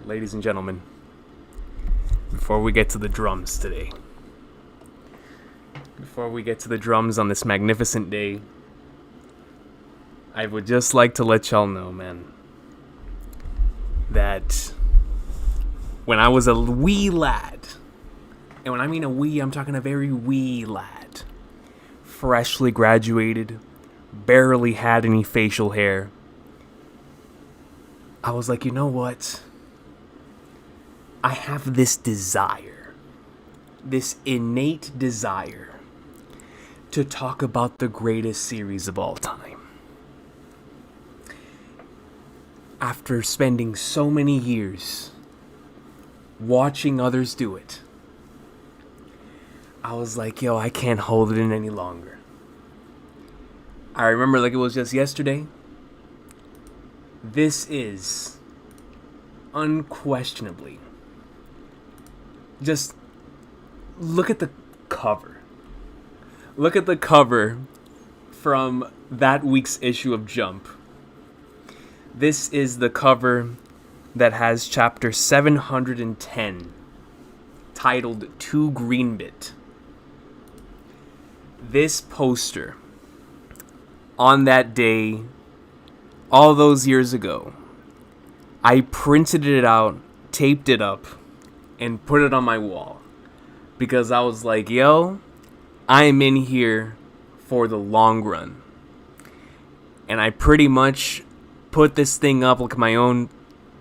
ladies and gentlemen, before we get to the drums today, before we get to the drums on this magnificent day, I would just like to let y'all know, man, that when I was a wee lad, and when I mean a wee, I'm talking a very wee lad, freshly graduated, barely had any facial hair, I was like, you know what? I have this desire, this innate desire to talk about the greatest series of all time. After spending so many years watching others do it, I was like, yo, I can't hold it in any longer. I remember like it was just yesterday. This is unquestionably, just look at the cover. Look at the cover from that week's issue of Jump. This is the cover that has chapter 710, titled To Greenbit. This poster, on that day, all those years ago, I printed it out, taped it up, and put it on my wall. Because I was like, yo, I am in here for the long run. And I pretty much put this thing up like my own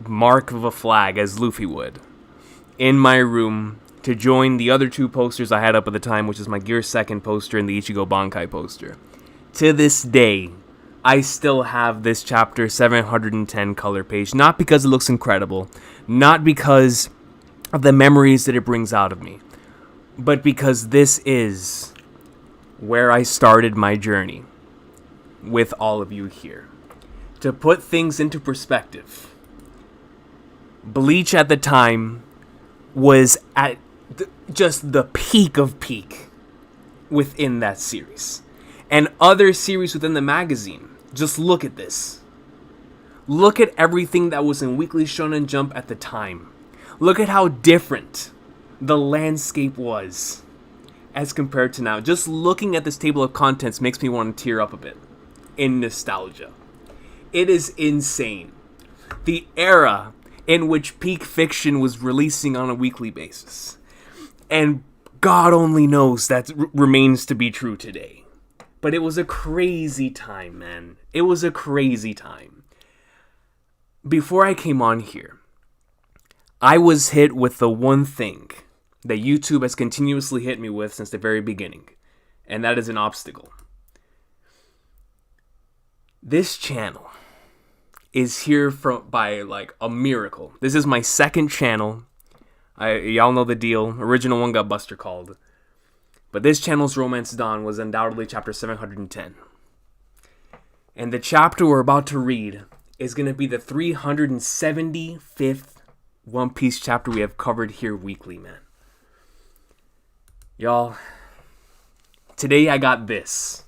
mark of a flag, as Luffy would, in my room to join the other two posters I had up at the time, which is my Gear 2nd poster and the Ichigo Bankai poster. To this day, I still have this chapter 710 color page, not because it looks incredible, not because of the memories that it brings out of me, but because this is where I started my journey with all of you here. To put things into perspective, Bleach at the time was at just the peak of peak within that series. And other series within the magazine. Just look at this. Look at everything that was in Weekly Shonen Jump at the time. Look at how different the landscape was as compared to now. Just looking at this table of contents makes me want to tear up a bit in nostalgia. It is insane. The era in which peak fiction was releasing on a weekly basis. And God only knows that remains to be true today. But it was a crazy time, man. It was a crazy time. Before I came on here, I was hit with the one thing that YouTube has continuously hit me with since the very beginning. And that is an obstacle. This channel is here by like a miracle. This is my second channel. Y'all know the deal. Original one got Buster called. But this channel's Romance Dawn was undoubtedly chapter 710. And the chapter we're about to read is going to be the 375th One Piece chapter we have covered here weekly, man. Y'all, today I got this.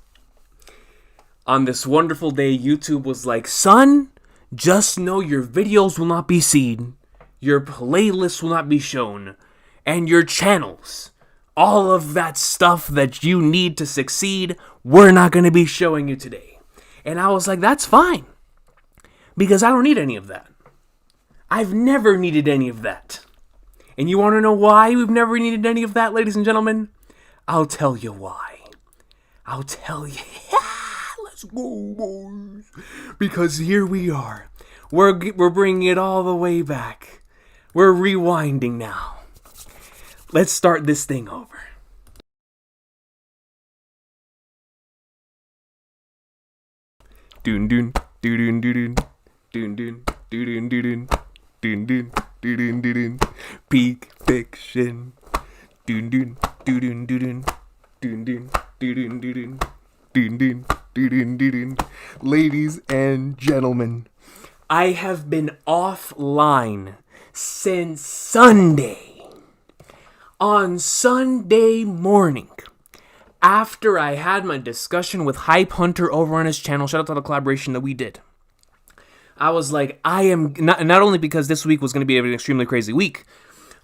On this wonderful day, YouTube was like, son, just know your videos will not be seen, your playlists will not be shown, and your channels, all of that stuff that you need to succeed, we're not going to be showing you today. And I was like, that's fine. Because I don't need any of that. I've never needed any of that. And you want to know why we've never needed any of that, ladies and gentlemen? I'll tell you why. I'll tell you. Let's go, boys. Because here we are. We're bringing it all the way back. We're rewinding now. Let's start this thing over. Doon doon doon doon doon doon doon doon doon doon doon doon peak fiction. Doon doon doon doon doon doon doon doon doon doon doon. Ladies and gentlemen, I have been offline since Sunday. On Sunday morning, after I had my discussion with Hype Hunter over on his channel, shout out to the collaboration that we did, I was like, I am not only because this week was going to be an extremely crazy week,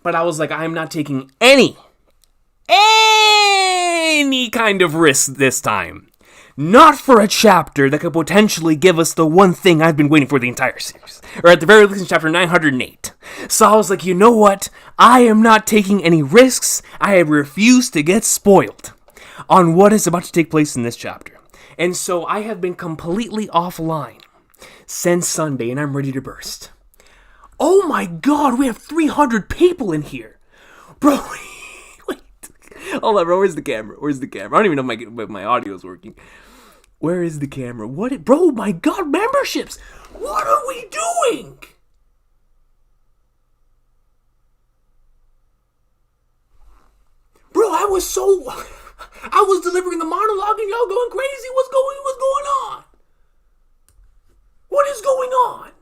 but I was like, I am not taking any kind of risk this time. Not for a chapter that could potentially give us the one thing I've been waiting for the entire series. Or at the very least in chapter 908. So I was like, you know what? I am not taking any risks. I refuse to get spoiled on what is about to take place in this chapter. And so I have been completely offline since Sunday, and I'm ready to burst. Oh my god, we have 300 people in here. Bro, wait. Hold on, bro. Where's the camera? I don't even know if my audio is working. Where is the camera? Bro, my god, memberships! What are we doing? Bro, I was delivering the monologue and y'all going crazy. What's going on? What is going on?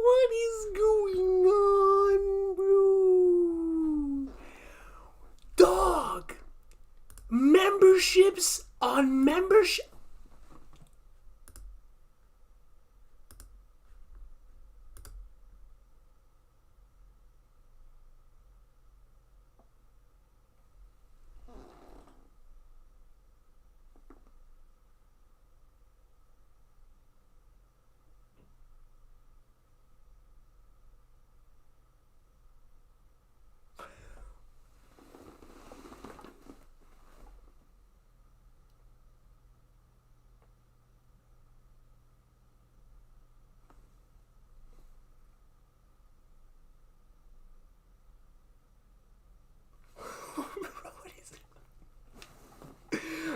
What is going on, bro? Dog! Memberships on membership.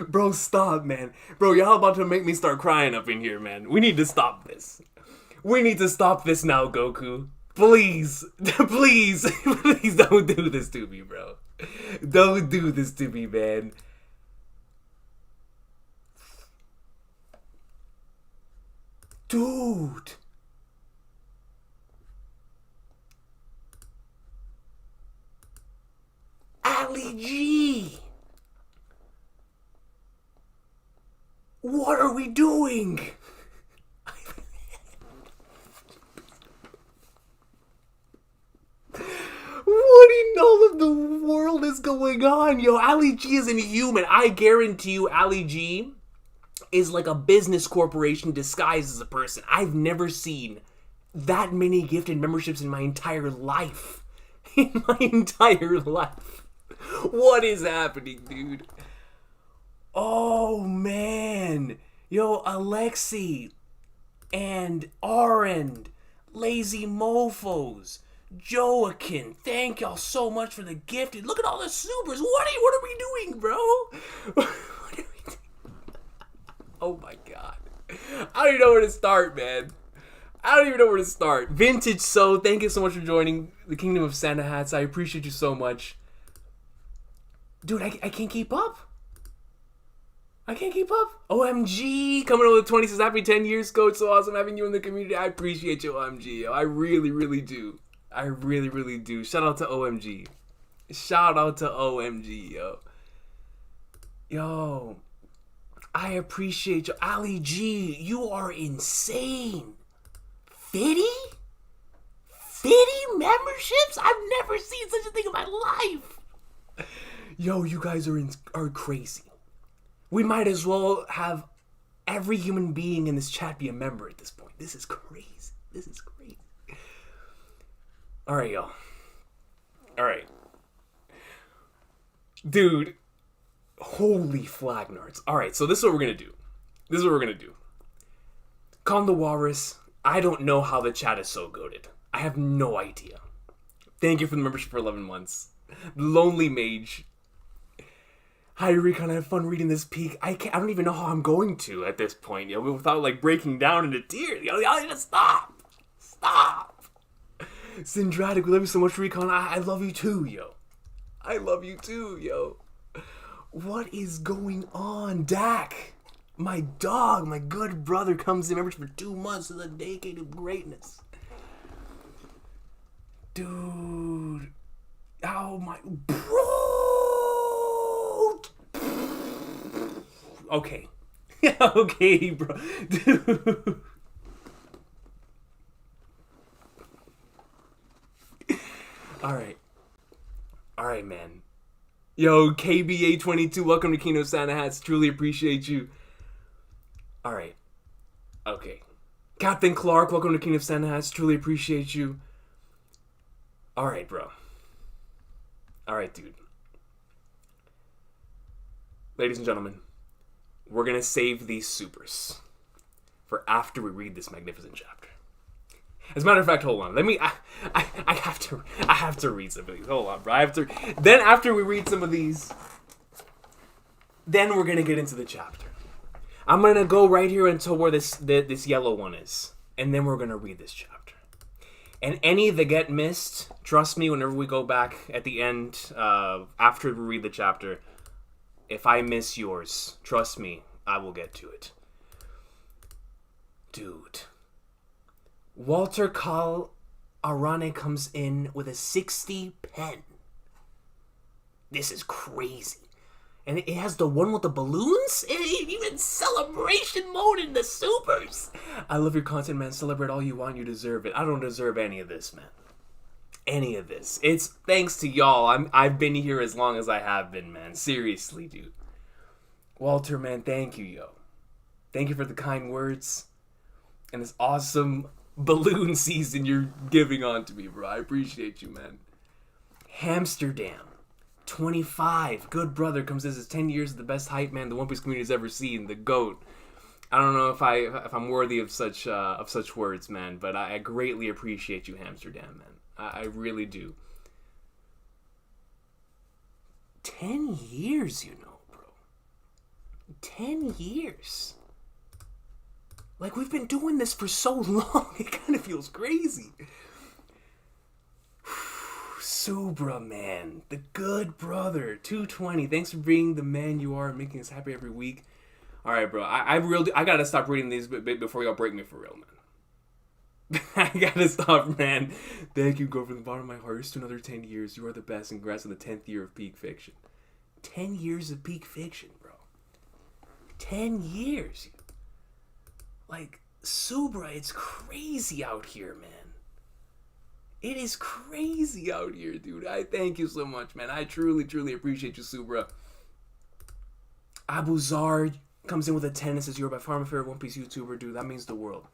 Bro, stop, man. Bro, y'all about to make me start crying up in here, man. We need to stop this. We need to stop this now, Goku. Please. Please. Please don't do this to me, bro. Don't do this to me, man. Dude. Ali G. What are we doing? What in all of the world is going on? Yo, Ali G is inhuman. I guarantee you Ali G is like a business corporation disguised as a person. I've never seen that many gifted memberships in my entire life. In my entire life. What is happening, dude? Oh, man. Yo, Alexi and Arend, Lazy Mofos, Joaquin, thank y'all so much for the gifted. Look at all the supers. What are we doing, bro? What are we doing? Oh, my God. I don't even know where to start, man. I don't even know where to start. Vintage So, thank you so much for joining the Kingdom of Santa Hats. I appreciate you so much. Dude, I can't keep up. I can't keep up. OMG, coming over the 20 says, happy 10 years, coach. So awesome having you in the community. I appreciate you, OMG. Yo. I really, really do. I really, really do. Shout out to OMG. Shout out to OMG, yo. Yo, I appreciate you. Ali G, you are insane. 50? 50 memberships? I've never seen such a thing in my life. Yo, you guys are crazy. We might as well have every human being in this chat be a member at this point. This is crazy. This is crazy. All right, y'all. All right. Dude. Holy flagnards. All right, so this is what we're going to do. Con the Walrus, I don't know how the chat is so goated. I have no idea. Thank you for the membership for 11 months. Lonely Mage. Hi, Recon. I have fun reading this peak. I don't even know how I'm going to at this point, yo, without like breaking down into tears. Yo, y'all need to stop. Stop. Syndratic, we love you so much, Recon. I love you too, yo. I love you too, yo. What is going on, Dak? My dog, my good brother, comes in members for 2 months of the decade of greatness. Dude. Oh my... Bro! Okay. Okay, bro. Dude. Alright, man. Yo, KBA22, welcome to Kingdom of Santa Hats. Truly appreciate you. Alright. Okay. Captain Clark, welcome to Kingdom of Santa Hats. Truly appreciate you. Alright, bro. Alright, dude. Ladies and gentlemen, we're gonna save these supers for after we read this magnificent chapter. As a matter of fact, hold on. I have to read some of these. Hold on, bro. Then after we read some of these, then we're gonna get into the chapter. I'm gonna go right here until where this yellow one is, and then we're gonna read this chapter. And any that get missed, trust me, whenever we go back at the end, after we read the chapter, if I miss yours, trust me, I will get to it. Dude. Walter Kal Arane comes in with a 60 pen. This is crazy. And it has the one with the balloons? Even celebration mode in the supers. I love your content, man. Celebrate all you want. You deserve it. I don't deserve any of this, man. Any of this. It's thanks to y'all. I've been here as long as I have been, man. Seriously, dude. Walter, man, thank you, yo. Thank you for the kind words. And this awesome balloon season you're giving on to me, bro. I appreciate you, man. Amsterdam. 25. Good brother comes in as 10 years of the best hype man the One Piece community has ever seen. The GOAT. I don't know if I'm worthy of such words, man, but I greatly appreciate you, Amsterdam, man. I really do. 10 years, you know, bro. 10 years. Like, we've been doing this for so long, it kind of feels crazy. Subra, man. The good brother. 220. Thanks for being the man you are and making us happy every week. Alright, bro. I gotta stop reading these before y'all break me for real, man. I gotta stop, man. Thank you, go from the bottom of my heart. Here's to another 10 years. You are the best. And congrats on the 10th year of peak fiction. 10 years of peak fiction, bro. 10 years. Like, Subra, it's crazy out here, man. It is crazy out here, dude. I thank you so much, man. I truly, truly appreciate you, Subra. Abu Zar comes in with a 10 and says, you're by far my favorite One Piece YouTuber, dude. That means the world.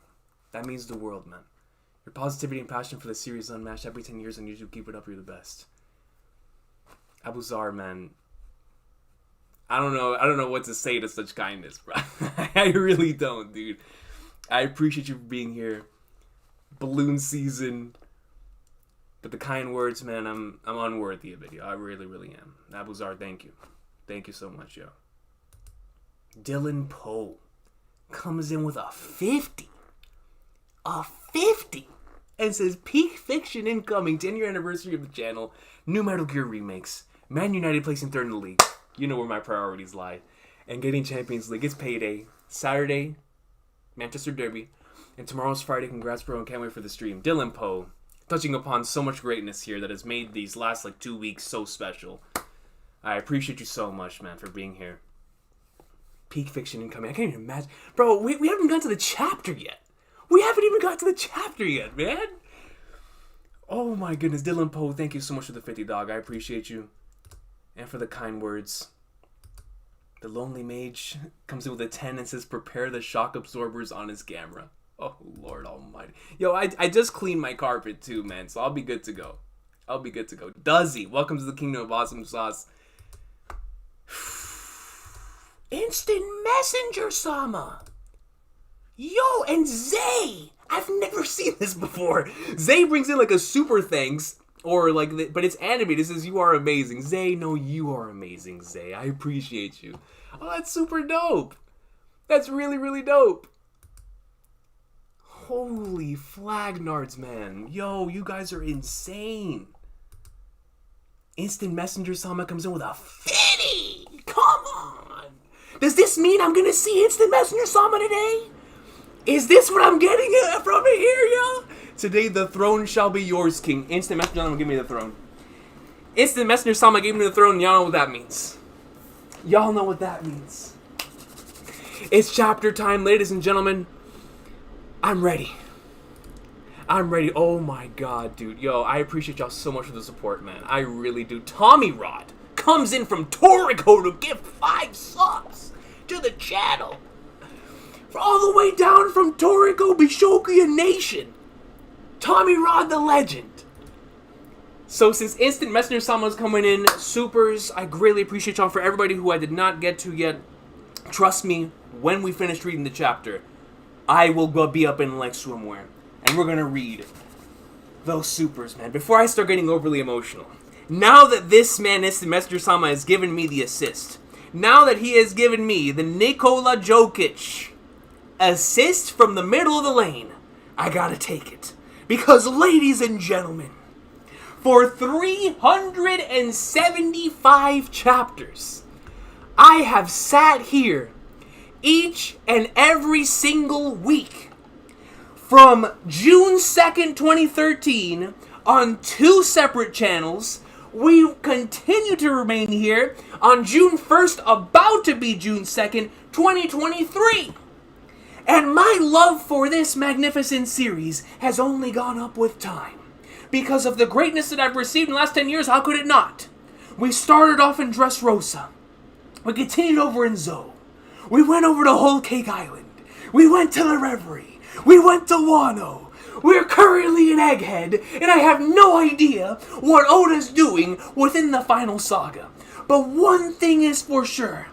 That means the world, man. Your positivity and passion for the series is unmatched. Every 10 years on YouTube, keep it up. You're the best. Abu Zar, man. I don't know what to say to such kindness, bro. I really don't, dude. I appreciate you for being here. Balloon season. But the kind words, man, I'm unworthy of it, yo. I really, really am. Abuzar, thank you. Thank you so much, yo. Dylan Poe comes in with a 50. A 50! And says, peak fiction incoming. 10-year anniversary of the channel. New Metal Gear remakes. Man United placing third in the league. You know where my priorities lie. And getting Champions League. It's payday. Saturday, Manchester Derby. And tomorrow's Friday. Congrats, bro, and can't wait for the stream. Dylan Poe, touching upon so much greatness here that has made these last 2 weeks so special. I appreciate you so much, man, for being here. Peak fiction incoming. I can't even imagine. Bro, we haven't even got to the chapter yet. We haven't even got to the chapter yet, man. Oh my goodness. Dylan Poe, thank you so much for the 50, dog. I appreciate you. And for the kind words. The Lonely Mage comes in with a 10 and says, prepare the shock absorbers on his camera. Oh, Lord almighty. Yo, I just cleaned my carpet too, man, so I'll be good to go. I'll be good to go. Duzzy, welcome to the Kingdom of Awesome Sauce. Instant Messenger Sama. Yo, and Zay. I've never seen this before. Zay brings in a super thanks, or but it's animated. It says, you are amazing. Zay, no, you are amazing, Zay. I appreciate you. Oh, that's super dope. That's really, really dope. Holy flagnards, man. Yo, you guys are insane. Instant Messenger Sama comes in with a 50. Come on. Does this mean I'm gonna see Instant Messenger Sama today? Is this what I'm getting from it here, yo? Today the throne shall be yours, King. Instant Messenger Sama, give me the throne. Instant Messenger Sama gave me the throne. Y'all know what that means. Y'all know what that means. It's chapter time, ladies and gentlemen. I'm ready. I'm ready. Oh my god, dude. Yo, I appreciate y'all so much for the support, man. I really do. Tommy Rod comes in from Toriko to give 5 subs to the channel. All the way down from Toriko, Bishokuya Nation. Tommy Rod the legend. So since Instant Messenger Sama's coming in, supers, I greatly appreciate y'all. For everybody who I did not get to yet, trust me, when we finish reading the chapter, I will be up in like swimwear. And we're gonna read those supers, man. Before I start getting overly emotional, now that this man, Instant Messenger Sama, has given me the assist, now that he has given me the Nikola Jokic assist from the middle of the lane, I gotta take it. Because, ladies and gentlemen, for 375 chapters, I have sat here each and every single week from June 2nd, 2013 on 2 separate channels. We continue to remain here on June 1st, about to be June 2nd, 2023. And my love for this magnificent series has only gone up with time. Because of the greatness that I've received in the last 10 years, how could it not? We started off in Dressrosa. We continued over in Zou. We went over to Whole Cake Island. We went to the Reverie. We went to Wano. We're currently in Egghead, and I have no idea what Oda's doing within the final saga. But one thing is for sure.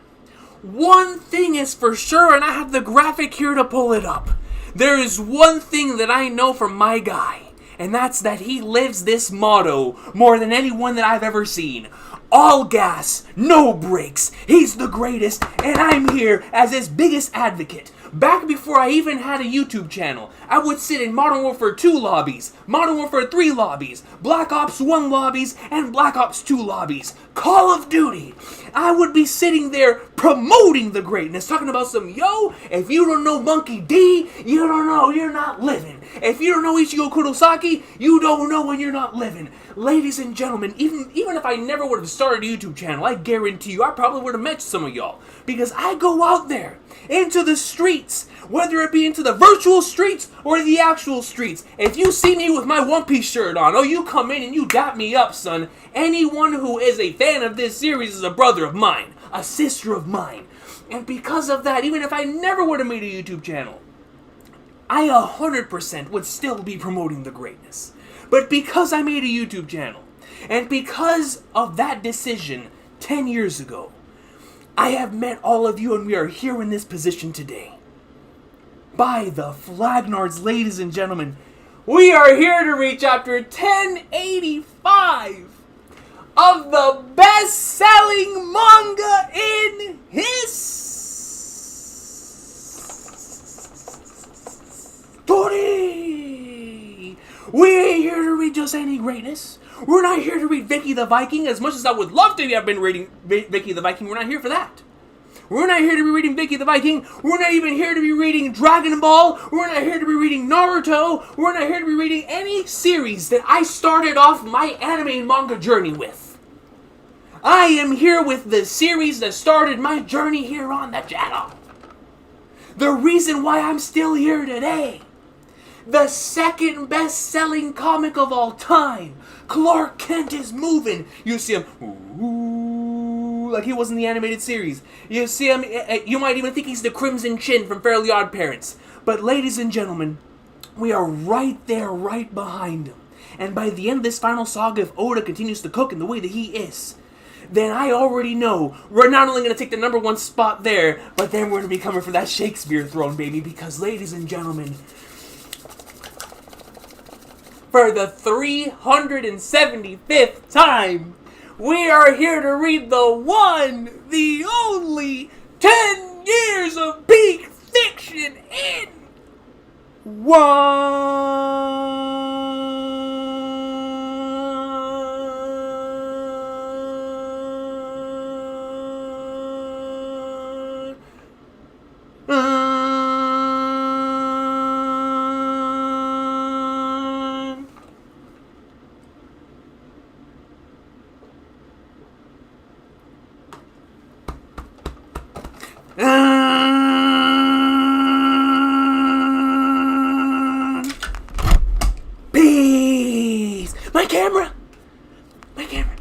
One thing is for sure, and I have the graphic here to pull it up. There is one thing that I know from my guy, and that's that he lives this motto more than anyone that I've ever seen. All gas, no brakes. He's the greatest, and I'm here as his biggest advocate. Back before I even had a YouTube channel, I would sit in Modern Warfare 2 lobbies, Modern Warfare 3 lobbies, Black Ops 1 lobbies, and Black Ops 2 lobbies. Call of Duty. I would be sitting there promoting the greatness, talking about some, yo, if you don't know Monkey D, you don't know, you're not living. If you don't know Ichigo Kurosaki, you don't know when you're not living. Ladies and gentlemen, even if I never would have started a YouTube channel, I guarantee you I probably would have met some of y'all. Because I go out there into the streets, whether it be into the virtual streets or the actual streets. If you see me with my One Piece shirt on, oh, you come in and you dap me up, son. Anyone who is a fan of this series is a brother of mine, a sister of mine. And because of that, even if I never would have made a YouTube channel, I 100% would still be promoting the greatness. But because I made a YouTube channel, and because of that decision 10 years ago, I have met all of you and we are here in this position today. By the Flagnards, ladies and gentlemen, we are here to read chapter 1085 of the best-selling manga in history. We ain't here to read just any greatness. We're not here to read Vicky the Viking. As much as I would love to have been reading Vicky the Viking, we're not here for that. We're not here to be reading Vicky the Viking. We're not even here to be reading Dragon Ball. We're not here to be reading Naruto. We're not here to be reading any series that I started off my anime and manga journey with. I am here with the series that started my journey here on the channel. The reason why I'm still here today. The second best-selling comic of all time. Clark Kent is moving. You see him, ooh, like he was in the animated series. You see him, you might even think he's the Crimson Chin from Fairly Odd Parents. But ladies and gentlemen, we are right there, right behind him. And by the end of this final saga, if Oda continues to cook in the way that he is, then I already know we're not only going to take the #1 spot there, but then we're going to be coming for that Shakespeare throne, baby. Because ladies and gentlemen, for the 375th time, we are here to read the one, the only 10 years of peak fiction in One camera! My camera!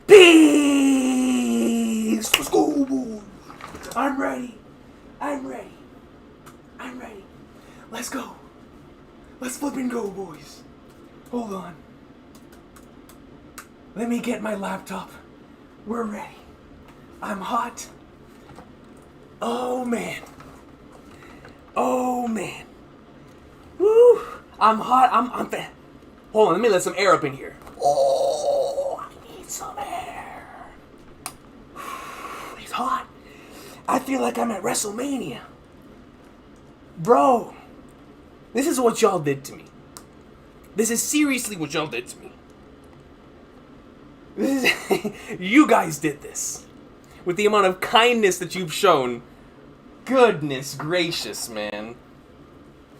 Peace! Let's go, boys! I'm ready! I'm ready! I'm ready! Let's go! Let's flip and go, boys! Hold on. Let me get my laptop. We're ready. I'm hot. Oh, man. Oh, man. Woo! I'm hot. I'm fan. Hold on, let me let some air up in here. Oh, I need some air. It's hot. I feel like I'm at WrestleMania. Bro, this is what y'all did to me. This is seriously what y'all did to me. You guys did this. With the amount of kindness that you've shown. Goodness gracious, man.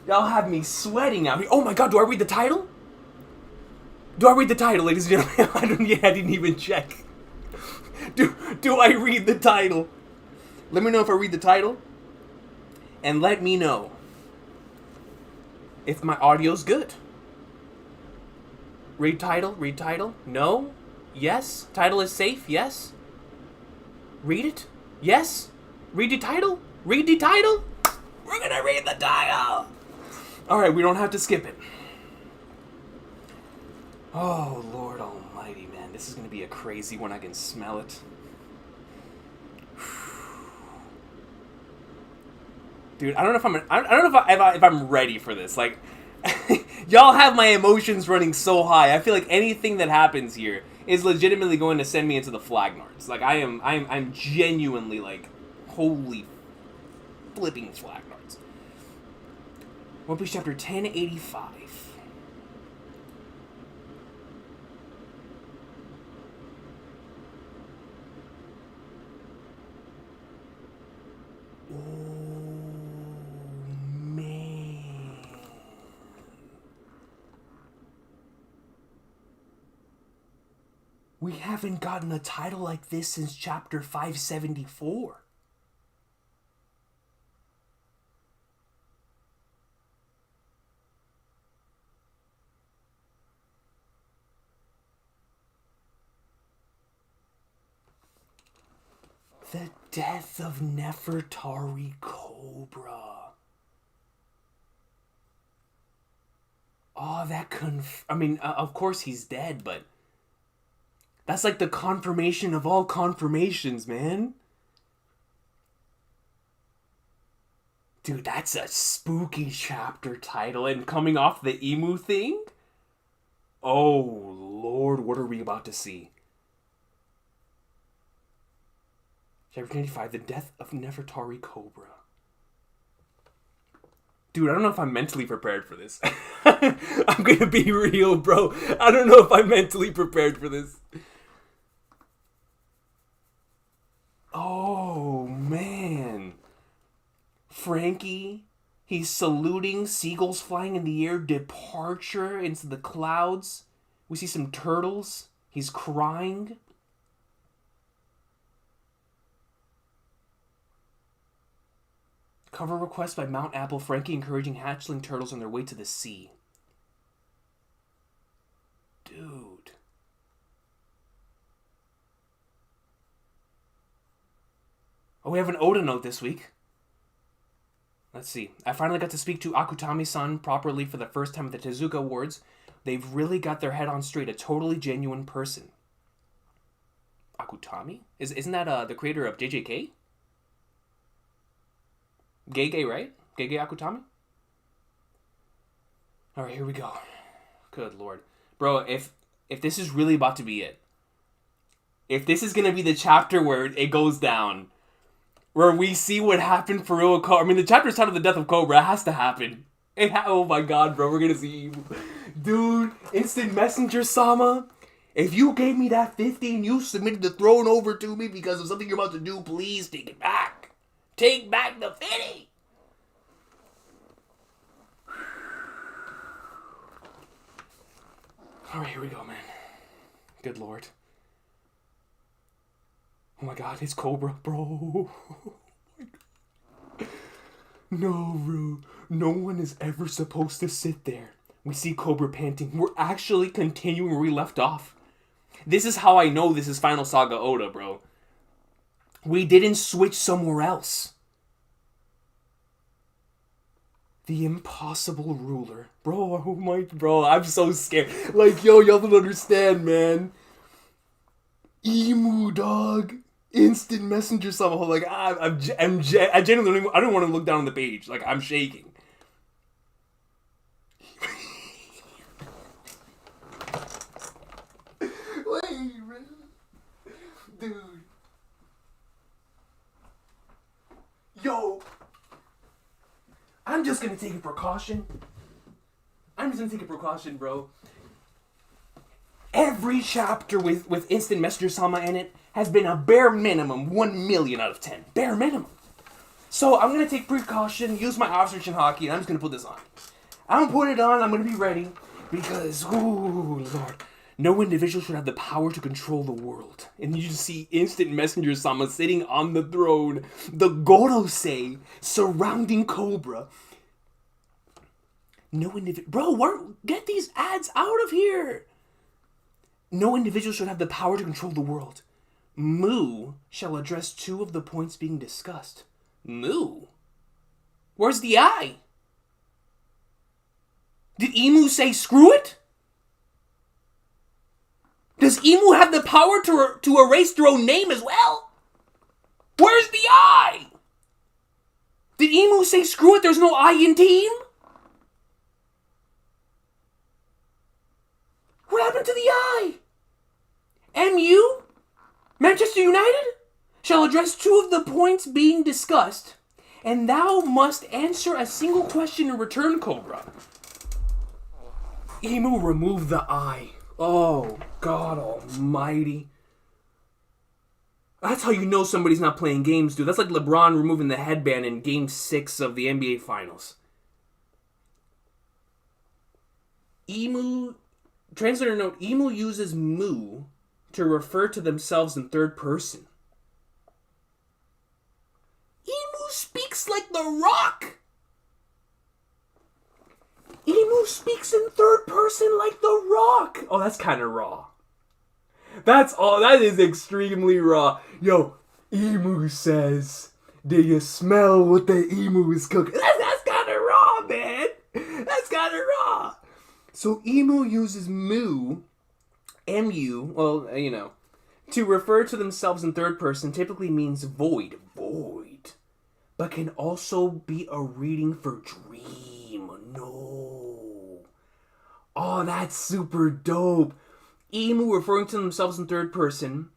Y'all have me sweating out here. Oh my god, do I read the title? Do I read the title, ladies and gentlemen? I didn't even check. Do I read the title? Let me know if I read the title. And let me know if my audio's good. Read title? Read title? No? Yes? Title is safe? Yes? Read it? Yes? Read the title? Read the title? We're gonna read the title! Alright, we don't have to skip it. Oh, Lord almighty, man. This is gonna be a crazy one. I can smell it. Dude, I don't know if I'm ready for this. Like, y'all have my emotions running so high. I feel like anything that happens here is legitimately going to send me into the flagnards. Like, I'm genuinely like, holy flipping flagnards. One Piece chapter 1085. We haven't gotten a title like this since chapter 574. The death of Nefertari Cobra. Oh, that of course he's dead, but that's like the confirmation of all confirmations, man. Dude, that's a spooky chapter title. And coming off the emu thing? Oh, Lord, what are we about to see? Chapter 25, The Death of Nefertari Cobra. Dude, I don't know if I'm mentally prepared for this. I'm gonna be real, bro. I don't know if I'm mentally prepared for this. Oh, man. Frankie, he's saluting, seagulls flying in the air, departure into the clouds. We see some turtles. He's crying. Cover request by Mount Apple. Frankie encouraging hatchling turtles on their way to the sea. Dude. Oh, we have an Oda note this week. Let's see. I finally got to speak to Akutami-san properly for the first time at the Tezuka Awards. They've really got their head on straight. A totally genuine person. Akutami? Isn't that the creator of JJK? Gege, right? Gege Akutami? Alright, here we go. Good lord. Bro, if this is really about to be it, if this is going to be the chapter where it goes down, where we see what happened for real Cobra. I mean, the chapter's titled The Death of Cobra. It has to happen. Oh my god, bro. We're going to see... Dude, Instant Messenger Sama. If you gave me that 50 and you submitted the throne over to me because of something you're about to do, please take it back. Take back the 50. Alright, here we go, man. Good lord. Oh my god, it's Cobra, bro. No, bro. No one is ever supposed to sit there We see Cobra panting. We're actually continuing where we left off. This is how I know this is Final Saga Oda, bro. We didn't switch somewhere else. The impossible ruler. Bro, oh my... Bro, I'm so scared. Like, yo, y'all don't understand, man. Emu, dog. Instant messenger somehow. Like, I genuinely don't, I don't want to look down on the page. Like, I'm shaking. Wait, dude. Yo. I'm just gonna take a precaution. Bro. Every chapter with Instant Messenger Sama in it has been a bare minimum 1 million out of 10. Bare minimum. So I'm gonna take precaution, use my observation hockey, and I'm just gonna put this on. I'm gonna put it on, I'm gonna be ready. Because, ooh, Lord. No individual should have the power to control the world. And you just see Instant Messenger Sama sitting on the throne. The Gorosei surrounding Cobra. No individual... Bro, get these ads out of here! No individual should have the power to control the world. Mu shall address 2 of the points being discussed. Mu? Where's the I? Did Emu say screw it? Does Emu have the power to erase their own name as well? Where's the I? Did Emu say screw it, there's no I in team? What happened to the I? MU? Manchester United? Shall address 2 of the points being discussed, and thou must answer a single question in return, Cobra. Emu, remove the I. Oh, God almighty. That's how you know somebody's not playing games, dude. That's like LeBron removing the headband in Game 6 of the NBA Finals. Emu... Translator note, Emu uses mu to refer to themselves in third person. Emu speaks like The Rock! Emu speaks in third person like The Rock! Oh, that's kind of raw. That's all. That is extremely raw. Yo, Emu says, do you smell what the emu is cooking? That's kind of raw, man. That's kind of raw. So Emu uses mu, M-U, well, you know, to refer to themselves in third person typically means void, but can also be a reading for dream. No. Oh, that's super dope. Emu referring to themselves in third person,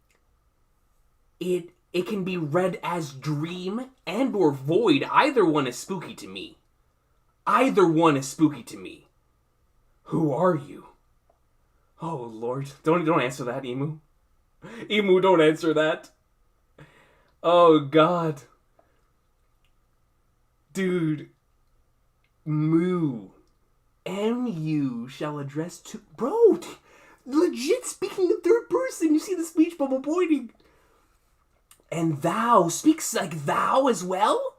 it can be read as dream and or void. Either one is spooky to me. Who are you? Oh, Lord. Don't answer that, Emu. Emu, don't answer that. Oh, God. Dude. Mu. M-U shall address to... Bro, legit speaking in third person. You see the speech bubble pointing. And thou speaks like thou as well?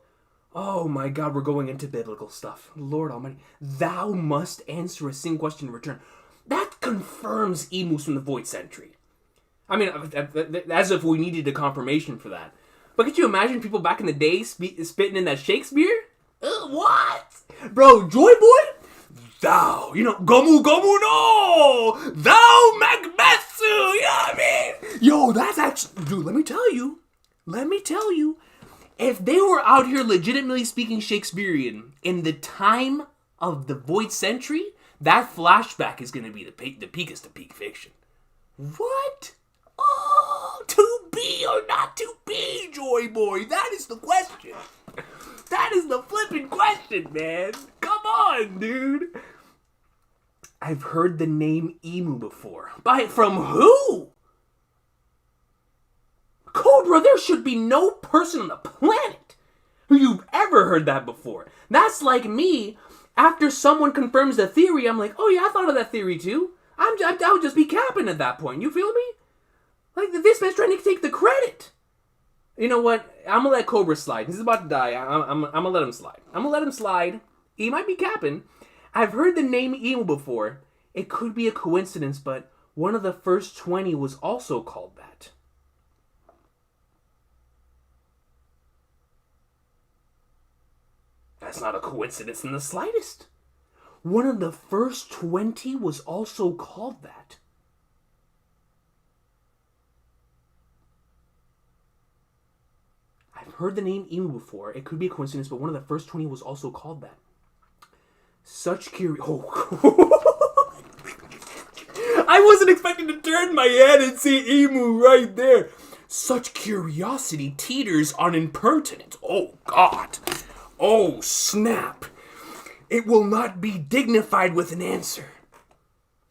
Oh my God, we're going into biblical stuff. Lord Almighty. Thou must answer a single question in return. That confirms Emus from the Void Sentry. I mean, as if we needed a confirmation for that. But could you imagine people back in the day spitting in that Shakespeare? What? Bro, Joy Boy? Thou, you know, Gomu no! Thou Macbethu, you know what I mean? Yo, that's actually, dude, let me tell you, if they were out here legitimately speaking Shakespearean in the time of the Void Sentry, that flashback is going to be the peakest of peak fiction. What? Oh, to be or not to be, Joy Boy? That is the question. That is the flipping question, man. Come on, dude. I've heard the name Emu before. From who? Cobra, there should be no person on the planet who you've ever heard that before. That's like me, after someone confirms the theory, I'm like, oh yeah, I thought of that theory too. I would just be capping at that point. You feel me? Like, this man's trying to take the credit. You know what? I'm gonna let Cobra slide. He's about to die. I'm gonna let him slide. He might be capping. I've heard the name emo before. It could be a coincidence, but one of the first 20 was also called that. That's not a coincidence in the slightest. One of the first 20 was also called that. I've heard the name emu before. It could be a coincidence, but one of the first 20 was also called that. Such curiosity. Oh. I wasn't expecting to turn my head and see emu right there. Such curiosity teeters on impertinence. Oh, God. Oh, snap. It will not be dignified with an answer.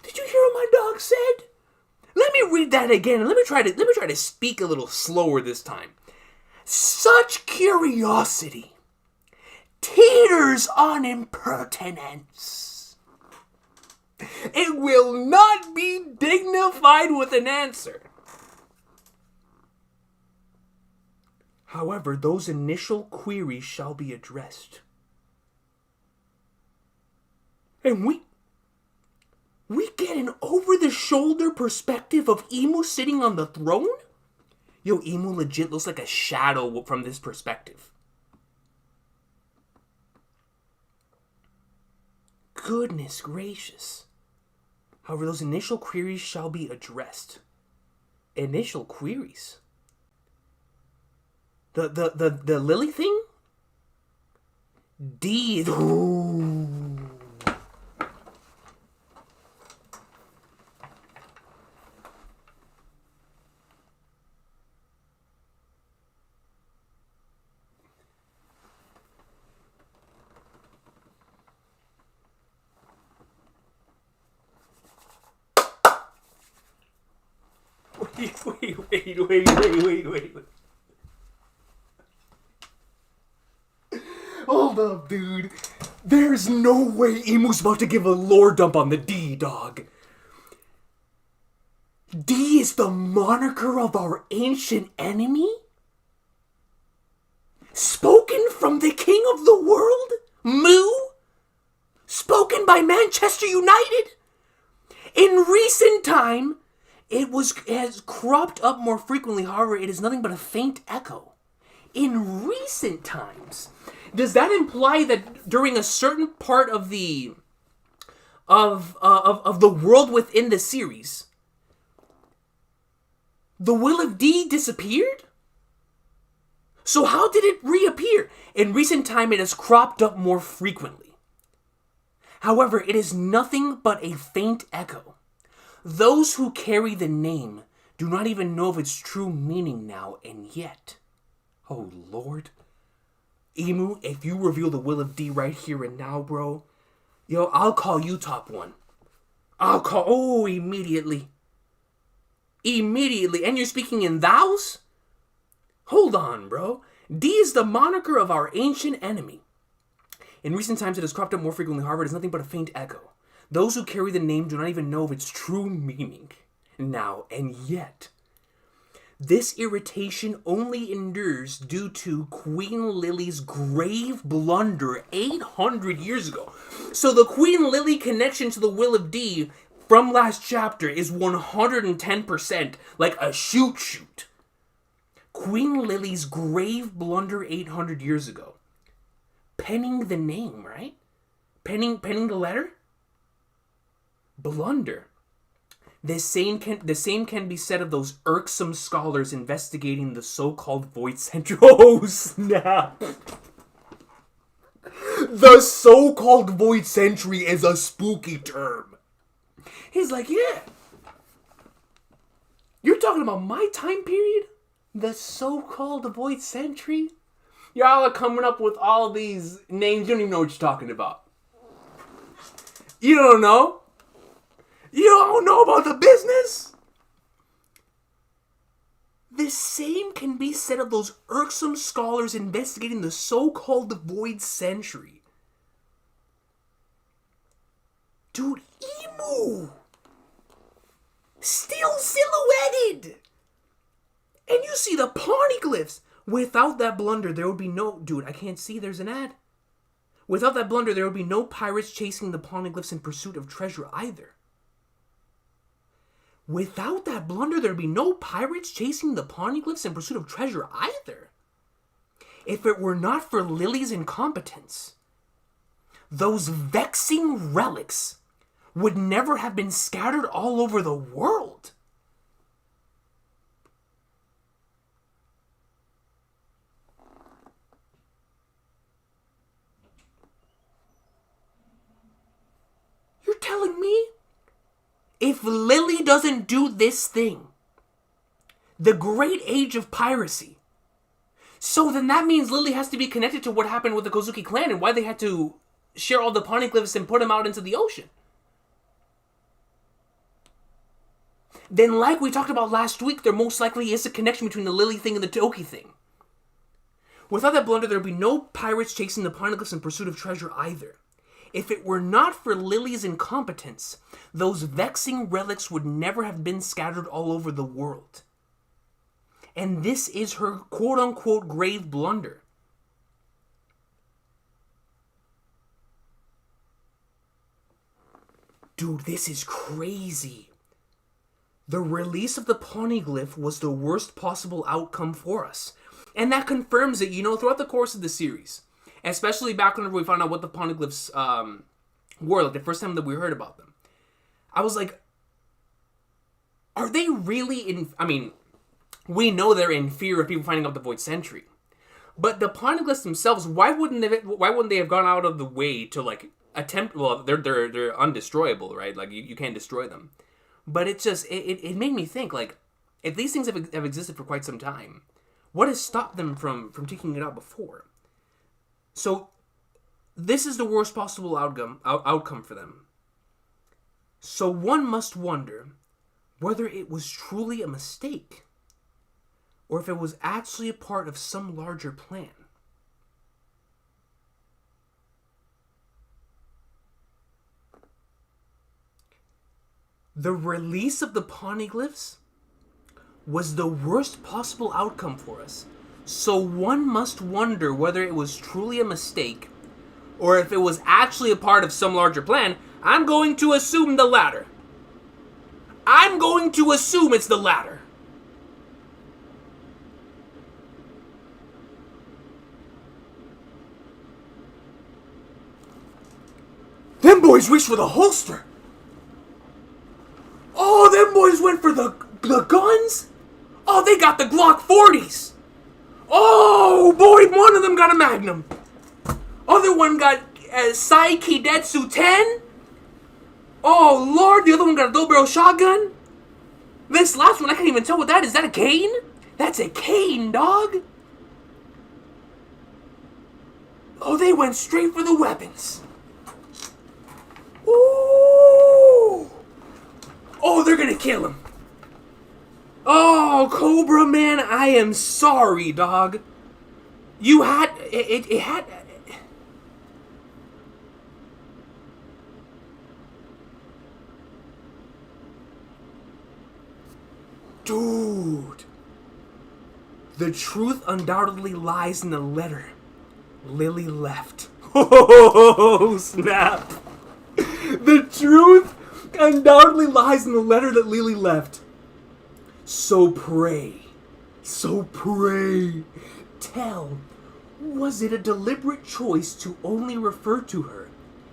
Did you hear what my dog said? Let me read that again, and let me try to speak a little slower this time. Such curiosity teeters on impertinence. It will not be dignified with an answer. However, those initial queries shall be addressed. And we get an over-the-shoulder perspective of Emu sitting on the throne? Yo, Emu legit looks like a shadow from this perspective. Goodness gracious. However, those initial queries shall be addressed. Initial queries? The lily thing? D. Ooh. Wait. Hold up, dude. There's no way Emu's about to give a lore dump on the D, dog. D is the moniker of our ancient enemy? Spoken from the king of the world? Moo? Spoken by Manchester United? In recent time, it has cropped up more frequently, however, it is nothing but a faint echo. In recent times, does that imply that during a certain part of the world within the series, the Will of D disappeared? So how did it reappear? In recent time, it has cropped up more frequently. However, it is nothing but a faint echo. Those who carry the name do not even know of its true meaning now, and yet... Oh, Lord. Emu, if you reveal the Will of D right here and now, bro, yo, I'll call you top one. Immediately. Immediately. And you're speaking in thous? Hold on, bro. D is the moniker of our ancient enemy. In recent times, it has cropped up more frequently, however, it is nothing but a faint echo. Those who carry the name do not even know of its true meaning now, and yet... This irritation only endures due to Queen Lily's grave blunder 800 years ago. So the Queen Lily connection to the Will of D from last chapter is 110%, like a shoot. Queen Lily's grave blunder 800 years ago. Penning the name, right? Penning the letter? Blunder. The same can be said of those irksome scholars investigating the so-called void century. Oh, snap! The so-called void century is a spooky term. He's like, yeah. You're talking about my time period? The so-called void century? Y'all are coming up with all these names. You don't even know what you're talking about. You don't know? You don't know about the business? The same can be said of those irksome scholars investigating the so-called void century. Dude, Emu! Still silhouetted! And you see the poneglyphs. Without that blunder, there would be no... Dude, I can't see. There's an ad. Without that blunder, there would be no pirates chasing the poneglyphs in pursuit of treasure either. Without that blunder, there would be no pirates chasing the poneglyphs in pursuit of treasure either. If it were not for Lily's incompetence, those vexing relics would never have been scattered all over the world. You're telling me if Lily doesn't do this thing, the great age of piracy, so then that means Lily has to be connected to what happened with the Kozuki clan and why they had to share all the poneglyphs and put them out into the ocean. Then, like we talked about last week, there most likely is a connection between the Lily thing and the Toki thing. Without that blunder, there would be no pirates chasing the poneglyphs in pursuit of treasure either. If it were not for Lily's incompetence, those vexing relics would never have been scattered all over the world. And this is her quote-unquote grave blunder. Dude, this is crazy. The release of the poneglyph was the worst possible outcome for us. And that confirms it, throughout the course of the series. Especially back whenever we found out what the poneglyphs were, like the first time that we heard about them. I was like, are they really we know they're in fear of people finding out the Void Sentry. But the poneglyphs themselves, why wouldn't they have gone out of the way to attempt, well, they're undestroyable, right? Like you can't destroy them. But it made me think, if these things have existed for quite some time, what has stopped them from taking it out before? So, this is the worst possible outcome for them. So one must wonder whether it was truly a mistake, or if it was actually a part of some larger plan. The release of the poneglyphs was the worst possible outcome for us. So one must wonder whether it was truly a mistake, or if it was actually a part of some larger plan. I'm going to assume the latter. I'm going to assume it's the latter. Them boys reached for the holster. Oh, them boys went for the guns? Oh, they got the Glock 40s. Oh, boy, one of them got a Magnum. Other one got a Sai Kidetsu 10. Oh, Lord, the other one got a double-barrel shotgun. This last one, I can't even tell what that is. Is that a cane? That's a cane, dog. Oh, they went straight for the weapons. Ooh. Oh, they're gonna kill him. Oh, Cobra, man, I am sorry, dog. You had... It had... Dude. The truth undoubtedly lies in the letter Lily left. Oh, snap. The truth undoubtedly lies in the letter that Lily left. So pray, tell, was it a deliberate choice to only refer to her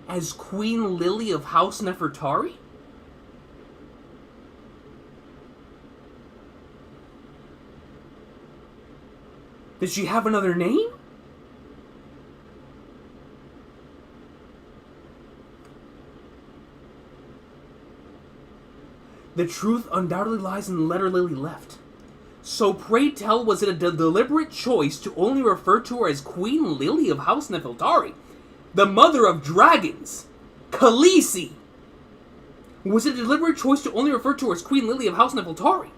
as Queen Lily of House Nefertari? Did she have another name? The truth undoubtedly lies in the letter Lily left. So pray tell, was it a deliberate choice to only refer to her as Queen Lily of House Nefertari, the mother of dragons, Khaleesi? Was it a deliberate choice to only refer to her as Queen Lily of House Nefertari?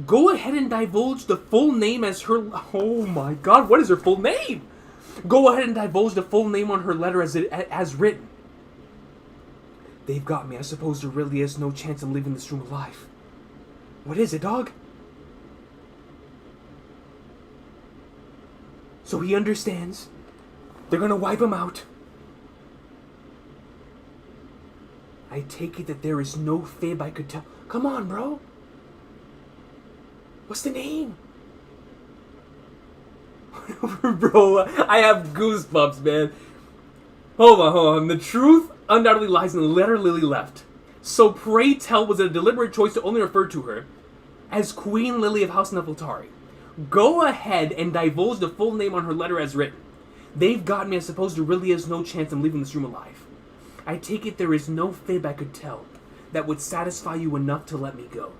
Go ahead and divulge the full name as her... Oh my god, what is her full name? Go ahead and divulge the full name on her letter as written. They've got me. I suppose there really is no chance I'm leaving this room alive. What is it, dog? So he understands. They're gonna wipe him out. I take it that there is no fib I could tell. Come on, bro. What's the name? Bro, I have goosebumps, man. Hold on. The truth undoubtedly lies in the letter Lily left. So pray tell, was it a deliberate choice to only refer to her as Queen Lily of House Nefertari? Go ahead and divulge the full name on her letter as written. They've got me, I suppose there really is no chance I'm leaving this room alive. I take it there is no fib I could tell that would satisfy you enough to let me go.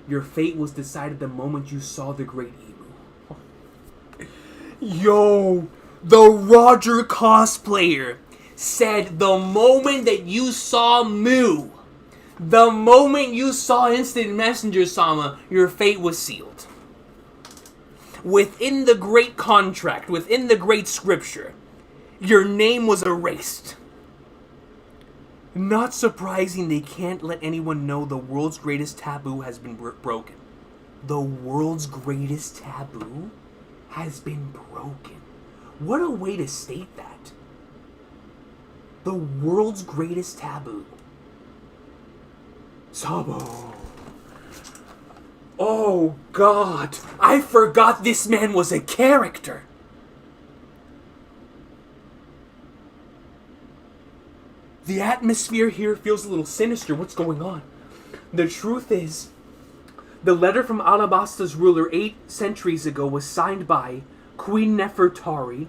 Your fate was decided the moment you saw the great emu. Yo, the Roger cosplayer said the moment that you saw Moo, the moment you saw Instant Messenger Sama, your fate was sealed. Within the great contract, within the great scripture, your name was erased. Not surprising they can't let anyone know the world's greatest taboo has been broken. The world's greatest taboo has been broken. What a way to state that. The world's greatest taboo. Sabo. Oh God, I forgot this man was a character. The atmosphere here feels a little sinister. What's going on? The truth is, the letter from Alabasta's ruler 8 centuries ago was signed by Queen Nefertari.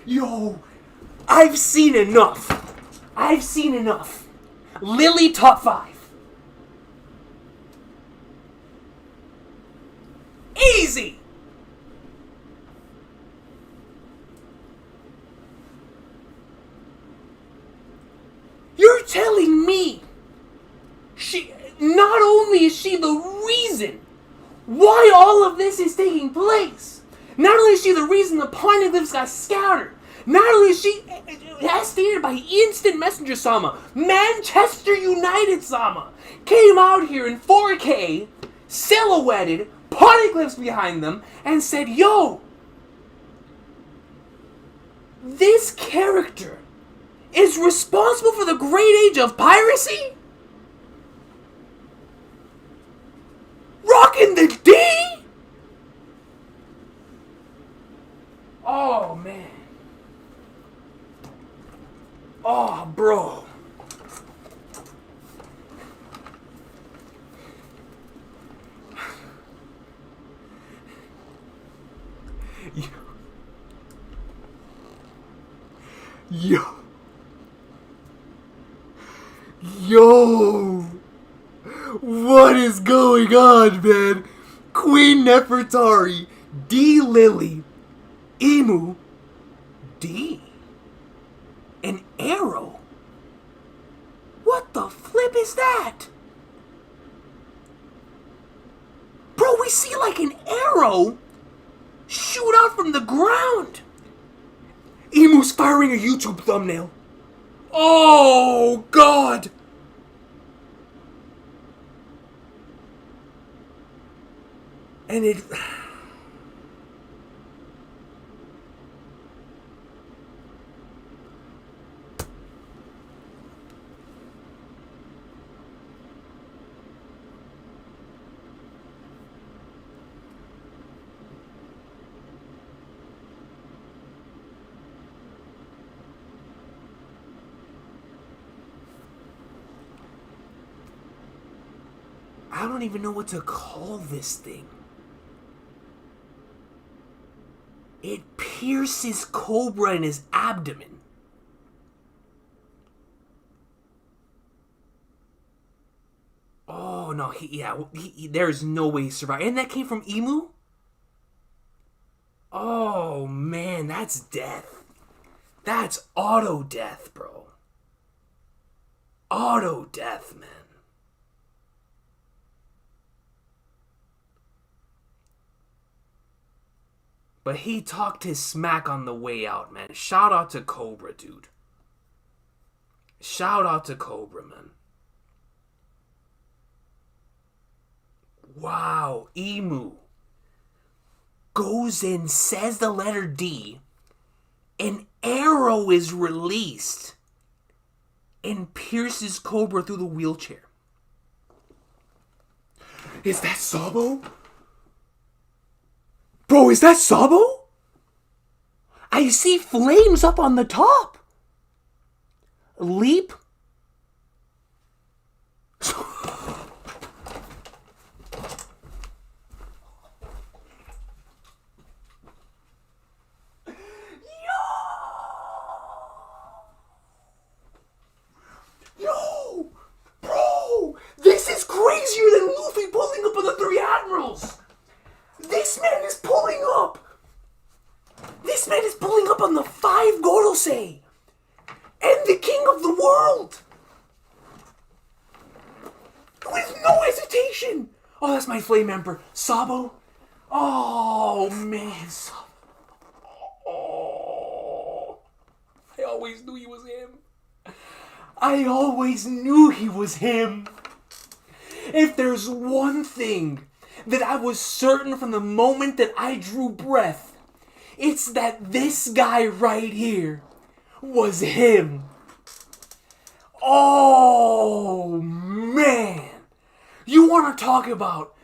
Yo, I've seen enough. Lily top 5. Easy. You're telling me not only is she the reason why all of this is taking place, not only is she the reason the poneglyphs got scattered, not only is she, as stated by Instant Messenger Sama, Manchester United Sama, came out here in 4K, silhouetted, poneglyphs behind them, and said, yo, this character is responsible for the great age of piracy? Rockin' the D? Oh, man. Oh, bro. Yo. What is going on, man? Queen Nefertari, D. Lily, Emu, D. An arrow? What the flip is that? Bro, we see like an arrow shoot out from the ground. Emu's firing a YouTube thumbnail. Oh, God. And it... I don't even know what to call this thing. It pierces Cobra in his abdomen. Oh, no, there's no way he survived. And that came from Emu? Oh, man, that's death. That's auto death, bro. Auto death, man. But he talked his smack on the way out, man. Shout out to Cobra, dude. Shout out to Cobra, man. Wow, Emu goes in, says the letter D, an arrow is released and pierces Cobra through the wheelchair. Is that Sabo? Bro, is that Sabo? I see flames up on the top. Leap. Yo! Bro! This is crazier than Luffy pulling up on the Three Admirals! This man is pulling up! This man is pulling up on the 5 Gorosei! And the king of the world! With no hesitation! Oh, that's my flame emperor. Sabo? Oh, man. Oh. I always knew he was him. I always knew he was him. If there's one thing that I was certain from the moment that I drew breath, it's that this guy right here was him. Oh, man. You want to talk about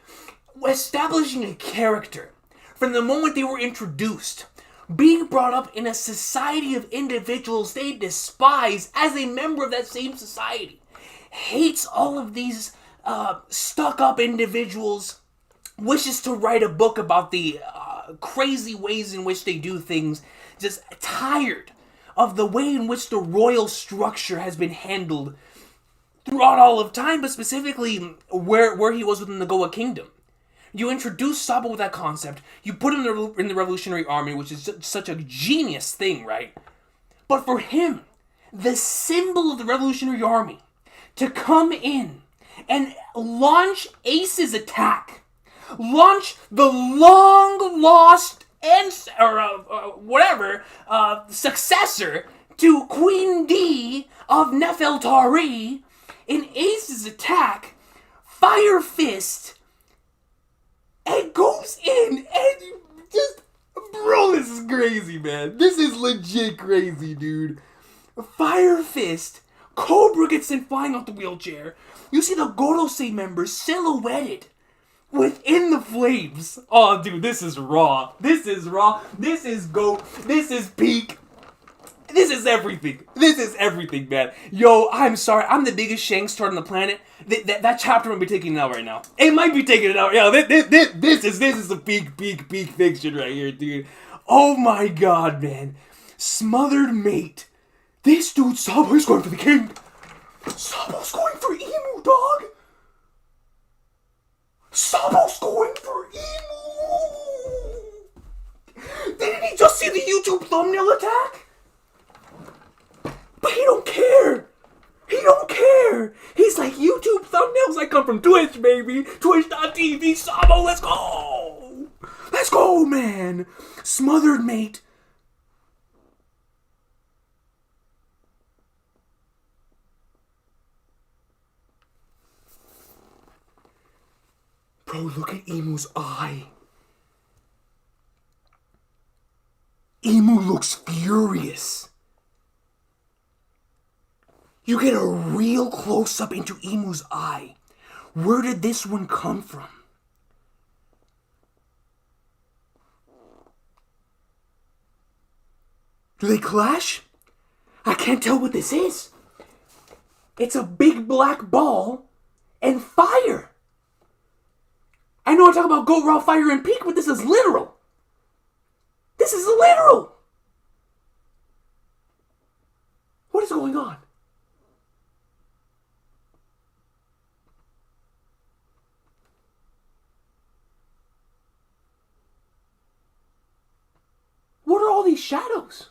establishing a character from the moment they were introduced, being brought up in a society of individuals they despise as a member of that same society, hates all of these stuck-up individuals, wishes to write a book about the crazy ways in which they do things, just tired of the way in which the royal structure has been handled throughout all of time, but specifically where he was within the Goa Kingdom. You introduce Sabo with that concept, you put him in the Revolutionary Army, which is such a genius thing, right? But for him, the symbol of the Revolutionary Army, to come in and launch Ace's attack, launch the long-lost successor to Queen D of Nefertari, in Ace's attack, Fire Fist, and goes in and just... Bro, this is crazy, man. This is legit crazy, dude. Fire Fist, Cobra gets sent flying off the wheelchair. You see the Gorosei members silhouetted within the flames. Oh, dude, this is raw. This is raw. This is GOAT. This is peak. This is everything. This is everything, man. Yo, I'm sorry. I'm the biggest Shanks turd on the planet. That chapter might be taking it out right now. It might be taking it out. Yo, this is the peak fiction right here, dude. Oh my god, man. Smothered mate. This dude, Sabo, is going for the king. Sabo's going for Emu, dog. Sabo's going for Emu. Didn't he just see the YouTube thumbnail attack? But he don't care. He don't care. He's like, YouTube thumbnails, I come from Twitch, baby. Twitch.tv, Sabo, let's go. Let's go, man. Smothered mate. Bro, look at Emu's eye. Emu looks furious. You get a real close-up into Emu's eye. Where did this one come from? Do they clash? I can't tell what this is. It's a big black ball and fire. I know I talk about Goat Raw Fire and Peak, but this is literal. This is literal. What is going on? What are all these shadows?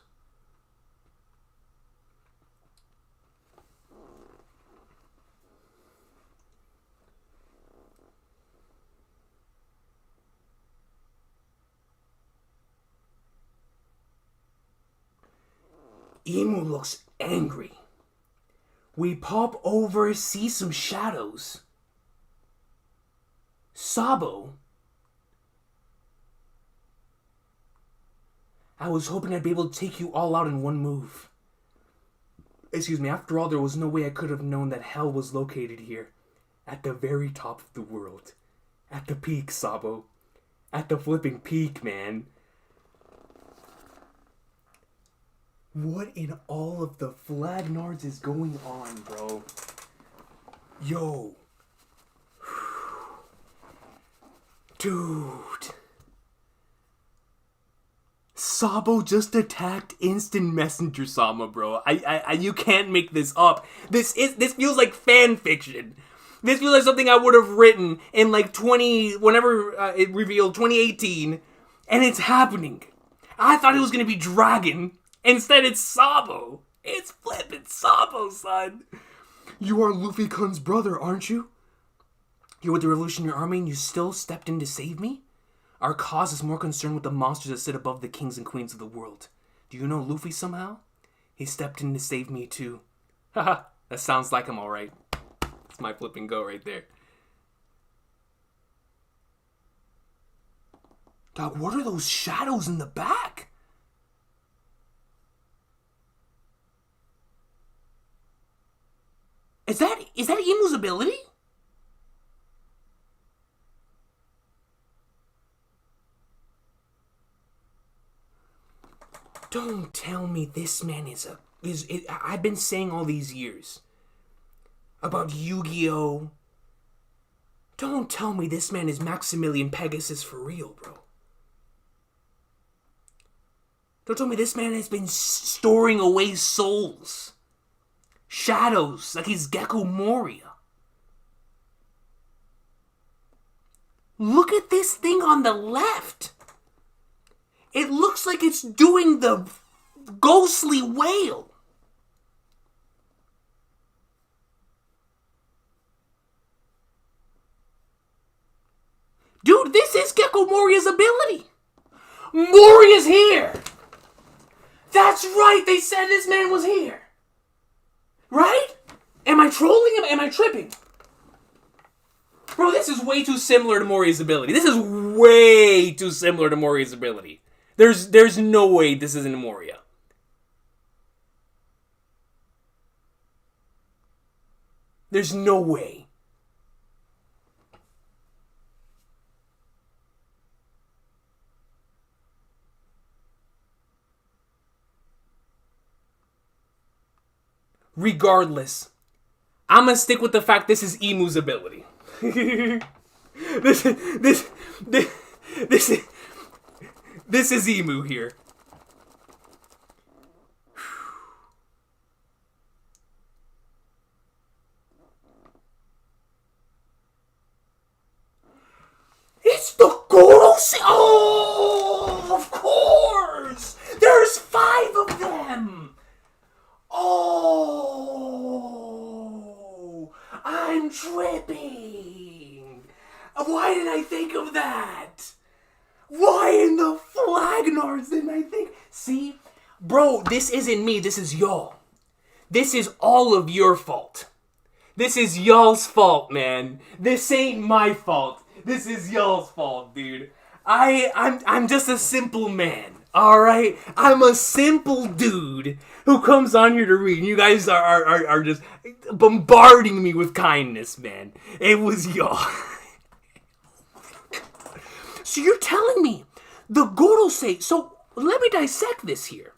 Emu looks angry. We pop over, see some shadows. Sabo. I was hoping I'd be able to take you all out in one move. Excuse me, after all, there was no way I could have known that hell was located here. At the very top of the world. At the peak, Sabo. At the flipping peak, man. What in all of the Flagnards is going on, bro? Yo. Dude. Sabo just attacked Instant Messenger Sama, bro. You can't make this up. This feels like fan fiction. This feels like something I would have written in like whenever it revealed, 2018, and it's happening. I thought it was gonna be Dragon. Instead, it's Sabo. It's flippin' Sabo, son. You are Luffy-kun's brother, aren't you? You're with the Revolutionary Army and you still stepped in to save me? Our cause is more concerned with the monsters that sit above the kings and queens of the world. Do you know Luffy somehow? He stepped in to save me too. Haha, that sounds like him alright. That's my flip and go right there. Dog, what are those shadows in the back? Is that Imu's ability? Don't tell me this man I've been saying all these years about Yu-Gi-Oh! Don't tell me this man is Maximilian Pegasus for real, bro. Don't tell me this man has been storing away souls. Shadows, like he's Gecko Moria. Look at this thing on the left. It looks like it's doing the ghostly whale. Dude, this is Gecko Moria's ability. Moria's here. That's right, they said this man was here. Right? Am I trolling him? Am I tripping? Bro, this is way too similar to Moria's ability. This is way too similar to Moria's ability. There's no way this isn't Moria. There's no way. Regardless, I'm gonna stick with the fact this is Emu's ability. This is Emu here. It's the Gorosei! Oh, of course! There's 5 of them! Oh, I'm tripping. Why did I think of that? Why in the Flagnards didn't I think? See, bro, this isn't me. This is y'all. This is all of your fault. This is y'all's fault, man. This ain't my fault. This is y'all's fault, dude. I'm just a simple man. Alright? I'm a simple dude who comes on here to read. And you guys are just bombarding me with kindness, man. It was y'all. So you're telling me the Gorosei... So let me dissect this here.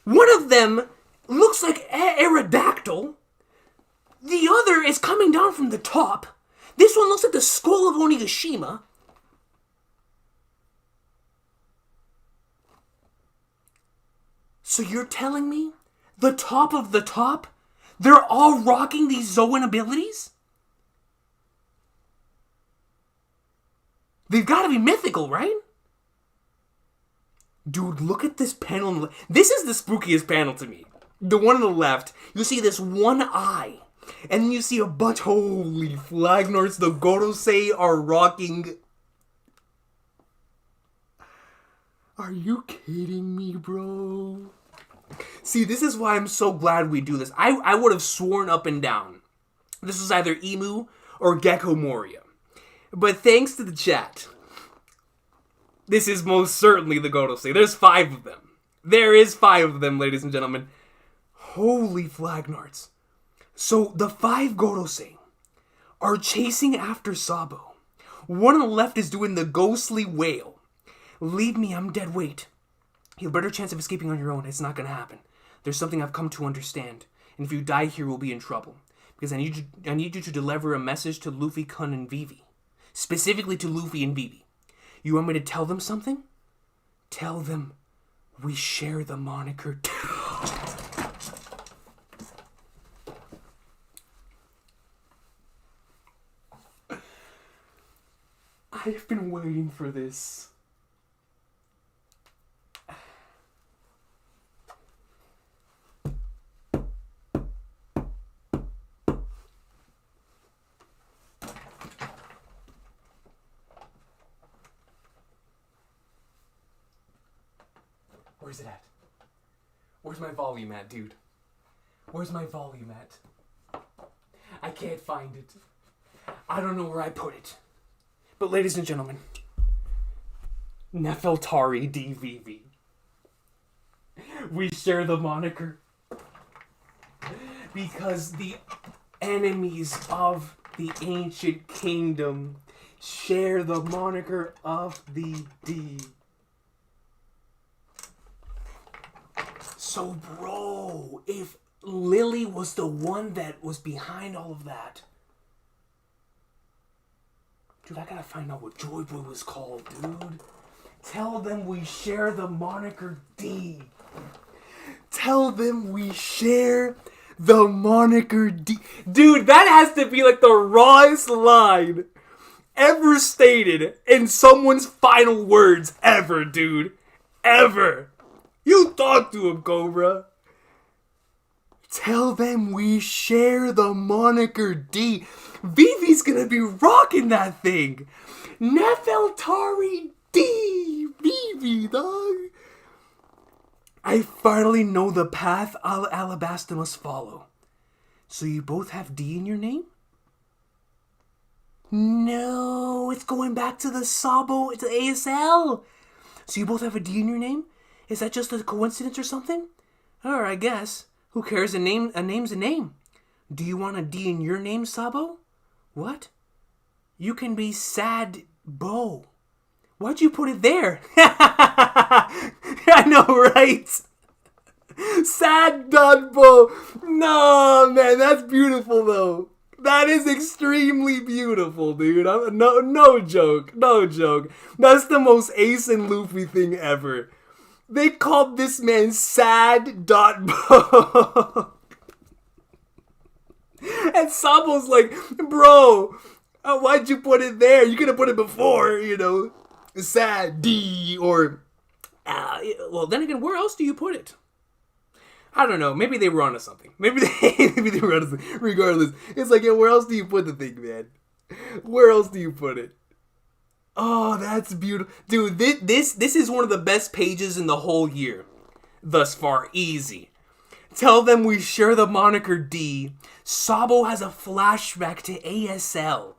One of them looks like Aerodactyl. The other is coming down from the top. This one looks like the skull of Onigashima. So you're telling me the top of the top, they're all rocking these Zoan abilities? They've got to be mythical, right? Dude, look at this panel. This is the spookiest panel to me. The one on the left, you see this one eye. And then you see a bunch. Holy Flagnards, the Gorosei are rocking. Are you kidding me, bro? See, this is why I'm so glad we do this. I would have sworn up and down this was either Emu or Gecko Moria. But thanks to the chat, this is most certainly the Godosei. There's 5 of them. There is 5 of them, ladies and gentlemen. Holy flagnards. So the 5 Godosei are chasing after Sabo. One on the left is doing the ghostly wail. Leave me, I'm dead weight. You have a better chance of escaping on your own. It's not going to happen. There's something I've come to understand. And if you die here, we'll be in trouble. Because I need you to deliver a message to Luffy, Kun, and Vivi. Specifically to Luffy and Vivi. You want me to tell them something? Tell them we share the moniker. I've been waiting for this. Where's it at? Where's my volume at, dude? Where's my volume at? I can't find it. I don't know where I put it. But ladies and gentlemen, Nefertari DVV. We share the moniker because the enemies of the ancient kingdom share the moniker of the D. So, bro, if Lily was the one that was behind all of that, dude, I gotta find out what Joy Boy was called, dude. Tell them we share the moniker D. Tell them we share the moniker D. Dude, that has to be like the rawest line ever stated in someone's final words ever, dude. Ever. You talk to him, Cobra. Tell them we share the moniker D. Vivi's gonna be rocking that thing. Nefertari D. Vivi, dog. I finally know the path Alabasta must follow. So you both have D in your name? No, it's going back to the Sabo, to ASL. So you both have a D in your name? Is that just a coincidence or something? Or I guess. Who cares? A name's a name. Do you want a D in your name, Sabo? What? You can be Sad Bo. Why'd you put it there? I know, right? Sad Bo. No, man, that's beautiful, though. That is extremely beautiful, dude. No joke. No joke. That's the most Ace and Luffy thing ever. They called this man Sad Bo. And Sabo's like, bro, why'd you put it there? You could have put it before, you know, Sad D or, well, then again, where else do you put it? I don't know. Maybe they were onto something. Maybe they were onto something. Regardless, it's like, yeah, where else do you put the thing, man? Where else do you put it? Oh, that's beautiful. Dude, this is one of the best pages in the whole year. Thus far, easy. Tell them we share the moniker D. Sabo has a flashback to ASL.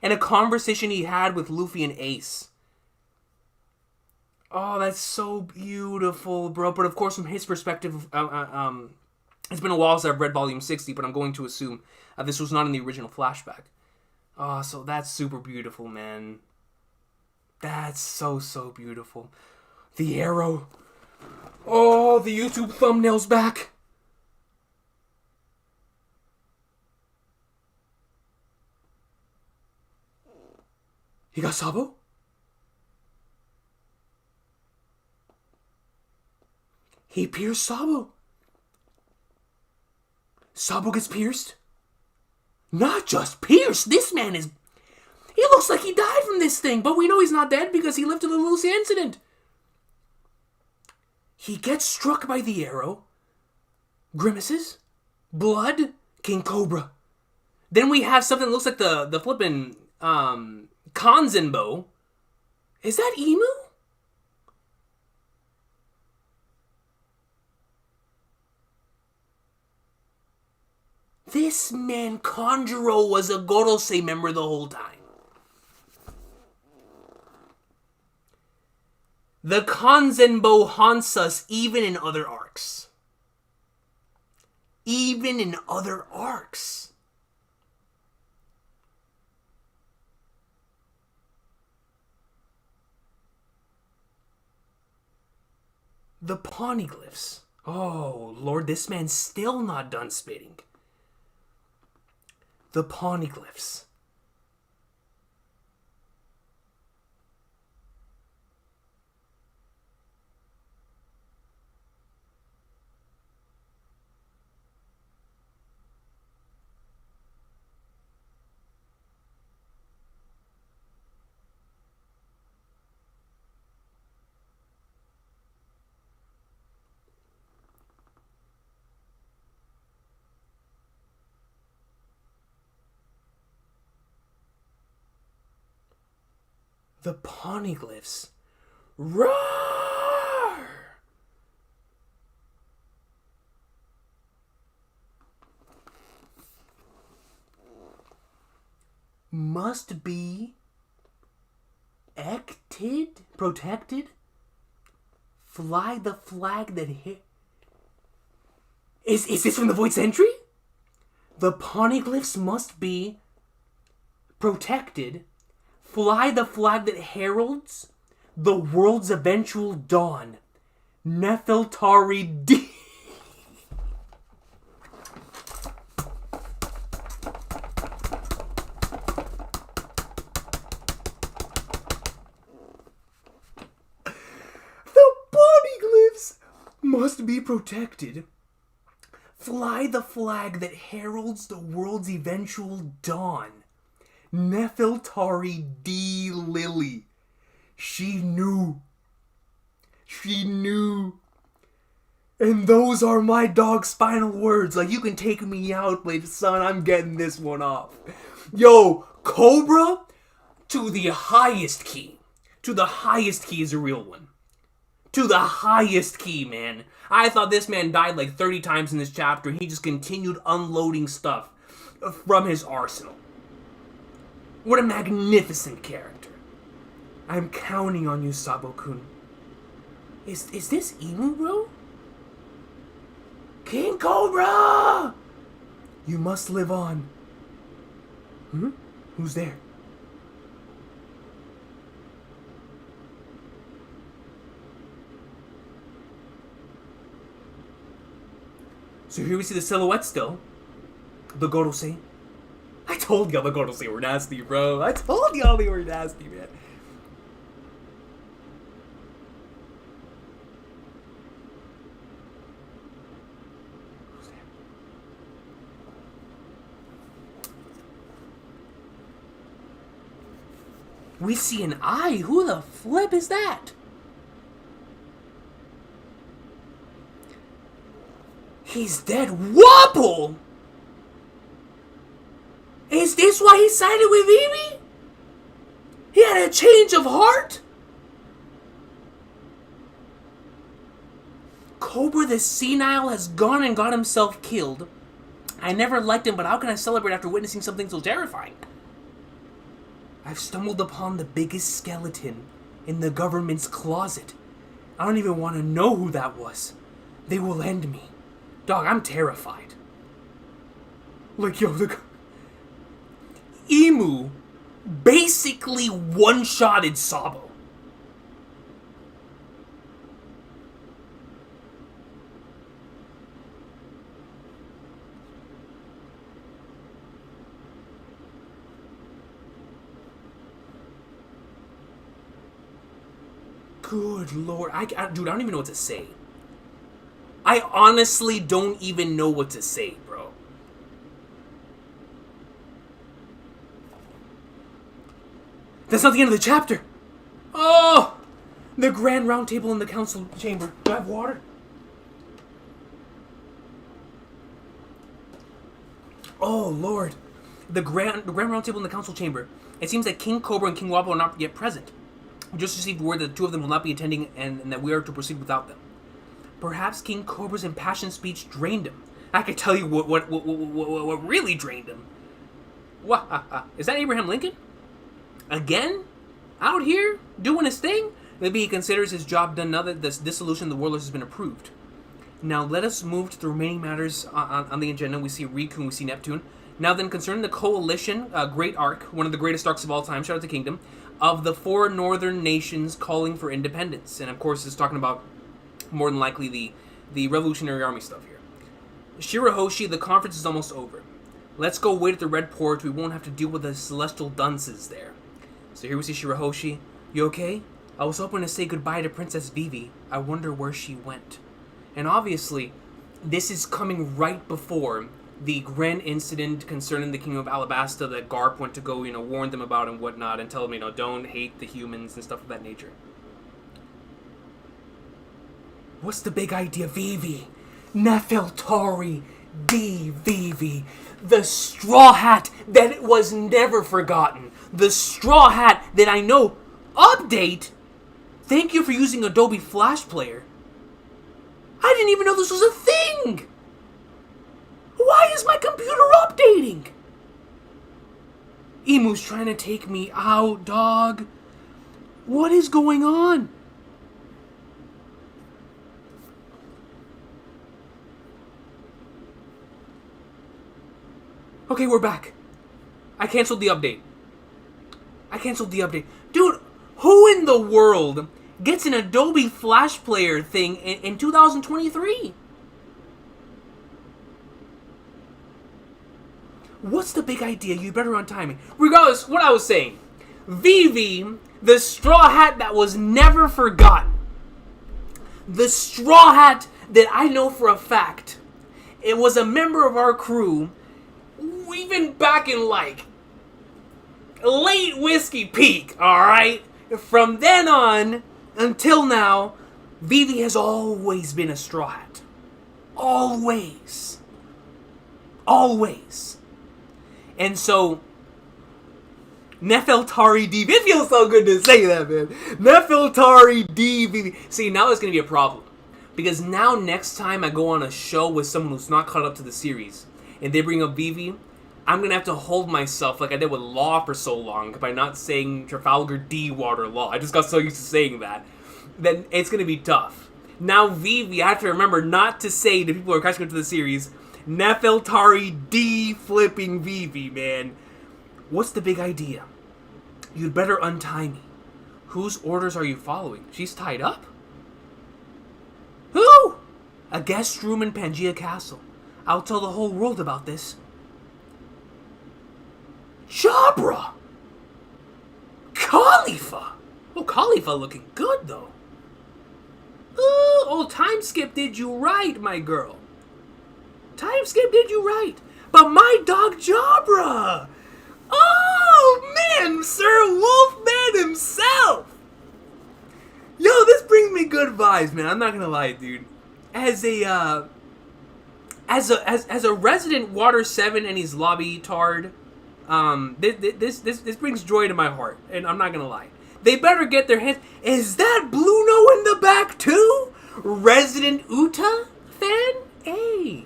And a conversation he had with Luffy and Ace. Oh, that's so beautiful, bro. But of course, from his perspective, it's been a while since I've read Volume 60, but I'm going to assume this was not in the original flashback. Oh, so that's super beautiful, man. That's so beautiful. The arrow. Oh, the YouTube thumbnail's back. He got Sabo? He pierced Sabo. Sabo gets pierced? Not just pierced. This man is... He looks like he died from this thing, but we know he's not dead because he lived through the Lucy incident. He gets struck by the arrow. Grimaces. Blood. King Cobra. Then we have something that looks like the flippin' Kanzenbo. Is that Emu? This man Conjuro was a Gorosei member the whole time. The Kanzenbo haunts us even in other arcs. Even in other arcs. The Poneglyphs. Oh, Lord, this man's still not done spitting. The Poneglyphs. The Poneglyphs. Roar! Must be protected. Fly the flag that hit. Is this from the Void Sentry? The Poneglyphs must be protected. Fly the flag that heralds the world's eventual dawn. Nefertari D. The Poneglyphs must be protected. Fly the flag that heralds the world's eventual dawn. Nefertari D. Lily. She knew. She knew. And those are my dog's final words. Like, you can take me out, but son, I'm getting this one off. Yo, Cobra to the highest key. To the highest key is a real one. To the highest key, man. I thought this man died like 30 times in this chapter. He just continued unloading stuff from his arsenal. What a magnificent character. I'm counting on you, Sabo-kun. Is this Emu, bro? King Cobra! You must live on. Who's there? So here we see the silhouette still. The Gorosei. I told y'all the Gorosei were nasty, bro. I told y'all they were nasty, man. Who's there? We see an eye. Who the flip is that? He's dead. Wobble! Is this why he sided with Vivi? He had a change of heart? Cobra the Senile has gone and got himself killed. I never liked him, but how can I celebrate after witnessing something so terrifying? I've stumbled upon the biggest skeleton in the government's closet. I don't even want to know who that was. They will end me. Dog, I'm terrified. Like, yo, the Emu basically one-shotted Sabo. Good lord. Dude, I don't even know what to say. I honestly don't even know what to say, bro. That's not the end of the chapter. Oh! The grand round table in the council chamber. Do I have water? Oh, Lord. The grand round table in the council chamber. It seems that King Cobra and King Wappo are not yet present. We just received word that the two of them will not be attending and that we are to proceed without them. Perhaps King Cobra's impassioned speech drained him. I could tell you what really drained him. What? Is that Abraham Lincoln? Again? Out here? Doing his thing? Maybe he considers his job done now that this dissolution of the warlords has been approved. Now let us move to the remaining matters on the agenda. We see Recon, we see Neptune. Now then, concerning the coalition, great arc, one of the greatest arcs of all time, shout out to Kingdom, of the 4 northern nations calling for independence. And of course, it's talking about more than likely the Revolutionary Army stuff here. Shirahoshi, the conference is almost over. Let's go wait at the Red Port. We won't have to deal with the celestial dunces there. So here we see Shirahoshi. You okay? I was hoping to say goodbye to Princess Vivi. I wonder where she went. And obviously, this is coming right before the grand incident concerning the Kingdom of Alabasta that Garp went to go, warn them about and whatnot, and tell them, don't hate the humans and stuff of that nature. What's the big idea, Vivi? Nefertari Vivi. The straw hat that was never forgotten. The straw hat that I know. Update? Thank you for using Adobe Flash Player. I didn't even know this was a thing! Why is my computer updating? Emu's trying to take me out, dog. What is going on? Okay, we're back. I canceled the update. Dude, who in the world gets an Adobe Flash Player thing in 2023? What's the big idea? You better on timing. Regardless, what I was saying. Vivi, the straw hat that was never forgotten. The straw hat that I know for a fact. It was a member of our crew, even back in late Whiskey Peak, alright? From then on until now, Vivi has always been a straw hat. Always. And so, Nefertari D. It feels so good to say that, man. Nefertari D. Vivi. See, now it's going to be a problem. Because now next time I go on a show with someone who's not caught up to the series, and they bring up Vivi, I'm going to have to hold myself like I did with Law for so long by not saying Trafalgar D. Water Law. I just got so used to saying that. Then it's going to be tough. Now Vivi, I have to remember not to say to people who are catching up to the series, Nefertari D. flipping Vivi, man. What's the big idea? You'd better untie me. Whose orders are you following? She's tied up? Who? A guest room in Pangea Castle. I'll tell the whole world about this. Jabra! Khalifa! Oh, Khalifa looking good, though. Ooh, old Time Skip did you right, my girl. Time Skip did you right. But my dog Jabra! Oh, man! Sir Wolfman himself! Yo, this brings me good vibes, man. I'm not gonna lie, dude. As a resident Water 7 and his lobby tard, this brings joy to my heart, and I'm not gonna lie. They better get their hands. Is that Bluno in the back too? Resident Uta fan? Hey,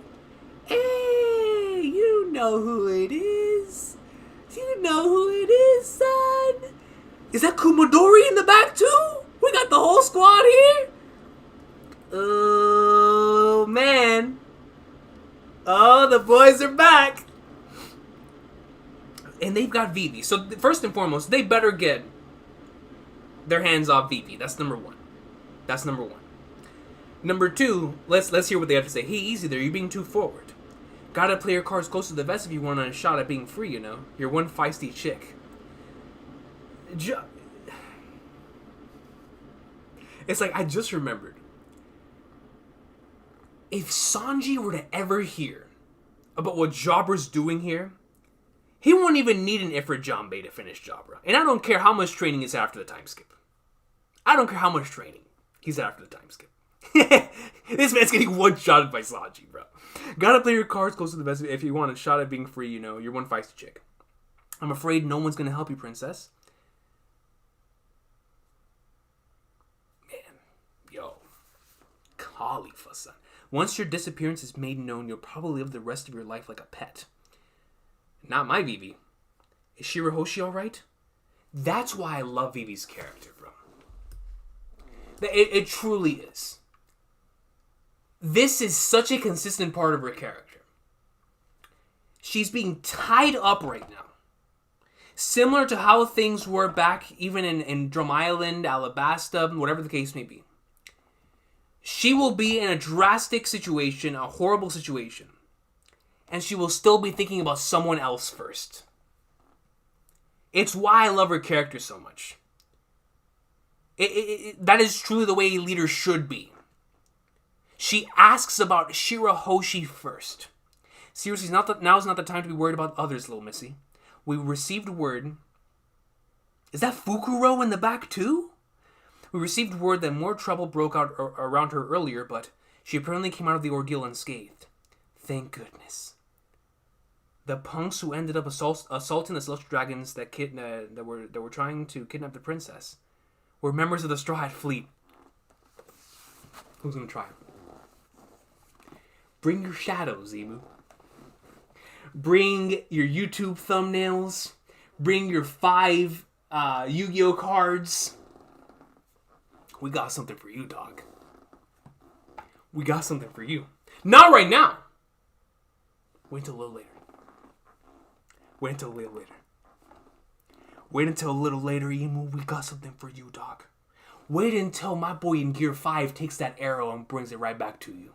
you know who it is. You know who it is, son. Is that Kumadori in the back too? We got the whole squad here. Oh man. Oh, the boys are back. And they've got Vivi. So first and foremost, they better get their hands off Vivi. That's number one. Number two, let's hear what they have to say. Hey, easy there. You're being too forward. Gotta play your cards close to the vest if you want a shot at being free, you know. You're one feisty chick. It's like, I just remembered. If Sanji were to ever hear about what Jabra's doing here, he won't even need an Ifrit Janbei to finish Jabra. And I don't care how much training is after the time skip. I don't care how much training he's after the time skip. This man's getting one-shotted by Sanji, bro. Gotta play your cards close to the vest if you want a shot at being free, you know. You're one feisty chick. I'm afraid no one's gonna help you, princess. Man, yo. Khalifa, son. Once your disappearance is made known, you'll probably live the rest of your life like a pet. Not my Vivi. Is Shirahoshi alright? That's why I love Vivi's character, bro. It truly is. This is such a consistent part of her character. She's being tied up right now. Similar to how things were back even in Drum Island, Alabasta, whatever the case may be. She will be in a drastic situation, a horrible situation. And she will still be thinking about someone else first. It's why I love her character so much. That is truly the way a leader should be. She asks about Shirahoshi first. Seriously, now's not the time to be worried about others, little missy. We received word... Is that Fukuro in the back too? We received word that more trouble broke out around her earlier, but she apparently came out of the ordeal unscathed. Thank goodness. The punks who ended up assaulting the Celestial Dragons that were trying to kidnap the princess were members of the Straw Hat Fleet. Who's gonna try? Bring your shadows, Emu. Bring your YouTube thumbnails. Bring your 5 Yu-Gi-Oh cards. We got something for you, dog. We got something for you. Not right now. Wait until a little later. Wait until a little later. Wait until a little later, Emu. We got something for you, dog. Wait until my boy in Gear 5 takes that arrow and brings it right back to you.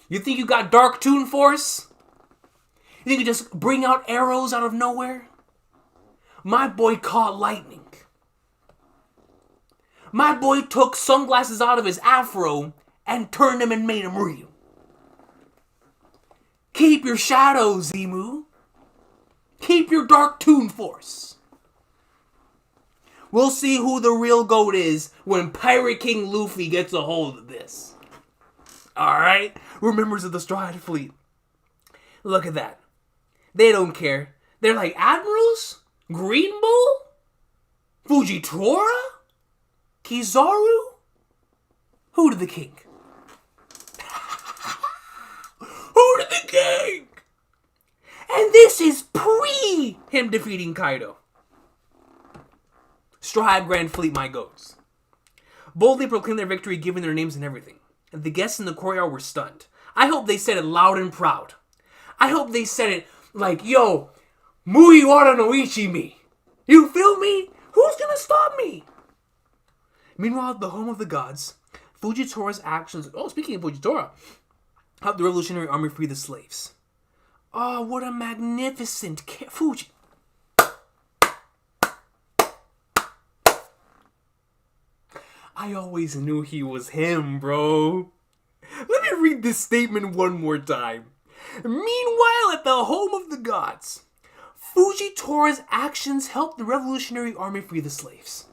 You think you got Dark Toon Force? You think you just bring out arrows out of nowhere? My boy caught lightning. My boy took sunglasses out of his afro and turned them and made them real. Keep your shadows, Emu. Keep your Dark Toon Force. We'll see who the real GOAT is when Pirate King Luffy gets a hold of this. Alright? We're members of the Straw Hat Fleet. Look at that. They don't care. They're like Admirals? Green Bull? Fujitora? Kizaru? Who to the king? Who to the king? And this is pre him defeating Kaido. Straw Hat Grand Fleet, my goats. Boldly proclaim their victory, giving their names and everything. The guests in the courtyard were stunned. I hope they said it loud and proud. I hope they said it like, yo, Mugiwara no Ichimi. You feel me? Who's gonna stop me? Meanwhile, at the home of the gods, Fujitora's actions... Oh, speaking of Fujitora, helped the Revolutionary Army free the slaves. Oh, what a magnificent... Fuji... I always knew he was him, bro. Let me read this statement one more time. Meanwhile, at the home of the gods, Fujitora's actions helped the Revolutionary Army free the slaves.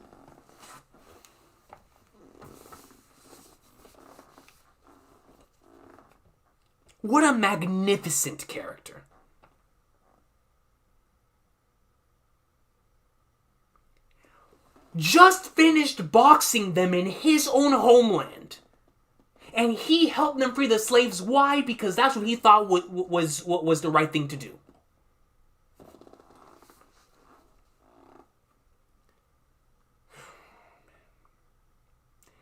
What a magnificent character. Just finished boxing them in his own homeland. And he helped them free the slaves. Why? Because that's what he thought was the right thing to do.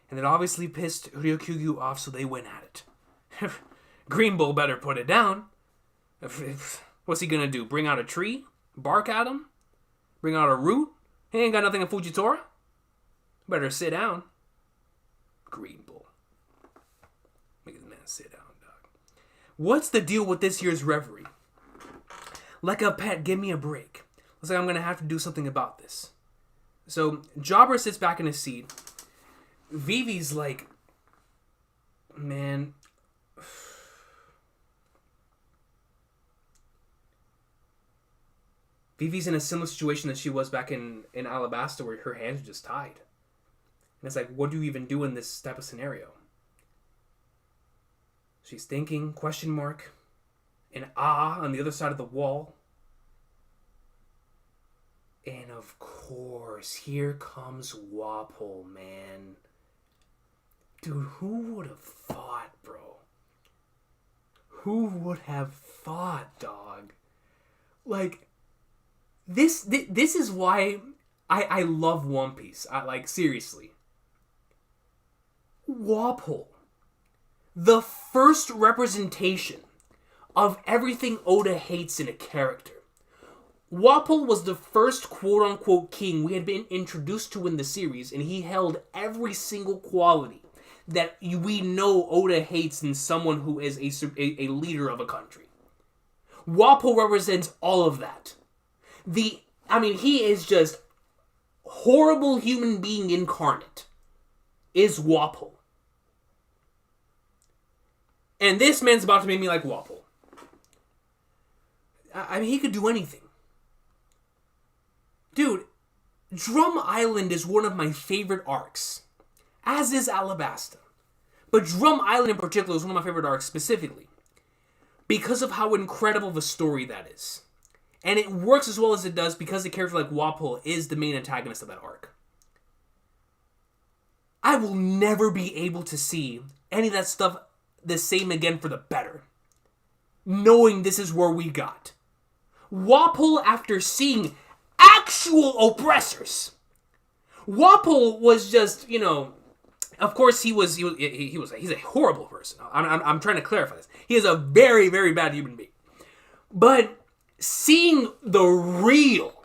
And it obviously pissed Ryokyugyu off, so they went at it. Green Bull better put it down. What's he gonna do? Bring out a tree? Bark at him? Bring out a root? He ain't got nothing in Fujitora. Better sit down. Green Bull. Make the man sit down, dog. What's the deal with this year's reverie? Like a pet, give me a break. Looks like I'm gonna have to do something about this. So, Jobber sits back in his seat. Vivi's like, man... Vivi's in a similar situation that she was back in Alabasta, where her hands are just tied. And it's like, what do you even do in this type of scenario? She's thinking, question mark, and on the other side of the wall. And of course, here comes Wapol, man. Dude, who would have thought, bro? Who would have thought, dog? Like, this is why I love One Piece. Seriously. Walpole. The first representation of everything Oda hates in a character. Walpole was the first quote-unquote king we had been introduced to in the series, and he held every single quality that we know Oda hates in someone who is a leader of a country. Walpole represents all of that. He is just horrible human being incarnate. Is Walpole. And this man's about to make me like Walpole. He could do anything. Dude, Drum Island is one of my favorite arcs. As is Alabasta. But Drum Island in particular is one of my favorite arcs specifically. Because of how incredible of a story that is. And it works as well as it does because a character like Walpole is the main antagonist of that arc. I will never be able to see any of that stuff the same again for the better. Knowing this is where we got. Walpole, after seeing actual oppressors. Walpole was just, of course he's a horrible person. I'm trying to clarify this. He is a very, very bad human being. But seeing the real,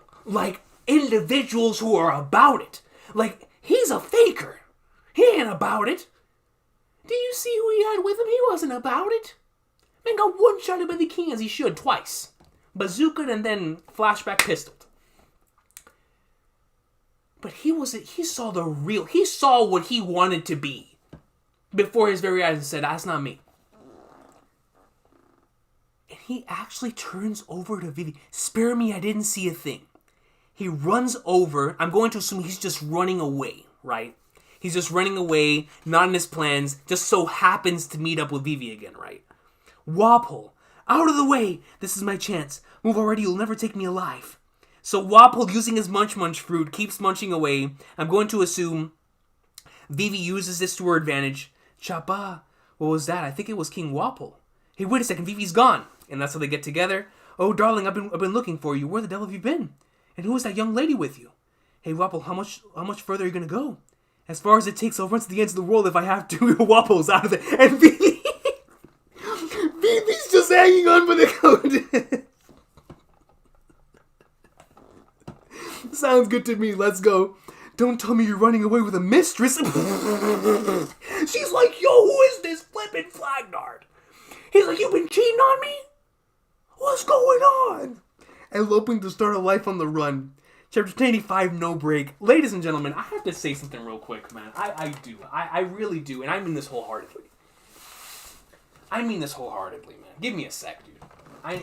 individuals who are about it. He's a faker. He ain't about it. Do you see who he had with him? He wasn't about it. Man got one-shotted by the king as he should twice. Bazooka and then flashback pistoled. But he saw the real, he saw what he wanted to be before his very eyes and said, that's not me. And he actually turns over to Vivi. Spare me, I didn't see a thing. He runs over, I'm going to assume he's just running away, right? He's just running away, not in his plans, just so happens to meet up with Vivi again, right? Walpole, out of the way, this is my chance. Move already, you'll never take me alive. So Walpole, using his munch fruit, keeps munching away. I'm going to assume Vivi uses this to her advantage. Chapa, what was that? I think it was King Walpole. Hey, wait a second, Vivi's gone. And that's how they get together. Oh, darling, I've been looking for you. Where the devil have you been? And who is that young lady with you? Hey, Walpole, how much further are you gonna go? As far as it takes, I'll run to the ends of the world if I have to. Walpole's out of it. And Vivi's just hanging on by the coat. Sounds good to me. Let's go. Don't tell me you're running away with a mistress. She's like, yo, who is this flippin' flagnard? He's like, you been cheating on me? What's going on? Eloping to start a life on the run. Chapter 1085, no break. Ladies and gentlemen, I have to say something real quick, man. I do. I really do. And I mean this wholeheartedly. Man. Give me a sec, dude. I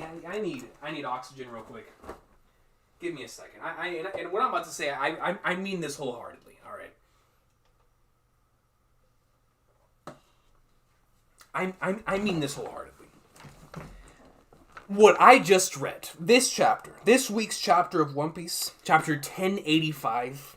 need oxygen real quick. Give me a second. And what I'm about to say, I mean this wholeheartedly. All right. I mean this wholeheartedly. What I just read, this week's chapter of One Piece, chapter 1085.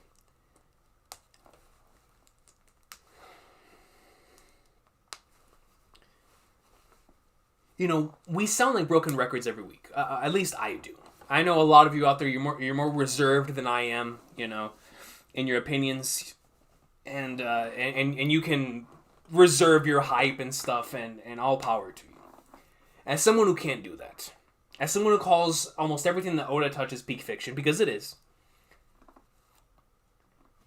We sound like broken records every week. At least I do. I know a lot of you out there, you're more reserved than I am, in your opinions, and you can reserve your hype and stuff, and all power to you. As someone who can't do that, as someone who calls almost everything that Oda touches peak fiction, because it is,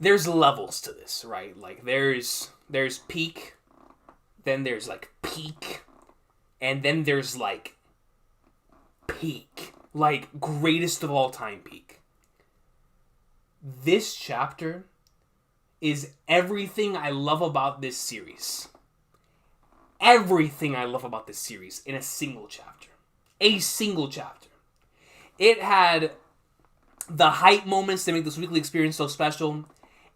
there's levels to this, right? There's peak, then there's peak, and then there's peak. Greatest of all time peak. This chapter is everything I love about this series. Everything I love about this series in a single chapter. A single chapter. It had the hype moments that make this weekly experience so special.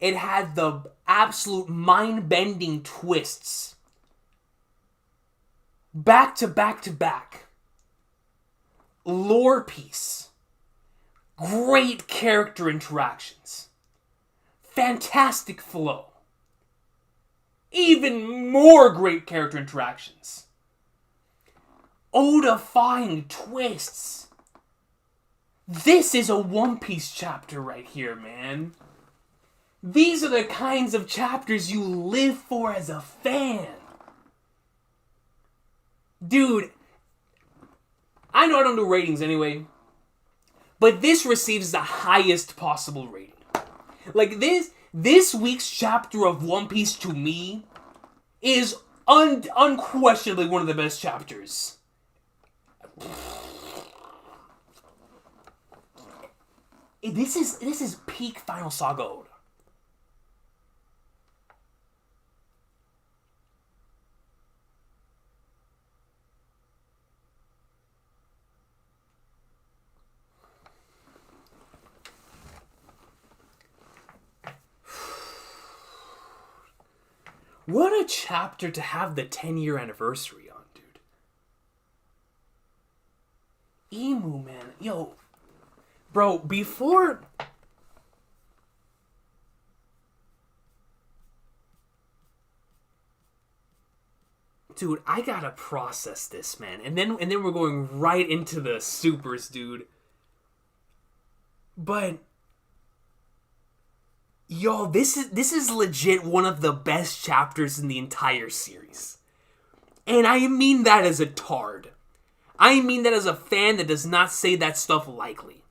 It had the absolute mind-bending twists. Back to back to back. Lore piece. Great character interactions. Fantastic flow. even more great character interactions. Oh-defying twists. This is a One Piece chapter right here, man. These are the kinds of chapters you live for as a fan. Dude, I know I don't do ratings anyway, but this receives the highest possible rating. Like, this week's chapter of One Piece, to me, is unquestionably one of the best chapters. This is peak Final Saga Oda. What a chapter to have the 10-year anniversary on, dude. Emu, man. Yo, bro, before... Dude, I gotta process this, man. And then we're going right into the supers, dude. But... Yo, this is legit one of the best chapters in the entire series. And I mean that as a tard. I mean that as a fan that does not say that stuff lightly.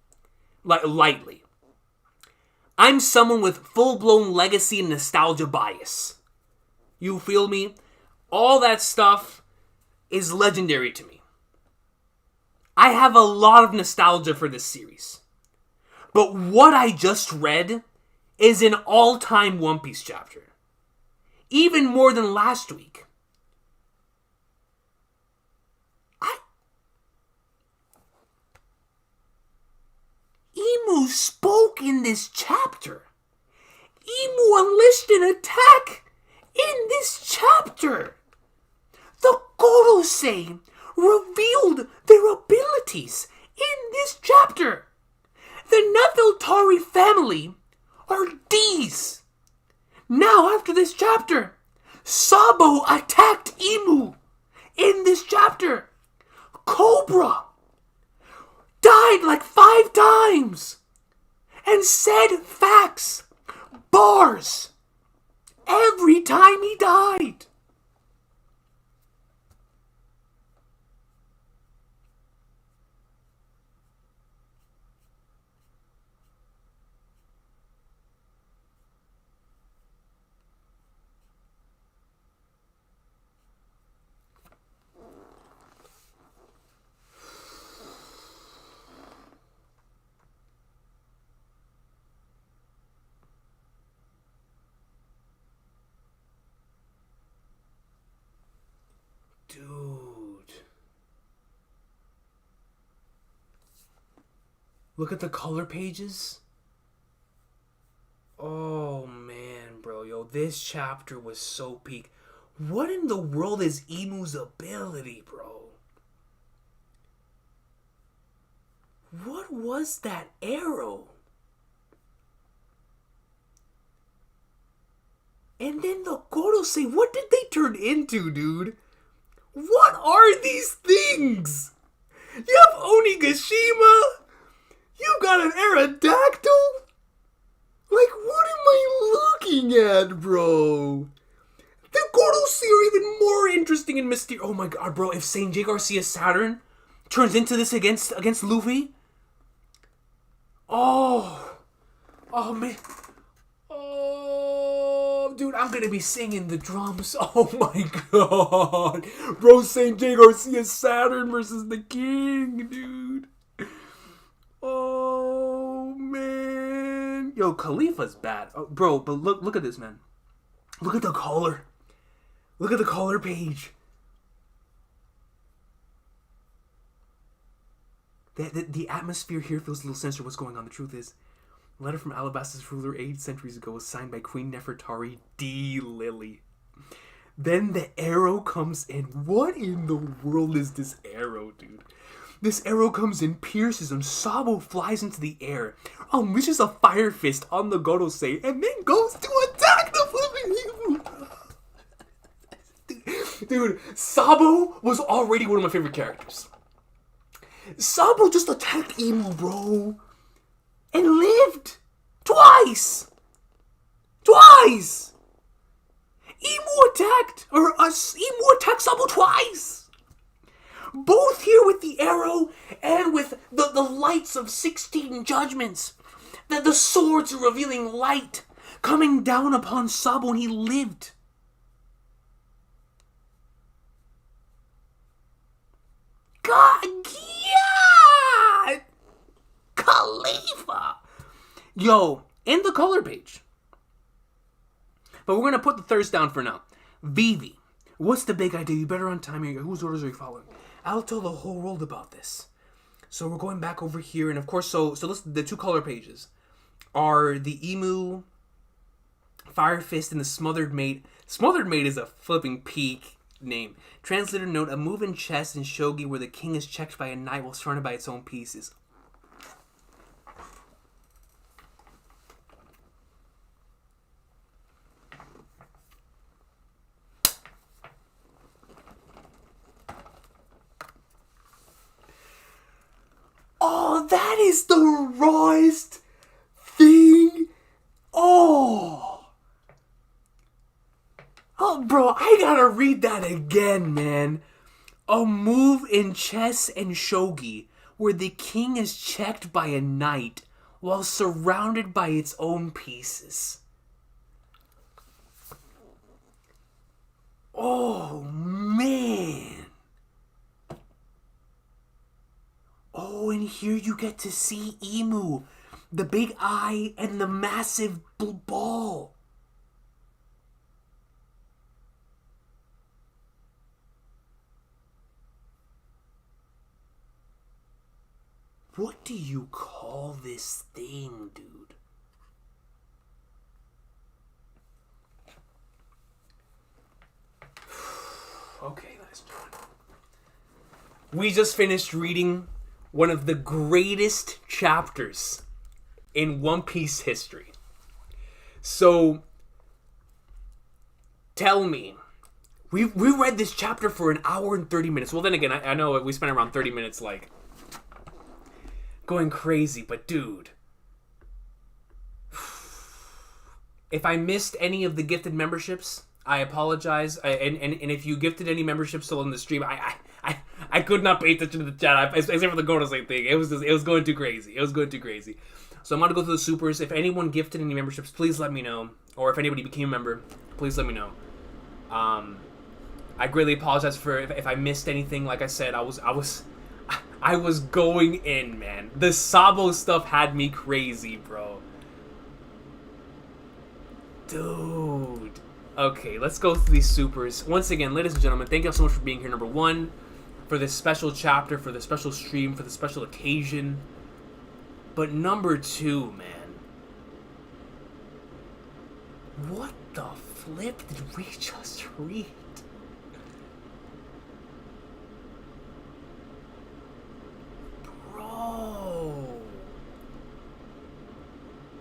I'm someone with full-blown legacy and nostalgia bias. You feel me? All that stuff is legendary to me. I have a lot of nostalgia for this series. But what I just read is an all-time One Piece chapter. Even more than last week. Emu spoke in this chapter. Emu unleashed an attack in this chapter. The Gorosei revealed their abilities in this chapter. The Nefertari family are D's. Now, after this chapter, Sabo attacked Emu in this chapter. Cobra died like 5 times and said facts, bars, every time he died. Dude. Look at the color pages. Oh man, bro. Yo, this chapter was so peak. What in the world is Emu's ability, bro? What was that arrow? And then the Gorosei, what did they turn into, dude? What are these things? You have Onigashima? You got an Aerodactyl? Like, what am I looking at, bro? The Gorosei are even more interesting and mysterious. Oh my god, bro, if Saint J. Garcia Saturn turns into this against Luffy? Oh man. Dude, I'm gonna be singing the drums. Oh my god. Bro, St. J. Garcia Saturn versus the King, dude. Oh, man. Yo, Khalifa's bad. Oh, bro, but look at this, man. Look at the collar. Look at the collar page. The atmosphere here feels a little sinister. What's going on? The truth is, a letter from Alabasta's ruler 8 centuries ago was signed by Queen Nefertari D. Lily. Then the arrow comes in. What in the world is this arrow, dude? This arrow comes in, pierces him. Sabo flies into the air, unleashes a fire fist on the Gorosei, and then goes to attack the flipping Emu. Dude, Sabo was already one of my favorite characters. Sabo just attacked Emu, bro. And lived. Twice. Emu attacked Sabo twice. Both here with the arrow and with the lights of 16 judgments. The swords are revealing light coming down upon Sabo, and he lived. God, yeah! Khalifa! Yo, in the color page. But we're going to put the thirst down for now. Vivi, what's the big idea? You better on time here. Whose orders are you following? I'll tell the whole world about this. So we're going back over here. And of course, so listen, the two color pages are the Emu, Fire Fist, and the Smothered Mate. Smothered Mate is a flipping peak name. Translator note, a move in chess and shogi where the king is checked by a knight while surrounded by its own pieces. Oh, that is the rawest thing. Oh, bro, I gotta read that again, man. A move in chess and shogi where the king is checked by a knight while surrounded by its own pieces. Oh, man. Oh, and here you get to see Emu, the big eye, and the massive ball. What do you call this thing, dude? Okay, let's do it. We just finished reading one of the greatest chapters in One Piece history. So, tell me, we read this chapter for an hour and 30 minutes. Well, then again, I know we spent around 30 minutes, like, going crazy, but dude, if I missed any of the gifted memberships, I apologize. And if you gifted any memberships still in the stream, I could not pay attention to the chat, except for the Godosei thing. It was going too crazy. So I'm going to go through the supers. If anyone gifted any memberships, please let me know. Or if anybody became a member, please let me know. I greatly apologize for if I missed anything. Like I said, I was going in, man. The Sabo stuff had me crazy, bro. Dude. Okay, let's go through these supers. Once again, ladies and gentlemen, thank you all so much for being here. Number one, for this special chapter, for the special stream, for the special occasion. But number two, man. What the flip did we just read? Bro.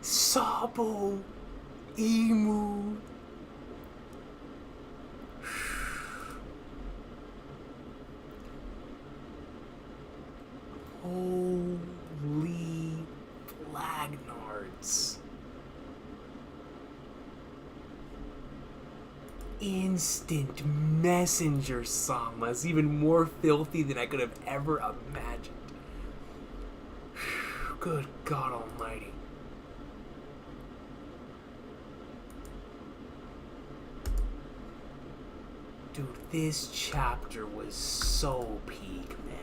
Sabo. Emu. Holy Flagnards. Instant messenger Sama is even more filthy than I could have ever imagined. Good God Almighty. Dude, this chapter was so peak, man.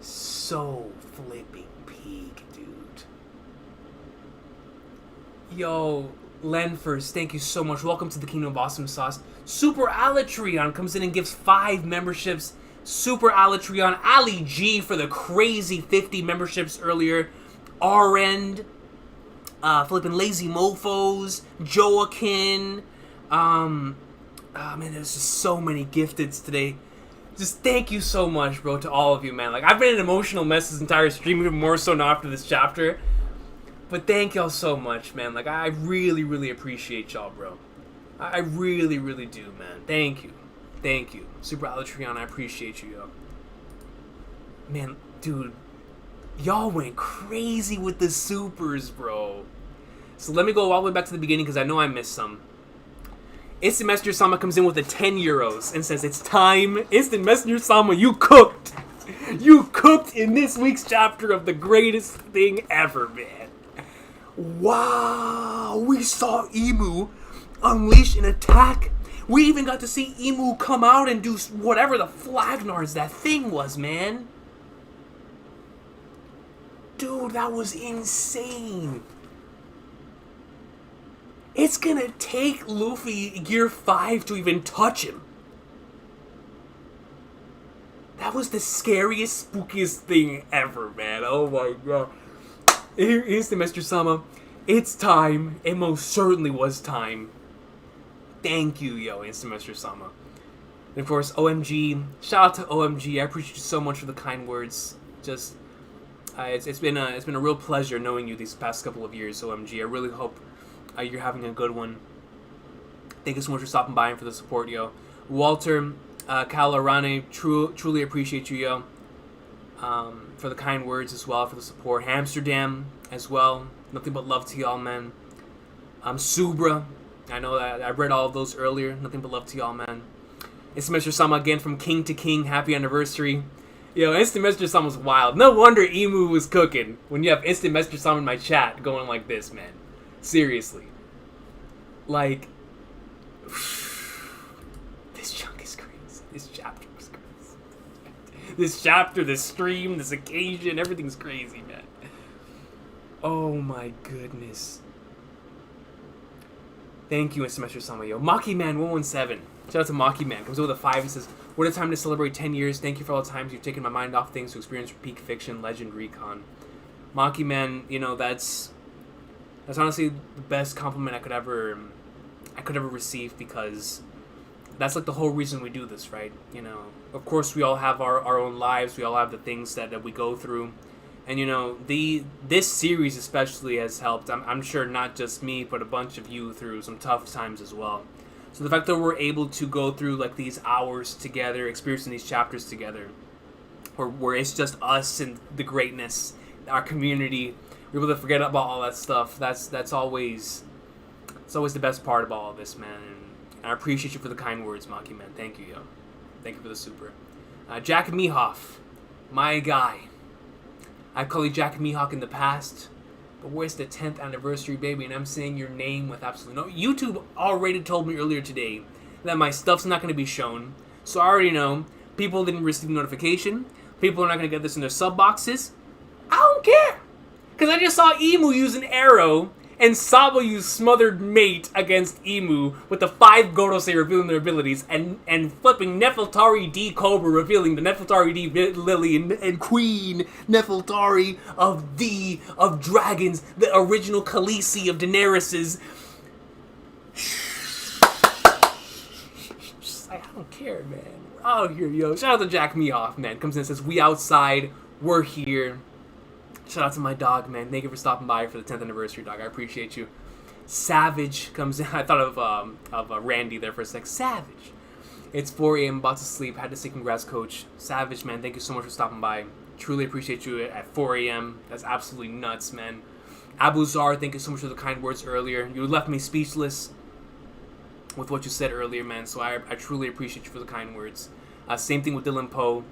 So flipping peak, dude. Yo, Lenfers, thank you so much. Welcome to the Kingdom of Awesome Sauce. Super Alatrion comes in and gives 5 memberships. Super Alatrion. Ali G for the crazy 50 memberships earlier. Arend. Flipping Lazy Mofos. Joaquin. Oh man, there's just so many gifteds today. Just thank you so much, bro, to all of you, man. Like, I've been an emotional mess this entire stream, even more so now after this chapter. But thank y'all so much, man. Like, I really, really appreciate y'all, bro. I really, really do, man. Thank you. Thank you. Super Alatrion, I appreciate you, yo. Man, dude, y'all went crazy with the supers, bro. So let me go all the way back to the beginning because I know I missed some. Instant Messenger Sama comes in with a 10 euros and says, it's time. Instant Messenger Sama, you cooked. You cooked in this week's chapter of the greatest thing ever, man. Wow. We saw Emu unleash an attack. We even got to see Emu come out and do whatever the flagnards that thing was, man. Dude, that was insane. It's gonna take Luffy Gear 5 to even touch him. That was the scariest, spookiest thing ever, man. Oh my god. Here's the Mr. Sama. It's time. It most certainly was time. Thank you, yo, Instant Mr. Sama. And of course, OMG. Shout out to OMG. I appreciate you so much for the kind words. Just, it's been a real pleasure knowing you these past couple of years, OMG. I really hope you're having a good one. Thank you so much for stopping by and for the support, yo. Walter, Kalarane, truly appreciate you, yo. For the kind words as well, for the support. Amsterdam as well. Nothing but love to y'all, man. Subra. I know that I read all of those earlier. Nothing but love to y'all, man. Instant Mr. Sama again from King to King. Happy anniversary. Yo, Instant Mr. Sama's wild. No wonder Emu was cooking when you have Instant Mr. Sama in my chat going like this, man. Seriously. Like, this chunk is crazy. This chapter was crazy. This chapter, this stream, this occasion, everything's crazy, man. Oh my goodness. Thank you, Mr. Mr. Sama, yo. Maki Man 117. Shout out to Maki Man. Comes over with a 5 and says, what a time to celebrate 10 years. Thank you for all the times you've taken my mind off things to experience peak fiction, legend, recon. Maki Man, you know, that's honestly the best compliment I could ever receive, because that's like the whole reason we do this, right? You know, of course we all have our own lives. We all have the things that we go through. And, you know, this series especially has helped, I'm sure, not just me, but a bunch of you through some tough times as well. So the fact that we're able to go through, like, these hours together, experiencing these chapters together, where it's just us and the greatness, our community, we're able to forget about all that stuff, that's always the best part about all this, man. And I appreciate you for the kind words, Maki Man. Thank you, yo. Thank you for the super. Jack Mihawk, my guy. I call you Jack Mihawk in the past, but where's the 10th anniversary, baby? And I'm saying your name with absolutely no... YouTube already told me earlier today that my stuff's not going to be shown. So I already know people didn't receive notification. People are not going to get this in their sub boxes. I don't care. Because I just saw Emu use an arrow and Sabo use Smothered Mate against Emu with the 5 Gorosei revealing their abilities and flipping Nefertari D Cobra revealing the Nefertari D Lily and Queen Nefertari of Dragons, the original Khaleesi of Daenerys's. I don't care, man. We're out here, yo. Shout out to Jack Mihawk, man. Comes in and says, we outside, we're here. Shout out to my dog, man. Thank you for stopping by for the 10th anniversary, dog. I appreciate you. Savage comes in. I thought of Randy there for a sec. Savage. It's 4 a.m. About to sleep. Had to say congrats, coach. Savage, man. Thank you so much for stopping by. Truly appreciate you at 4 a.m. That's absolutely nuts, man. Abuzar, thank you so much for the kind words earlier. You left me speechless with what you said earlier, man. So I truly appreciate you for the kind words. Same thing with Dylan Poe.